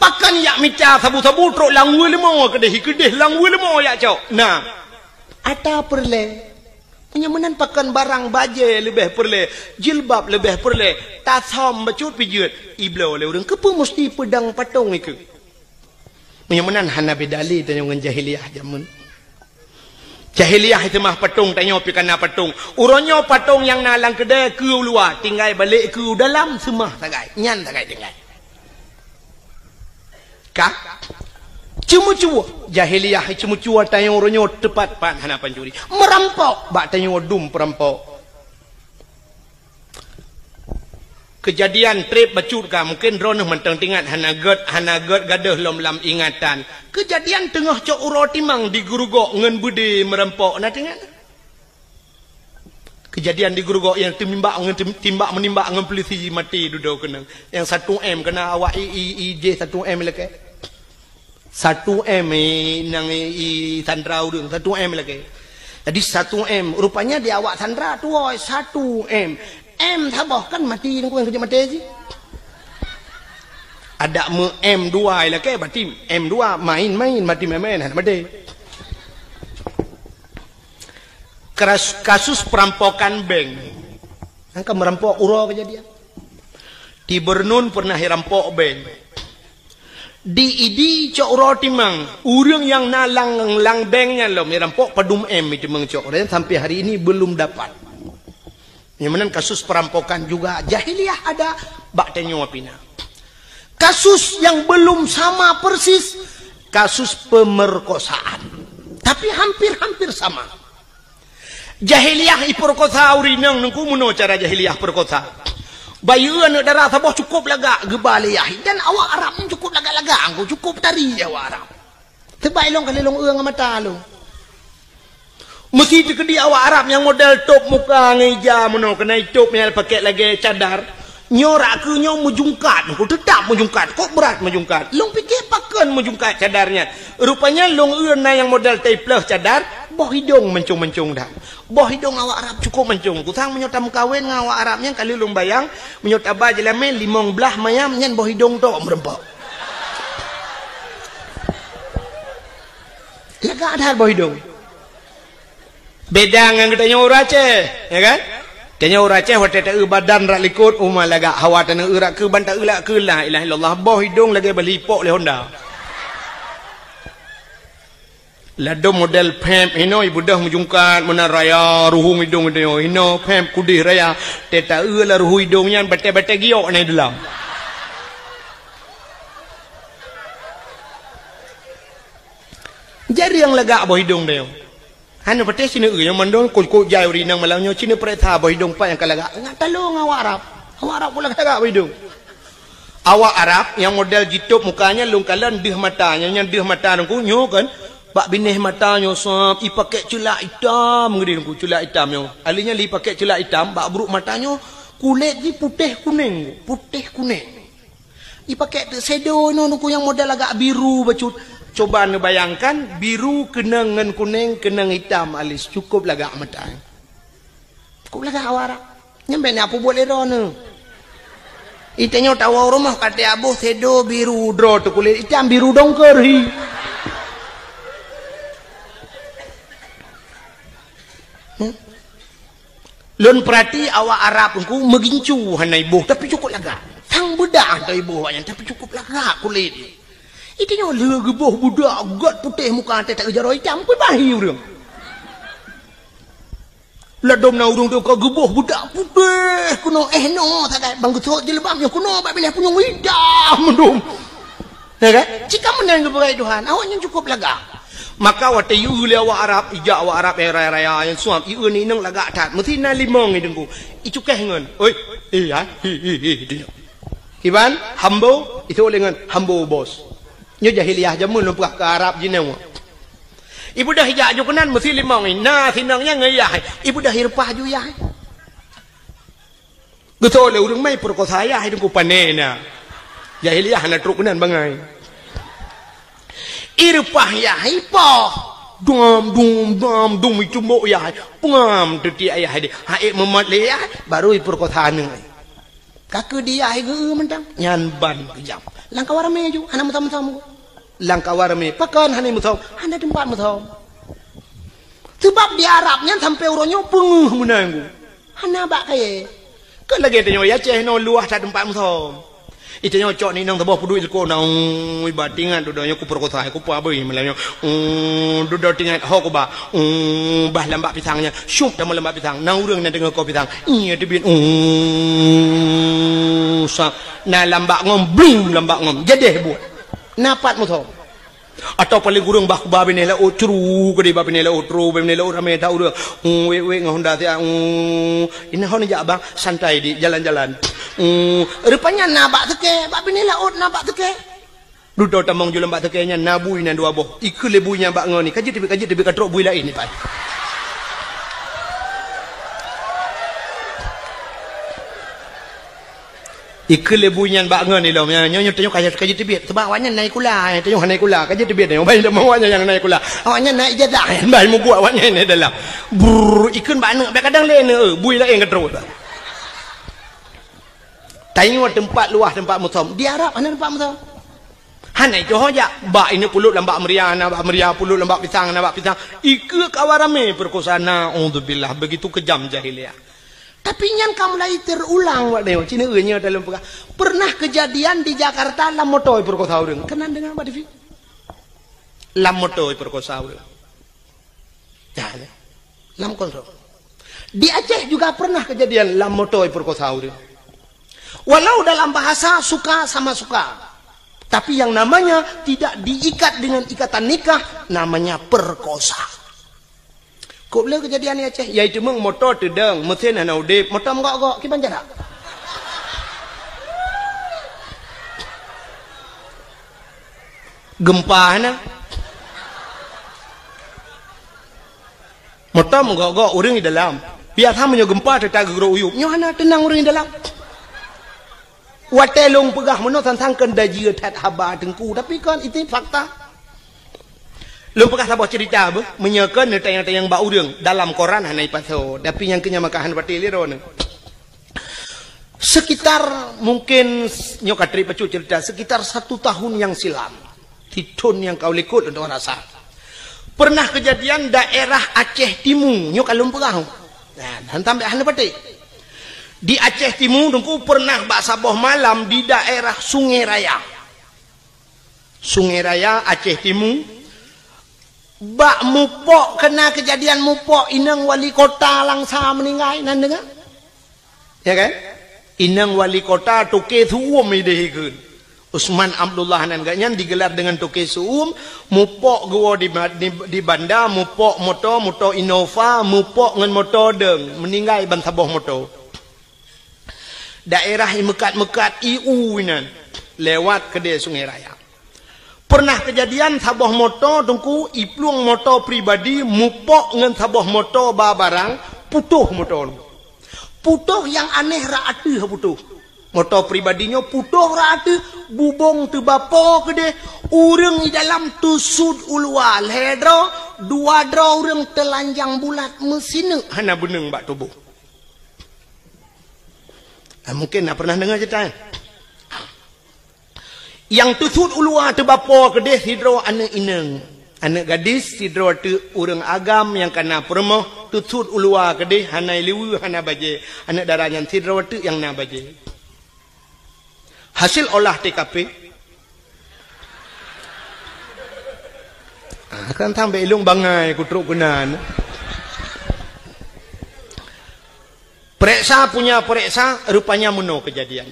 pakan yak mica sabu-sabu truk langwe lemo kedeh langwe lemo yak cok. Nah, ada perle. Menyamanan pakan barang baje lebih perle, jilbab lebih perle, tasom bacut pijut, iblo le urang kepa mesti pedang patung iku. Menyamanan hana bedali tanya dengan jahiliyah jamun. Jahiliyah itu mah patung tanya pi kana patung. Uronyo patung yang nalang kedai ke luar, tinggal balik ke dalam semah tagai. Nyan tagai tinggal. Kak cemu-cemu jahiliyah cemu-cemu tanya uronyo tepat pan hana pancuri. Merampok bak tanya dum perampok. Kejadian trip bacut ka mungkin ronah mentang tingat hana ged gadah lom lam ingatan. Kejadian tengah cok uro timang di gurugok ngen budi merampok na tingat. Kejadian di gurugok yang timbak menimbak ngen polisi mati duduk kena. Yang 1M kena awak IJ 1M leke. 1M nang Sandra urang 1M leke. Jadi 1M rupanya di awak Sandra tu 1M. M tabah kan mati nang yang kerja mati sih. Ada M2 lah ke berarti M2 main mati mati. Kasus perampokan bank. Angka merampok uro kejadian. Di Bernun pernah dirampok bank. Di ID cok uro timang. Urang yang nalang banknya lo merampok padum M itu mengcok. Dan sampai hari ini belum dapat. Yang kasus perampokan juga jahiliyah ada bak tanyo apina. Kasus yang belum sama persis kasus pemerkosaan. Tapi hampir sama. Jahiliyah iperkosa urinang nungku muno cara jahiliyah perkosa. Bayuan darah sabah cukup laga gebaliyah dan awak Arab cukup laga-laga angku cukup tari awak Arab. Tebai long kalilong eung mata lo. Mesti di awak Arab yang model top muka ngeja mono kena top yang pakai lagi cadar nyorak ke nyo mujungkat kok tetap mujungkat kok berat mujungkat long fikir pakan mujungkat cadarnya rupanya long euna yang model teples cadar boh hidung mencung-mencung dah boh hidung awak Arab cukup mencung kusang menyotam kawin dengan awak Arabnya kali long bayang menyotaba jelame limong belah mayam nyan boh hidung tu merempok lega ada boh hidung. Beda dengan kita nyawa Aceh, ya kan? Kita nyawa Aceh, waktu itu badan rak likut, umar lagak hawa tanah urak ke bantak ulak ke lah, ilah ilallah, boh hidung lagi berlipok oleh Honda. Lado model pemp, ino ibu dah menjungkat, mana raya, ruhung hidung itu, ino pemp kudih raya, teta lah ruhu hidungnya, bete-bete giok ni dalam. Jadi yang lagak boh hidung dia. Hanya pasti sini yang mandon kok jai urinang malangnya sini pereta boh hidung pak yang kalaga ngat talung awak Arab pula kalaga boh hidung awak Arab yang model jitup mukanya lungkalan deh matanya yang deh mata nungku nyo kan bak binih matanya sop ipakai celak hitam ngedi nungku celak hitamnya alinya li pakai celak hitam bak buruk matanya kulit di putih kuning ipakai shadow nungku yang model agak biru bacut. Coba anda bayangkan biru kenang dengan kuning kenang hitam alis cukup lagak mata. Cukup lagak awak. Nyampe ni apa boleh rona. Itanya tahu rumah kata abu sedo biru draw tu kulit hitam biru dongker hi. Lun perhati awak Arab ku megincu hana ibu tapi cukup lagak. Sang budak tu ibu yang tapi cukup lagak kulit. Itu nyo le geboh budak gat putih muka tak jaro hitam pun bahi urang. Ladom na urang tu ka geboh budak putih kuno no tak bang getok jilbabnya kuno bak pilih punya hitam mendum. Ya kan? Jika menang kepada Tuhan, awaknya cukup laga. Maka waktu you le awak Arab, ijak awak Arab raya yang suam, you ni nang laga tat, mesti na limong ni dengku. Icu keh ngan. Oi, ya. Iban, hambo, itu dengan hambo bos. Nyo jahiliyah jamun lumpah ke Arab jinau. Ibu dah hijak jo kenan mesti limong ni. Nah sinangnya ngeyah. Ibu dah hirpah jo yah. Betul le urang mai perkosa yah hidung ku panena. Jahiliyah na truk kenan bangai. Irpah yah ipah. Dum itu mbok yah. Pengam teti ayah dia. Haik memat le yah baru perkosa nang. Kakek dia ge mentang nyan ban kejam. Langkah warame ju, hana mutam-mutam. Langkah warame, pakan hana mutam, hana tempat mutam. Sebab di Arabnya sampai uronyo penguh menanggu. Hana bak kaya. Kan lagi tanya ya ceh no luah tak tempat mutam. Itu nyocok ni nang tabah pudu ilko nang batingan dudanya ku perkosa ku pabai melanyo duduk tingan ho ku ba bah lambak pisangnya syuk dah lambak pisang nang urang na dengar ko pisang iya debin sa na lambak ngom bling lambak ngom jedeh bu napat mu tho atau paling gurung bah ku ba benela o curu ke di ba benela o tru benela o rame ta urang we ngahonda ti ini hon ja bang santai di jalan-jalan rupanya nabak teke bak bini laut nabak teke duduk tamang jual bak teke nya nabui nan dua boh ikut lebunya bak ngoni kaji tibi katrok bui lain ni pan ikut lebunya bak ngoni lo nyonya tanya kaji tibi sebab awaknya naik kula tanya naik kula kaji tibi ni bayi lemah awaknya yang naik kula awaknya naik jadah bayi mu buat awaknya ni dalam ikut bak nak kadang lain bui lain katrok tengok tempat luah tempat mutam di Arab mana tempat mutam hanai johor ja bak ini pulut lambak meriah pulut lambak pisang ikut kawarame perkosana auzubillah begitu kejam jahiliyah tapi nyan kamu lagi terulang wak deo cina nya dalam pernah kejadian di Jakarta lam motoi perkosa urang kenan dengan Mbak Devi lam motoi perkosa urang ya lam kontrol di Aceh juga pernah kejadian lam motoi perkosa urang. Walau dalam bahasa suka sama suka, tapi yang namanya tidak diikat dengan ikatan nikah, namanya perkosa. Kau boleh kejadian ni Aceh, yaitu meng motor tedeng, mesin ana udip, motor menggok-gok, kiban jarak. Gempa na, motor menggok-gok, orang di dalam. Biar hamnya gempa tetap gerok uyup, nyohana tenang orang di dalam. Watelung pegah meno tentang kendaji tat haba tengku tapi kan itu fakta lung pegah sabah cerita apa menyekan tayang-tayang bau urang dalam koran hanai paso tapi yang kenya makahan pati liro sekitar mungkin nyokatri pacu cerita sekitar 1 tahun yang silam titun yang kau likut untuk rasa pernah kejadian daerah Aceh Timur nyokalung pegah nah hantam hanai pati di Aceh Timur dengku pernah bak saboh malam di daerah Sungai Raya Aceh Timur bak mupok kena kejadian mupok inang wali kota langsa meninggal nan dengar ya kan inang wali kota toke suum idehikeun Usman Abdullah nan ganyan digelar dengan toke suum mupok gua di banda mupok moto Innova mupok ngan moto deng meninggal ban saboh moto daerah yang mekat-mekat IU inan lewat ke dia Sungai Raya pernah kejadian sabah motor tungku iplung motor pribadi mupok ngan sabah motor barang putuh motor putuh yang aneh raatu putuh motor pribadinya putuh raatu bubong tu bapo ke dia urang di dalam tusud ulwal hedro dua dro urang telanjang bulat mesin hana beneng bak tubuh. Mungkin nak pernah dengar cerita yang tusut ulua tu bapa kedeh sidro anak ineng anak gadis sidro tu urang agam yang kena permoh tusut ulua kedeh hanai liwu hana baje anak daranyan sidro tu yang na baje hasil olah TKP kan sampai ilung bangai kutruk kenan Periksa punya periksa rupanya meno kejadian.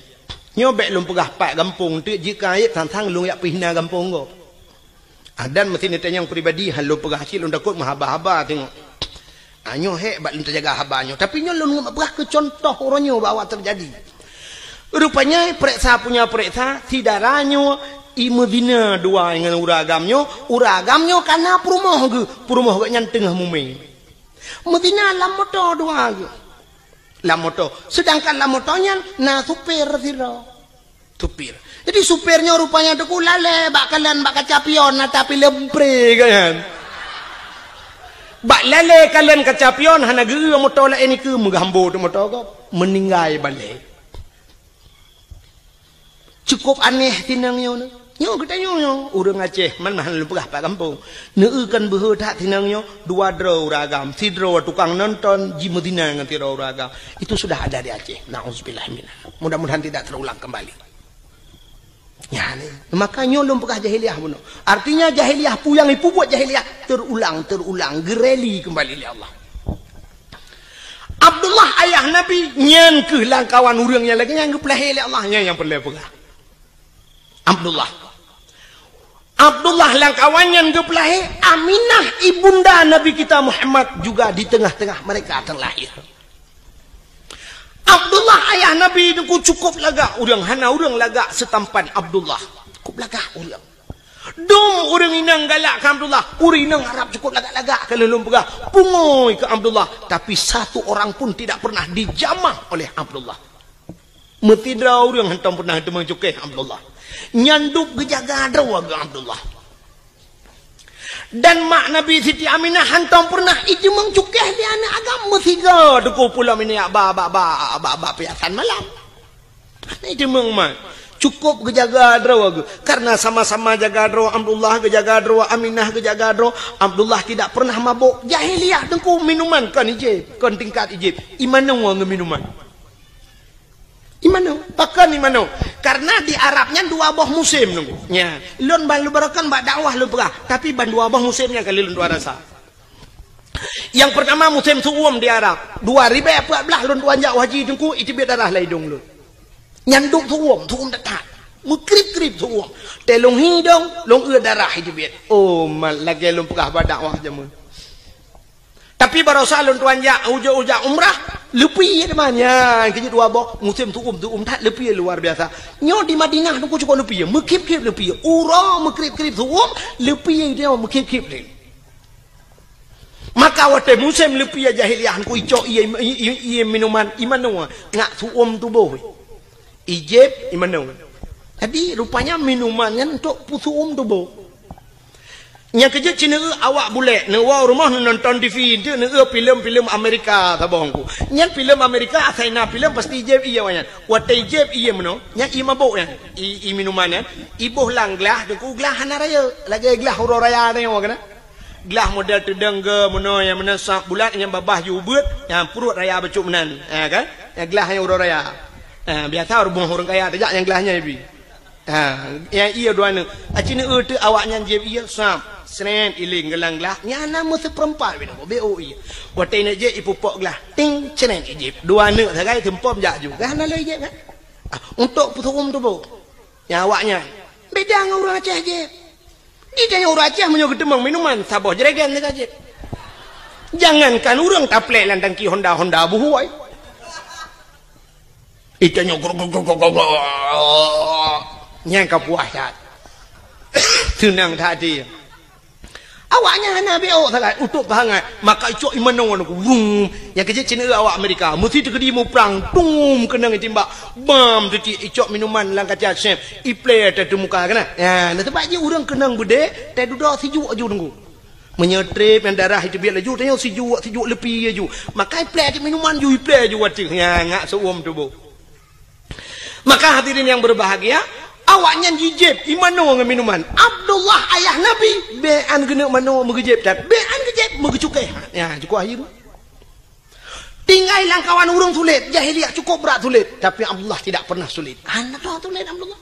Nyobek lum pegah pak gampung tu jika ayat tantang lung yak pihna gampung go. Adan mesti ditanya yang pribadi halu pegah hasil unda kut mahaba-haba tengok. Anyo hek bak lum terjaga habanyo tapi nyo lum pegah ke contoh oronyo bawa terjadi. Rupanya periksa punya periksa si daranyo imudina dua dengan uragamnya karena perumoh ge nyan tengah muming. Medina lam motor dua ge. Lamoto, sedangkan lamotonya na supir siro, supir. Jadi supirnya rupanya tu lale, bakalan bak kacapion, tapi lepre kan. Bak lale kalian kacapion, hana guru motor lah ini ke menggambo tu motor kau meninggal balik. Cukup aneh tinangnya ni. Nyo kita nyo urang Aceh man mahal pegah pak kampung. Neueukan beuheut hak tinangnya 2 draw ragam, 3 draw tukang nonton di Medina dengan 3 draw ragam. Itu sudah ada di Aceh. Nauzubillah minah. Mudah-mudahan tidak terulang kembali. Ya ni. Makanya belum pegah jahiliyah pun. Artinya jahiliyah puyang ipu buat jahiliyah terulang gereli kembali oleh Allah. Abdullah ayah Nabi nyan ke langkawan urang yang lagi yang gepelai oleh Allah yang perlu pegah. Abdullah langkawannya gepelai Aminah ibunda Nabi kita Muhammad juga di tengah-tengah mereka terlahir. Abdullah ayah Nabi itu cukup laga urang hana urang laga setampan Abdullah cukup laga urang dom urang inang galak ke Abdullah urang inang harap cukup laga-laga kalau lum pegah pungoi ke Abdullah tapi satu orang pun tidak pernah dijamah oleh Abdullah metidra urang hentam pernah temang cukai Abdullah nyanduk gejaga drawa ke Abdullah dan mak Nabi Siti Aminah hantam pernah itu mengcukeh di anak agama 3 deku pulau ini ba piasan malam itu mengman cukup gejaga drawa karena sama-sama jaga drawa Abdullah gejaga drawa Aminah gejaga drawa Abdullah tidak pernah mabuk jahiliyah dengku minuman kan ijib kan tingkat ijib imana wang minuman imano pakan imano karena di Arabnya 2 boh musim nunggu nya lon ban lu barakan bak dakwah lu pegah tapi ban 2 boh musimnya kali lon dua rasa yang pertama musim suum di Arab 2014 lon tuanjak haji tengku itu biar darah laidung lu nyanduk suum dekat mukrip-krip suum telung hidung long darah itu biar oh mal lagi lon pegah bak dakwah jamu tapi baru salun tuanjak ujak umrah lepi namanya kerja 2 boh musim tuum tak lepi luar biasa nyo di Madinah tu cukup lepi mekip-kip lepi ura mekrip-krip tuum lepi dia mekip-kip ni maka waktu musim lepi jahiliyah ku icok iya minuman imano ngak tuum tu boh ijib imano jadi rupanya minumannya untuk tuum tu boh yang kerja Cina awak boleh newa rumah nonton TV itu filem-filem Amerika tabongku yang filem Amerika asaina filem pasti ijeb iya wanya wate ijeb iya mano yang i mabuk ya i minuman ya ibuh lang gelah deku gelah hana raya lagi gelah huru raya ni kana gelah model tedeng ke mano yang mana sak bulat yang babah jubut yang perut raya becuk menan kan yang gelah yang huru raya biasa orang kaya tajak yang gelahnya ibi yang iya dua ni Cina tu awaknya ijeb iya sam senen iling gelang gelah nyana mesti perempat BO iya watai nak je ipupok gelah ting senen ijib 2 nek sagai tempom jak juga hana le je kan untuk puturum tu bo yang awaknya beda dengan orang Aceh je dia yang orang Aceh menyo gedemang minuman sabah jeregen dekat je jangankan orang taplek lan tangki Honda buhuai itu nyo nyang kapuasat tenang tadi awaknya hana BO sangat untuk bahangat maka icok imano aku vum yang kerja Cina awak Amerika mesti terkedi mu perang tum kena timbak bam tu icok minuman lang kaca chef iple tu muka kana ya nak tempat je urang kenang bude teh duduk sejuk aju tunggu menyetrip yang darah itu biar laju tanya sejuk lepi aju maka iple tu minuman ju iple ju wati ya ngak suum tu bu maka hadirin yang berbahagia awaknya jijib imano dengan minuman Abdullah ayah Nabi bean kena mano megejib dan bean kejib megecukai ya cukup akhir tinggal langkawan urang sulit jahiliyah cukup berat sulit tapi Abdullah tidak pernah sulit anak sulit Abdullah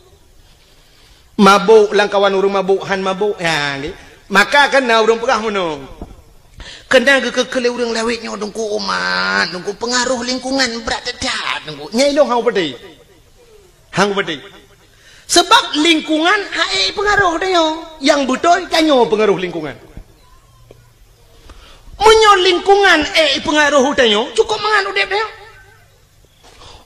mabuk langkawan urang mabuk han mabuk ya maka kena urang pegah mano kena ke urang lawitnya dengku umat dengku pengaruh lingkungan berat dekat dengku nyai long hang pedi sebab lingkungan pengaruh dia yang betul kanyo pengaruh lingkungan menyo lingkungan pengaruh dia cukup menganu dia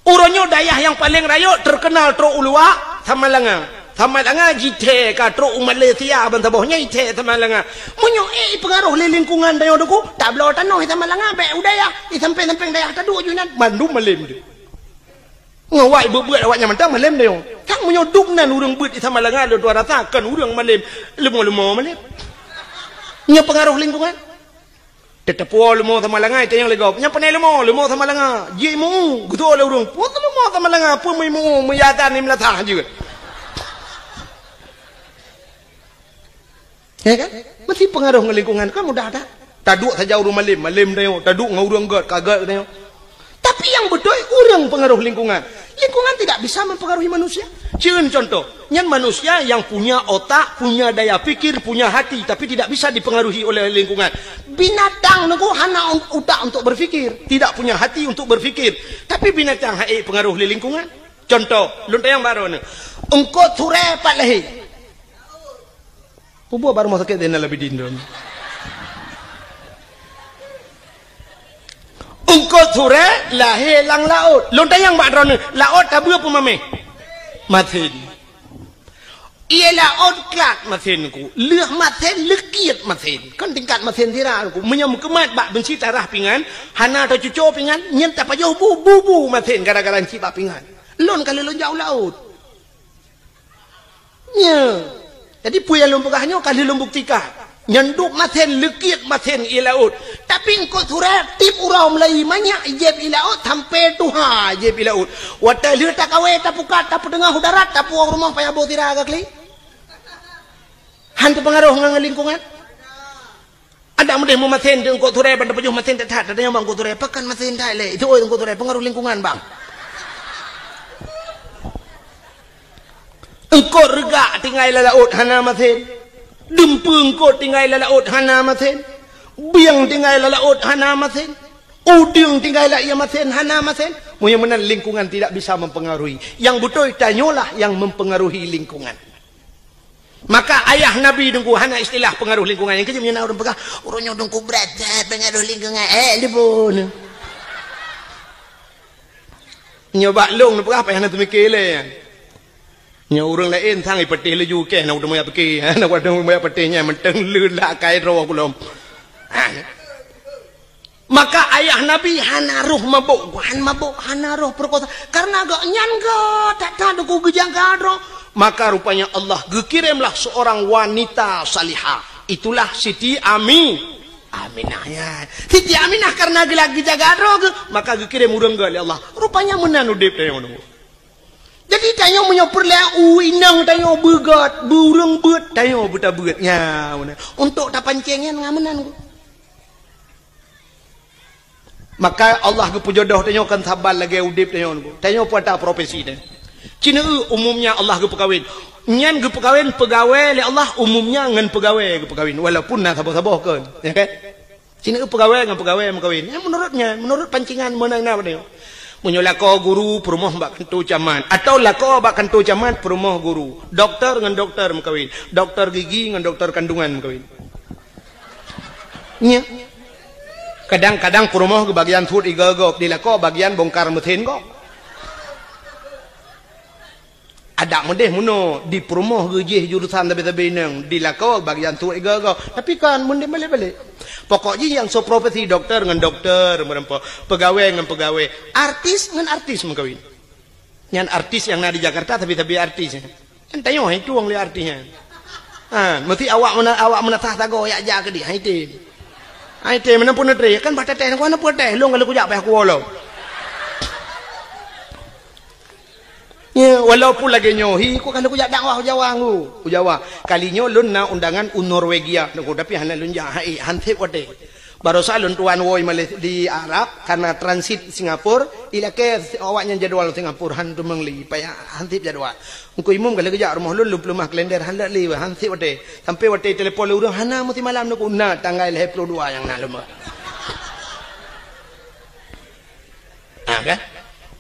uronyo dayah yang paling rayo terkenal tro ulua sama langa jite ka tro Malaysia ban tabohnya ite sama langa menyo pengaruh lingkungan dia deku tablo tanoh sama langa be udaya sampai dayah tadu junan Bandung malim dia ngawai bebuat awaknya mentang malam dia kang menyoduk nan urang beut sama langa do rasakan urang malam lemo malam nya pengaruh lingkungan tetap lemo sama langa itu yang legop nya penai lemo sama langa jimu gitu oleh urang pun lemo sama langa pun mu meyatan ni melatah juga Ya kan? Mesti pengaruh dengan lingkungan kan mudah dah. Taduk saja urang malim tengok, taduk dengan urang kagak tengok. Tapi yang betul urang pengaruh lingkungan. Lingkungan tidak bisa mempengaruhi manusia. Cieun contoh, nyan manusia yang punya otak, punya daya pikir, punya hati, tapi tidak bisa dipengaruhi oleh lingkungan. Binatang nunggu hana otak untuk berfikir, tidak punya hati untuk berfikir. Tapi binatang hai pengaruh oleh lingkungan. Contoh, luntang yang baru ni. Engkau ture pat lahir. Pubu baru mau sakit dena lebih dindon. Engkau ture lahir lang laut. Luntang yang baru ni, laut tabu apa mame? Matin. Ia laut klat matin ku. Leh matin, lekiat matin. Kan tingkat matin tira ku. Menyam kemat bak benci tarah pingan, hana atau cucu pingan, nyentak pajau bu matin gara-gara encik bak pingan. Lon kali lon jauh laut. Ya. Jadi puya lon pegahnya kali lon buktikan. Nyenduk maten lekit maten i laut. Tapi engkau surat tip urau Melayu banyak jeb i laut sampai tuha jeb i laut. Wata liu tak kawe tapukat tapu tengah udarat tapu rumah payah bau tira agak li. Hantu pengaruh dengan lingkungan. Ada mudah mau maten engkau surat pada pejuh maten tak ada yang bang engkau surat pakan maten tak le. Itu engkau surat pengaruh lingkungan bang. Engkau regak tinggal i laut hana maten. Dempung ko tinggal laut hana maten, biang tinggal laut hana maten, udung tinggal ia maten hana maten. Yang mana lingkungan tidak bisa mempengaruhi. Yang betul tanyalah yang mempengaruhi lingkungan. Maka ayah Nabi dengku hana istilah pengaruh lingkungan. Yang kejam orang pegang orangnya dengku berat pengaruh lingkungan. Dia pun nyoba long apa yang nanti mikir le. Nya orang lain thang ipetih leju ke nak udah pergi nak udah mau petihnya menteng lelak kai roh belum. Maka ayah Nabi hana roh mabuk hana roh perkosa karena agak nyan ga tak tahu ku gejang roh. Maka rupanya Allah gekirimlah seorang wanita salihah, itulah Siti Aminah ya. Siti Aminah karena lagi jaga roh maka gekirim urang ga Allah rupanya menan udip teh ngono. Jadi tanya punya perlah inang tanya begat burung bet tanya buta begatnya untuk tak pancengnya ngamenan. Maka Allah ke pujodoh tanya kan sabar lagi udip tanya pada profesi dia. Cina umumnya Allah ke pekawin. Nyan ke pekawin pegawai le Allah umumnya ngan pegawai ke pekawin walaupun nak sabar-sabar kan. Ya kan? Cina pegawai ngan pegawai mengkawin. Ya menurut pancingan menang apa dia. Punya lako guru perumah bak kentu caman atau lako bak kentu caman perumah guru, doktor dengan doktor mengkawin, doktor gigi dengan doktor kandungan mengkawin. Nya kadang-kadang perumah ke bagian food igagok di lako bagian bongkar mesin kok. Ada mendeh muno di perumah gejih jurusan tabe-tabe nang di lako bagian food igagok tapi kan mendeh balik-balik. Pokoknya yang so profesi dokter dengan dokter, pegawai dengan pegawai, artis dengan artis mengkawin. Yang artis yang ada di Jakarta tapi artis. Kan tanya itu orang lihat artisnya. Mesti awak menatah tago ya aja ke dia. Itu mana pun ada kan baca teh mana pun teh. Long kalau kujak payah kuolo. Ya, walaupun lagi nyohi, kau kalau kujak dakwah Jawa, kalinya lun na undangan Norwegia, tapi hana lun jahai, hantep wate. Barosa lun tuan woi Malaysia di Arab karena transit Singapura, ilake awaknya jadwal Singapura hantu mengli, payah hantep jadwal. Engkau imum kalau kujak rumah lun lumah kalender hana li, hantep wate, sampai wate telepon lu hana mesti malam nak na tanggal 22 yang na lumah. Kan?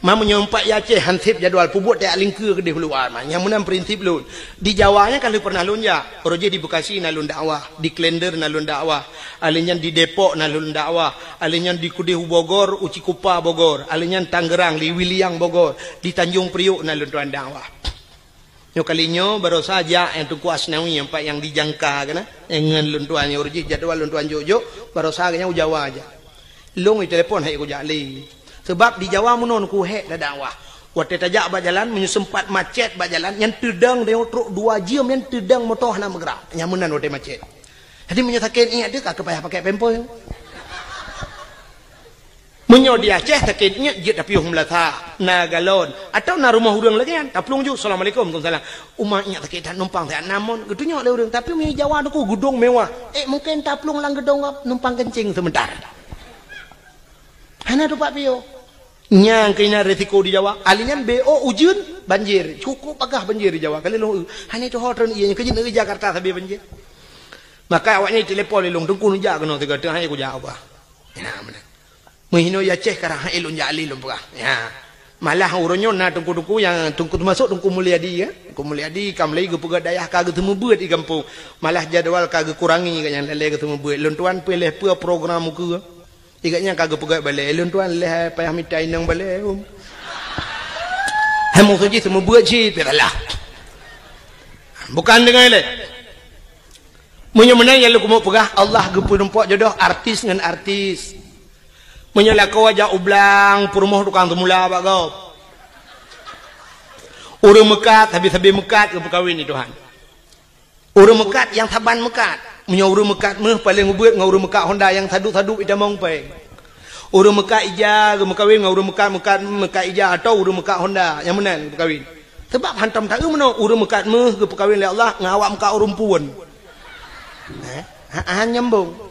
Mam menyempat Aceh hansip jadwal pubut tak lingkar ke di keluar yang menang prinsip lun di Jawanya kalau pernah lun ya roje di Bekasi nalun dakwah di Klender nalun dakwah alinyan di Depok nalun dakwah alinyan di Kudehu Bogor Uci Kupa Bogor alinyan Tangerang di Wiliang Bogor di Tanjung Priok nalun tuan dakwah yo kalinya baru saja yang tuku asnawi yang dijangka kana dengan lun tuan roje jadwal lun tuan jojo baru saja yang Jawa aja long i telepon hai ku jali. Sebab di Jawa menon ku hek dah dakwah. Waktu tajak berjalan menyesempat macet berjalan yang tedang dia truk 2 jam yang tedang motor nak bergerak. Yang menan waktu macet. Jadi menyatakan ingat dia kak payah pakai pempol. Menyo di Aceh takitnya je tapi Melata, na galon atau na rumah urang lagi kan. Taplung ju assalamualaikum salam. Umatnya takit numpang tak namun gedunya oleh urang tapi mi Jawa aku gedung mewah. Mungkin taplung lang gedung numpang kencing sebentar. Hana tu Pak Pio. Nyang kena resiko di Jawa. Alingan BO ujun banjir. Cukup agak banjir di Jawa. Kali lu hanya tu hotel ianya kerja negeri Jakarta tapi banjir. Maka awaknya telepon lelong tungku nujak kena tiga tengah aku jawab apa. Ya benar. Menghino ya ceh karang elon jali lumpah. Ya. Malah uronyo na tungku yang tungku masuk tungku Mulyadi ya. Tungku Mulyadi kam lagi gepegat dayah kagak temu buat di kampung. Malah jadual kagak kurangi yang lele ketemu buat. Lontuan pilih pua program muka. Ikatnya kagak pegat balik. Lontuan leh payah mitai nang balik. Hemu saja temu buat je lah. Bukan dengan le. Munyo menang yang lu kumuk pegah Allah gepu nempak jodoh artis dengan artis. Menyala kau aja ublang perumah tukang temula pak kau. Orang mekat habis mekat ke perkahwin ni Tuhan. Orang mekat yang taban mekat. Menyala orang mekat meh paling ubet ngau orang mekat Honda yang taduk-taduk ida mong peng. Orang mekat ija ke perkahwin ngau orang mekat ija atau orang mekat Honda yang menang perkahwin. Sebab hantam tak mana orang mekat meh ke perkahwin oleh Allah ngawak mekat orang puan. Nyambung.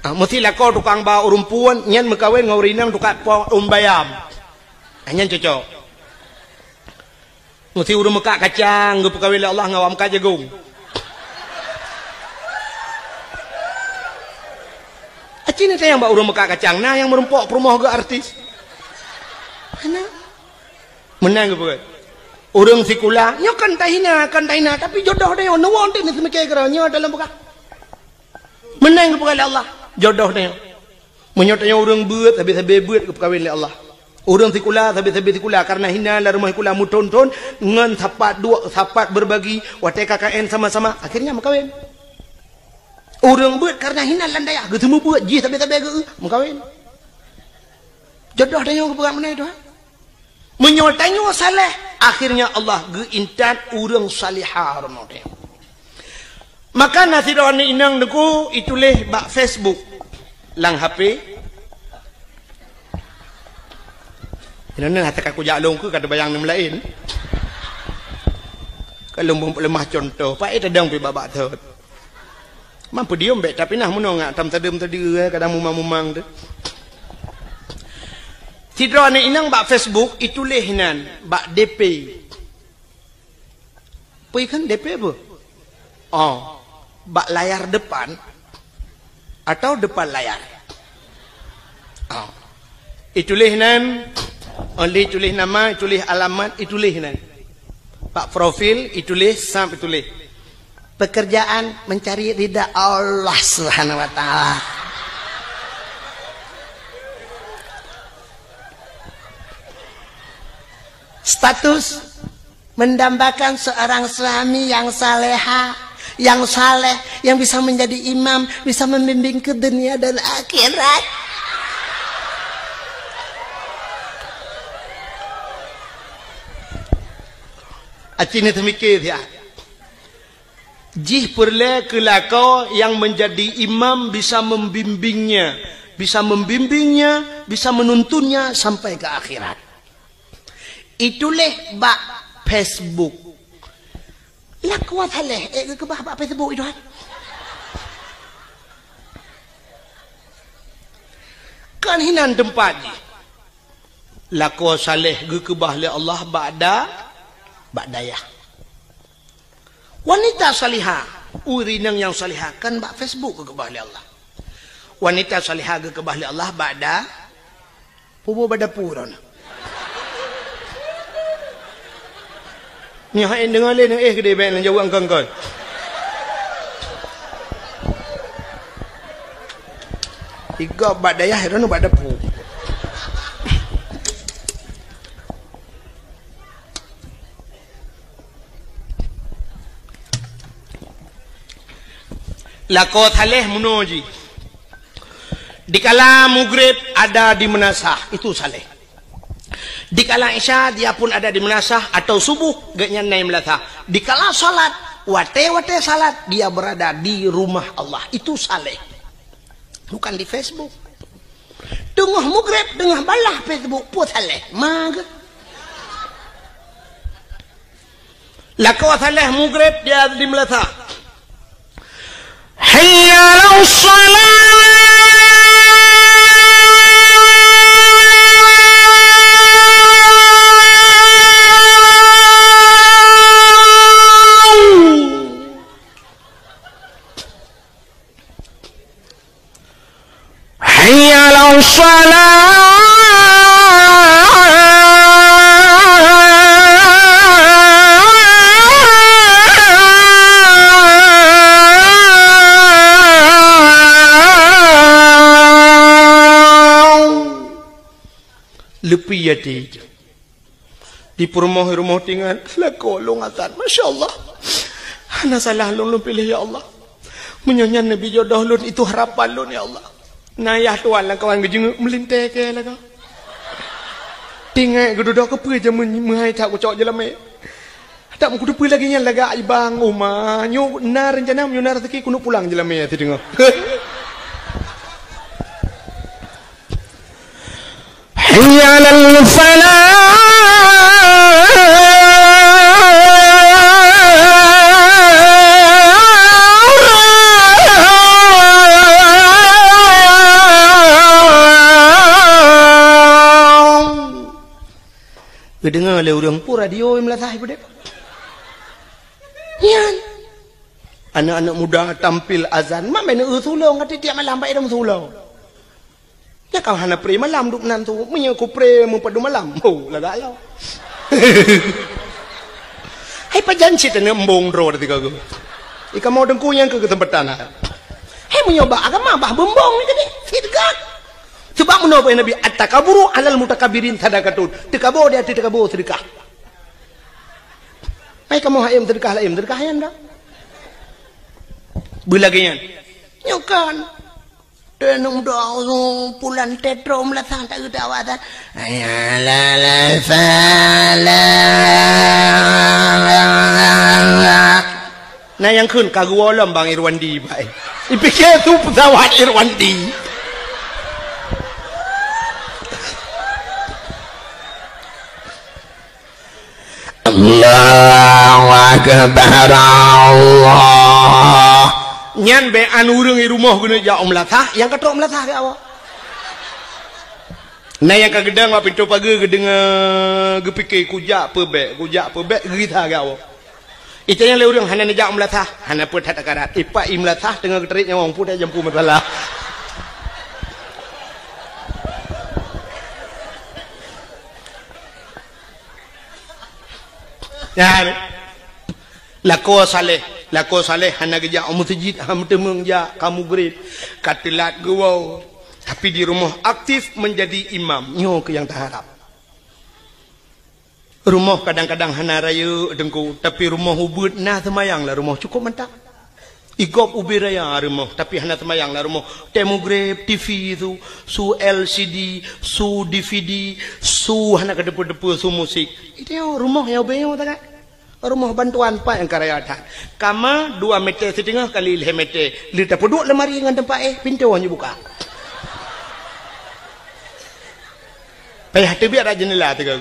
Mestilah kau tukang bawa urumpuan nyan mekawin ngaurinang tukang bayam. Nyan cocok. Mesti urung mekak kacang ge pekawin Allah ngawam ka jagung. Acina teh yang bawa urung mekak kacang nah yang merumpok perumah ge artis. Mana? Menang ge pekawin. Urung sikula nyo kan tahina tapi jodoh dia nuwon teh ni semike kira nyo dalam bekak. Menang ge pekawin Allah. Jodoh dia menyotanya orang buat habis-habis buat ke perkahwin oleh Allah. Orang tikula habis-habis tikula karena hina lah rumah tikula muton-ton ngan sapat berbagi watai KKN sama-sama akhirnya berkahwin. Orang buat karena hina landaya ketemu buat jih habis-habis ke berkahwin. Jodoh dia ke perkahwin mana itu? Menyotanya saleh akhirnya Allah geintan orang salihah rumah dia. Maka nasi doan ni inang deku ituleh bak Facebook lang HP. Ini hati aku jalong ke kata bayang nem lain. Kalau lemah contoh, pak itu dang pi babak thot. Mampu diom bet tapi nah muno ngak tam tadem tadi kadang mumang tu. Si doan ni inang bak Facebook ituleh nan bak DP. Pai kan DP apa? Oh. Bak layar depan atau depan layar. Itulah nan, only tulis nama, tulis alamat, itulah nan. Bak profil, itulah sam, itulah. Pekerjaan mencari ridha Allah Subhanahu Wa Taala. Status mendambakan seorang suami yang saleha. Yang saleh, yang bisa menjadi imam, bisa membimbing ke dunia dan akhirat. Acini temikir ya. Jih perle kelakau yang menjadi imam bisa membimbingnya, bisa menuntunnya sampai ke akhirat. Itulah bak Facebook. Lah kuat haleh ke bah Facebook itu. Kan hinan tempat ni. Lah kuat saleh ke bah le Allah ba'dayah. Wanita salihah, urinang yang salihah kan bak Facebook ke bah le Allah. Wanita salihah ke bah le Allah ba'da pubu badapuran. Ni hai dengar le gede ben nan jawab angkang. Tiga bak dayah dan bak dapu. Lako thaleh munoji. Dikala maghrib ada di menasah itu saleh. Dikala isya dia pun ada di menasah atau subuh gaknya naik melatah. Dikala salat wate salat dia berada di rumah Allah itu saleh. Bukan di Facebook. Tengah maghrib, tengah balah Facebook pun salah. Maga. Lakau salah maghrib dia di Melaka. Hayya 'alas shalah. Lepi ya di rumah tinggal lako longatan, masya Allah. Hana salah lon pilih ya Allah. Menyanyian Nabi jodoh lon itu harapan lon ya Allah. Nayah tuan lah kawan gejeng melintai ke lah kau. Tinggal geduduk ke pe je menghai tak ucap je lama. Tak mau kudu pe lagi yang laga ibang rumah. Nyo na rencana nyo na rezeki kuno pulang je lama ya dengar. Hayya 'alal falah. Dengar le orang pun radio yang melatah ibu dek. Yan. Anak-anak muda tampil azan, mak main sulung kata tiap malam baik dalam sulung. Ya kau hana pre malam duk nan tu, punya ku pre mempadu malam. Oh, lagak lo. Hai pajanci tene embong ro detika go. Ika mau dengku yang ke tempat tanah. Hai menyoba agama bah bembong ni tadi. Fitgat. Sebab menapa Nabi at-takaburu alal mutakabirin sadaqatun. Tekabur dia tekabur sedekah. Mai kamu hayam sedekah lain sedekah yang dah. Belagian. Nyokan. Tenung doa pulan tetro melatang tak kita awatan. Ayala fala. Nah yang kun kagualam Bang Irwandi baik. Ipikir tu pesawat Irwandi. Allahu Akbar Allah. Nyan be anu urang rumah guna ja umlatah yang katok umlatah ke awak. Nah yang ka gedang wa pintu pagar gedeng gepikir kujak pebek gerita ke awak. Itu yang le urang hana ja umlatah, hana pun tak karat. Ipa imlatah dengan keterik nyawang pun dah jampu masalah. Ya, lako saleh hana geja masjid ham temeng ja kamu grade katilat gua tapi di rumah aktif menjadi imam nyo ke yang terharap. Rumah kadang-kadang hana raya dengku tapi rumah ubud nah semayang lah rumah cukup mantap. Igop ubi raya rumah tapi hana semayang lah rumah temu grade TV tu su LCD su DVD su hana ke depu-depu su musik. Itu rumah yang bayang tak? Rumah bantuan pak yang karayatan. Kama 2 meter setengah kali 5 meter. Lita peduk lemari dengan tempat pintu hanya buka. Payah tu biar ada jendela tu kau.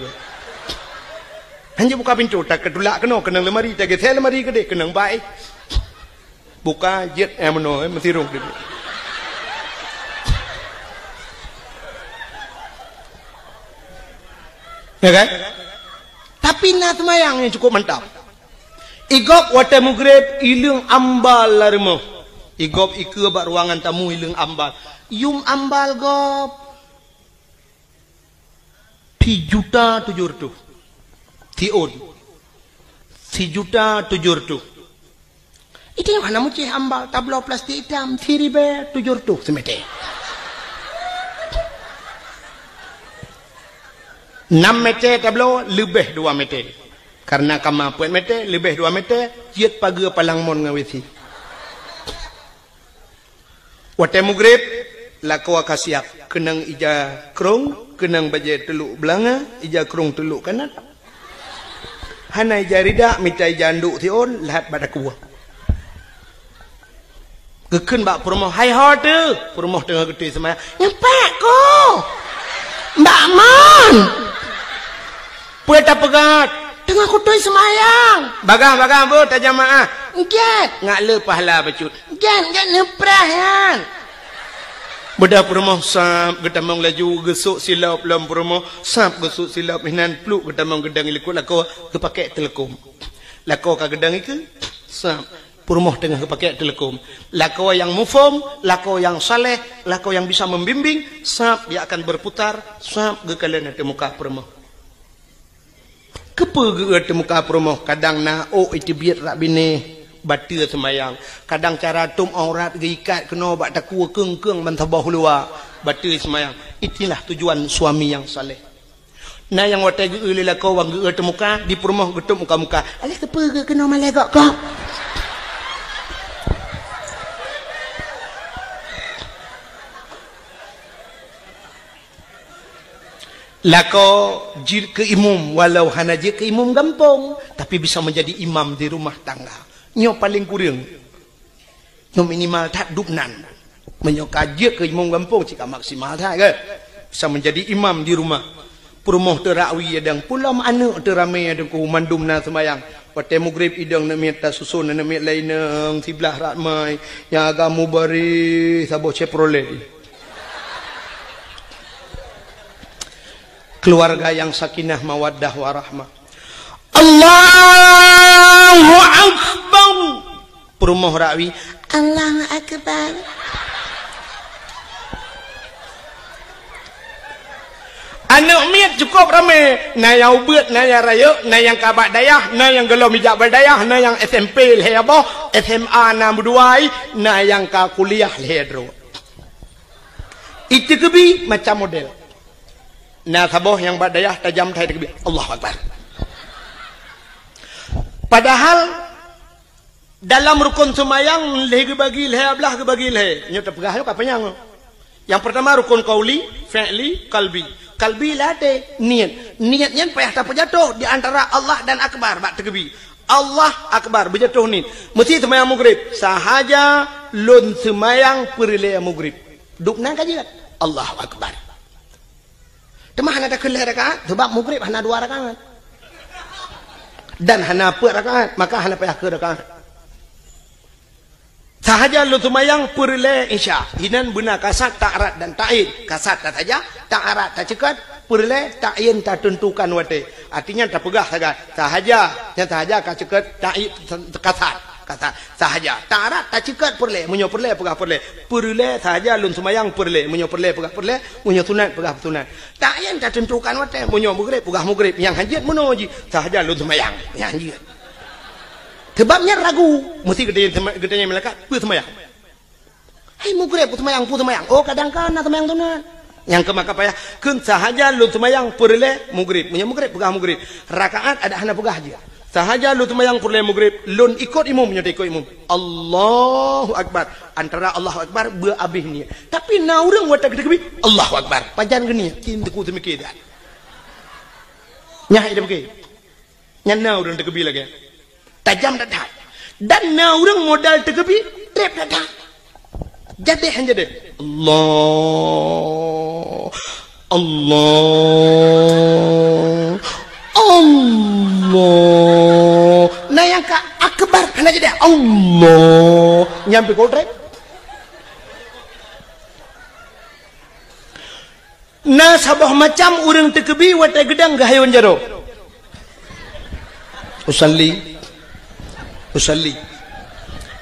Hanya buka pintu tak ketulak kena kenang lemari tak gesel lemari gede kenang baik. Buka jet meno mesti rong dia. Ya kan? Tapi nak semayang yang cukup mantap. Igop wate mugrib ilung ambal lah rumah. Igop ike bak ruangan tamu ilung ambal. Yum ambal gop 3.700.000. Tiun 3.700.000. Itu yang mana mucih ambal tablo plastik hitam 3.700 semete. 6 meter tablo lebih 2 meter. Karena kama 4 meter lebih 2 meter jiat pagar palang mon ngawisi. Wate mugrib lako akasiak kenang ija krong kenang baje teluk belanga ija krong teluk kanan. Hana ija rida mitai janduk tion lahat pada kuah. Gekeun bak perumoh hai ho teu, perumoh tengah gede semaya. Nyempak ko. Mbak Mon. Pueta pegat. Tengah kutui semayang. Bagang bu ta jamaah. Engket. Ngak le pahala bacut. Engket neprahan. Beda perumoh sap getamong laju gesuk silap lam perumoh sap gesuk silap minan pluk getamong gedang ilikut lako kepakai telekom. Lako ka gedang iku sap perumoh tengah kepakai telekom. Lako yang mufom, lako yang saleh, lako yang bisa membimbing, sap dia akan berputar, sap ge kalian ada muka perumoh. Kepa ge ada muka perumoh kadang na itu biat rak bini batil semayang. Kadang cara tum aurat ge ikat kena bak takua keung-keung mentabah luar batil semayang. Itulah tujuan suami yang saleh. Na yang watai ge uli lako wang ge ada muka di perumoh ge muka-muka. Alah kepa ge kena malai kok. Lako jir ke imam walau hana jir ke imam gampang tapi bisa menjadi imam di rumah tangga. Nyo paling kurang. Nyo minimal tak dupnan. Menyo kajir ke imam gampang jika maksimal tak ke. Bisa menjadi imam di rumah. Perumoh terakwi adang pula anak teramai adang ku mandum na semayang. Patai mugrib idang na mieta susun na miet lainang siblah ratmai yang agamu bari sabo Chevrolet. Keluarga yang sakinah mawaddah warahmah. Allahu Akbar. Perumoh rakwi Allahu Akbar. Anak miat cukup ramai. Na yang ubet, na yang raya, na yang kabak dayah, na yang gelam hijab berdayah, na yang SMP lehabah, SMA na berduai, na yang ka kuliah lehadro. Itu kebi macam model. Nah saboh yang berdayah tajam thai takbir Allahu Akbar. Padahal dalam rukun semayang leh bagi leh ablah ke bagi leh nyo terpegah apa yang yang pertama rukun qauli fi'li qalbi. Qalbi lade niatnya payah tak jatuh di antara Allah dan akbar bak takbir Allah akbar berjatuh ni mesti semayang maghrib sahaja lun semayang perle maghrib duk nang kaji Allahu Akbar. Cuma hana tak kelih rakaat sebab maghrib hana 2 rakaat. Dan hana 4 rakaat, maka hana payah ke rakaat. Sahaja lu semayang perle isya. Hinan benar kasat ta'arat dan ta'in. Kasat tak saja, ta'arat tak cekat, perle ta'in tak tentukan wate. Artinya tak pegah saja. Sahaja ka cekat ta'in kasat. Kata sahaja ta'arat tak cekat perle munyo perle pegah perle perle sahaja lun semayang perle munyo perle pegah perle munyo sunat pegah sunat ta'yan tak tentukan wate munyo maghrib pegah maghrib yang hajat munoji sahaja lun semayang yang hajat sebabnya ragu mesti gedenya melekat pu semayang hai maghrib pu semayang oh kadang-kadang semayang sunat yang kemaka payah kun sahaja lun semayang perle maghrib munyo maghrib pegah maghrib rakaat ada hana pegah aja sahaja lu semayang perle maghrib lun ikut imam nyote ikut imam Allahu Akbar antara Allahu Akbar beabih ni tapi na urang watak takbir Allahu Akbar pajan geni cintaku temike dah nyah ida beke nyana urang takbir lagi tajam dah dan na urang modal takbir trep dah jadi hanya deh Allah nah yang ka akbar hana jadi Allah nyampe kodrek nah sabah macam urang tekbi watai gedang gahayon jaro usalli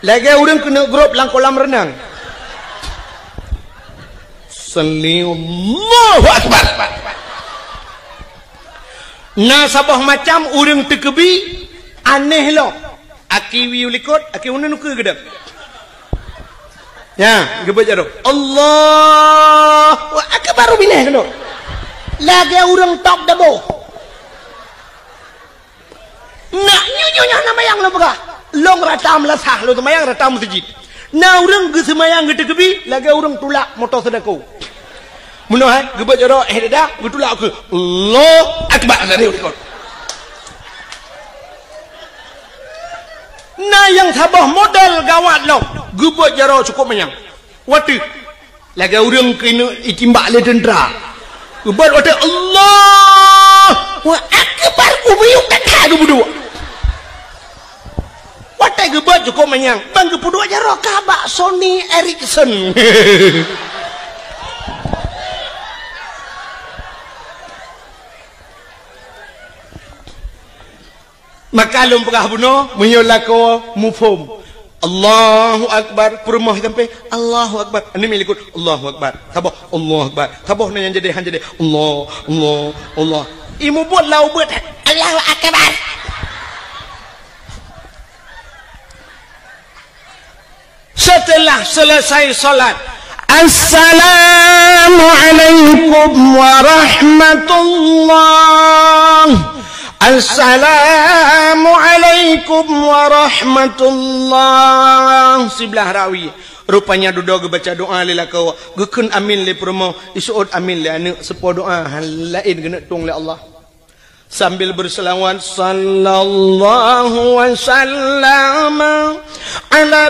lagi urang kena grup lang kolam renang salli Allahu Akbar. Na sabah macam urang tekebi aneh lo. Aki wiulikot, aki unen ke gedang. Ya, gebet jaro. Allah akbar bineh keno. Lagi urang top dabo. Nak nyonya nama yang lo pegah. Long ratam lasah lo semayang ratam masjid. Na urang ge semayang ge tekebi lagi urang tulak motor sedekau. Munoh gebet jaro dah gutulak ke Allah akbar dari urang. Nah yang sabah modal gawat lo Gebot jaro cukup menyang. Watu. Lagi orang kena itimbak le tentera. Gebot watu Allah. Wa akbar ubiyuk tak gebuduk. Watu gebot cukup menyang. Bang gebuduk jaro kabak Sony Ericsson. Maka lum pegah bunuh menyolako mufhum Allahu akbar perumah sampai Allahu akbar ini milikut Allahu akbar tabah Allahu akbar tabah yang jadi han jadi Allah imu buat lau buat Allahu akbar setelah selesai salat Assalamualaikum warahmatullahi Assalamualaikum warahmatullahi sebelah rawi rupanya duduk baca doa lila kau gekun amin le promo isuud amin le anu sepo doa lain kena tung le Allah sambil berselawat sallallahu wasallam ala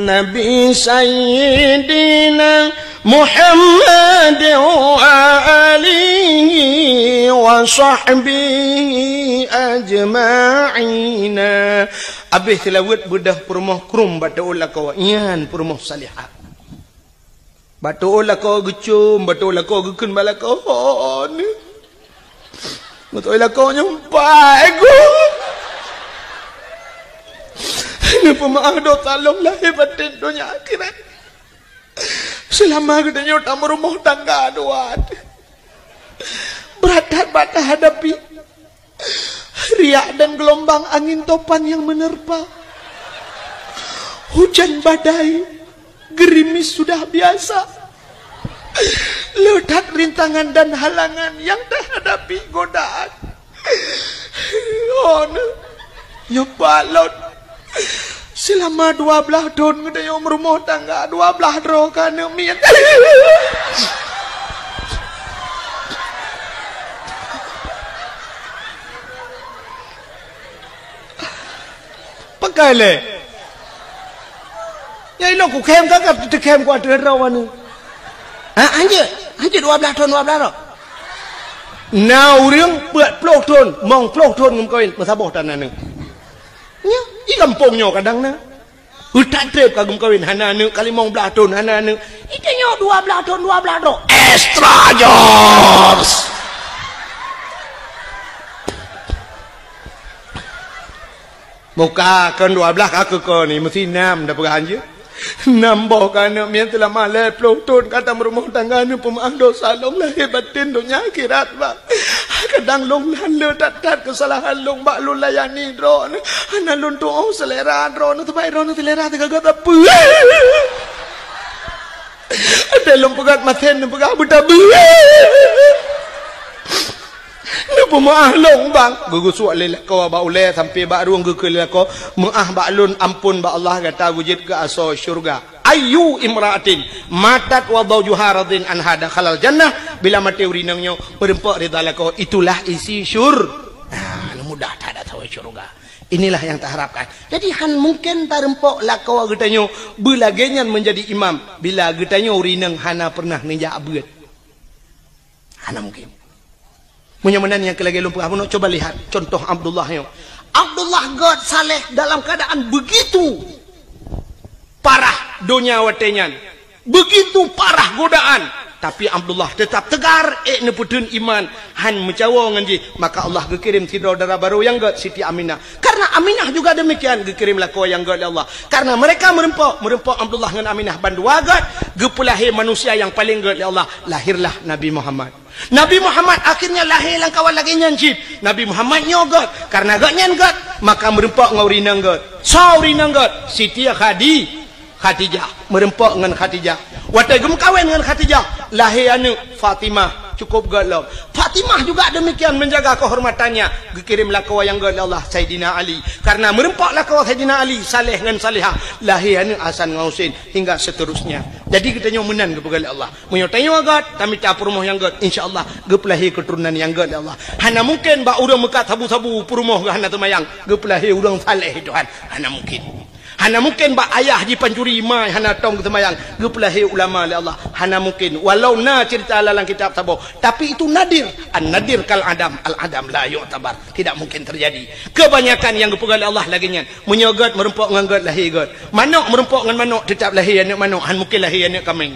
nabi sayyidina Muhammad wa alihi wa sahbihi ajma'ina. Habis tilawat bedah perumah krum batu olah kau ian perumah salihah. Batu olah kau gecum, batu olah kau gekun bala kau ni. Batu olah kau nyampai aku. Ini pemaaf do tolonglah hebatin dunia akhirat. Selama kita nyota merumah tangga doa berat hadapi riak dan gelombang angin topan yang menerpa hujan badai gerimis sudah biasa ledak rintangan dan halangan yang tak hadapi godaan nyobalot selama 12 tahun kita yang rumah tangga 12 roh kana mian pakai le ya ilo ku kem kakak tu kem ku ada rawan anje 12 tahun 12 roh now riang buat 10 tahun mong 10 tahun ngum kawin masaboh tanah ni nya i kampungnya kadang na hutan trip kagum kawin hana nu kali mong belah tahun hana nu itanya 12 tahun 12 tahun extra jobs muka kan 12 aku ko ni mesti 6 dah pegang je nambah kana mian telah malai 10 tahun kata merumah tangga nu pemaaf dosa long lahir batin dunia akhirat ba kadang long lan le tat kesalahan long bak lu layani dro ana lun tu selera dro nu tebai dro nu selera te gagat apa ada long pegat maten nu pegat buta bu nu pemaah long bang gugus suak le kau ba ule sampai ba ruang gekel kau maah ba lun ampun ba Allah kata wujud ke aso syurga ayu imraatin matat wa zawjuha radin an hada khalal jannah bila mati urinangnya merempak ridha kau itulah isi mudah tak ada tahu syurga inilah yang tak harapkan jadi han mungkin tak rempok lakau getanyo belagenyan menjadi imam bila getanyo urinang hana pernah ninja abad hana mungkin menyamanan yang kelagi lumpur apa coba lihat contoh Abdullah God saleh dalam keadaan begitu parah dunia watenyan begitu parah godaan tapi Abdullah tetap tegar neputun iman han mencawa nganji maka Allah gekirim saudara baru yang god Siti Aminah karena Aminah juga demikian gekirim lakau yang god Allah karena mereka merempok Abdullah dengan Aminah bandua god gepulahi manusia yang paling god Allah lahirlah Nabi Muhammad akhirnya lahir langkawan lagi nyancip Nabi Muhammad nyogot karena god nyan god maka merempok ngaurinang god saurinang god Siti Khadijah merempok dengan Khadijah watai gem kawin dengan Khadijah lahir anu Fatimah cukup galau Fatimah juga demikian menjaga kehormatannya gekirimlah kau yang galau Allah Sayyidina Ali karena merempaklah kau Sayyidina Ali saleh dengan salihah lahir anu Hasan Husain hingga seterusnya jadi kita nyomenan kepada Allah menyotanyo agak kami tak perumah yang gad insyaallah gepelahi keturunan yang gad Allah hana mungkin ba urang mekat sabu-sabu perumah hana temayang gepelahi urang saleh Tuhan hana mungkin Hana mungkin ba ayah ji pancuri mai hana tong ketemayang gepelahi ulama li Allah. Hana mungkin walau na cerita dalam kitab tabo, tapi itu nadir. An-nadir kal adam, al-adam la yu'tabar. Tidak mungkin terjadi. Kebanyakan yang gepegali Allah laginya menyogot merempok nganggot lahir god. Manuk merempok dengan manuk tetap lahir anak manuk, han mungkin lahir anak kambing.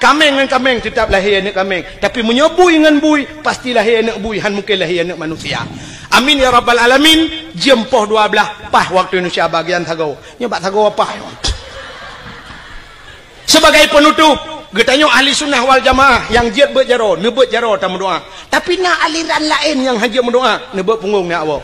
Kambing dengan kambing tetap lahir anak kambing, tapi menyebui dengan bui pasti lahir anak bui, han mungkin lahir anak manusia. Amin ya rabbal alamin. Jempoh 12 pah waktu Indonesia bagian Tagau. Nyoba Tagau apa? Sebagai penutup, getanya ahli sunnah wal jamaah yang jiat berjaro, nebut jaro tak mendoa. Tapi nak aliran lain yang hanya mendoa, nebut punggung nak awak.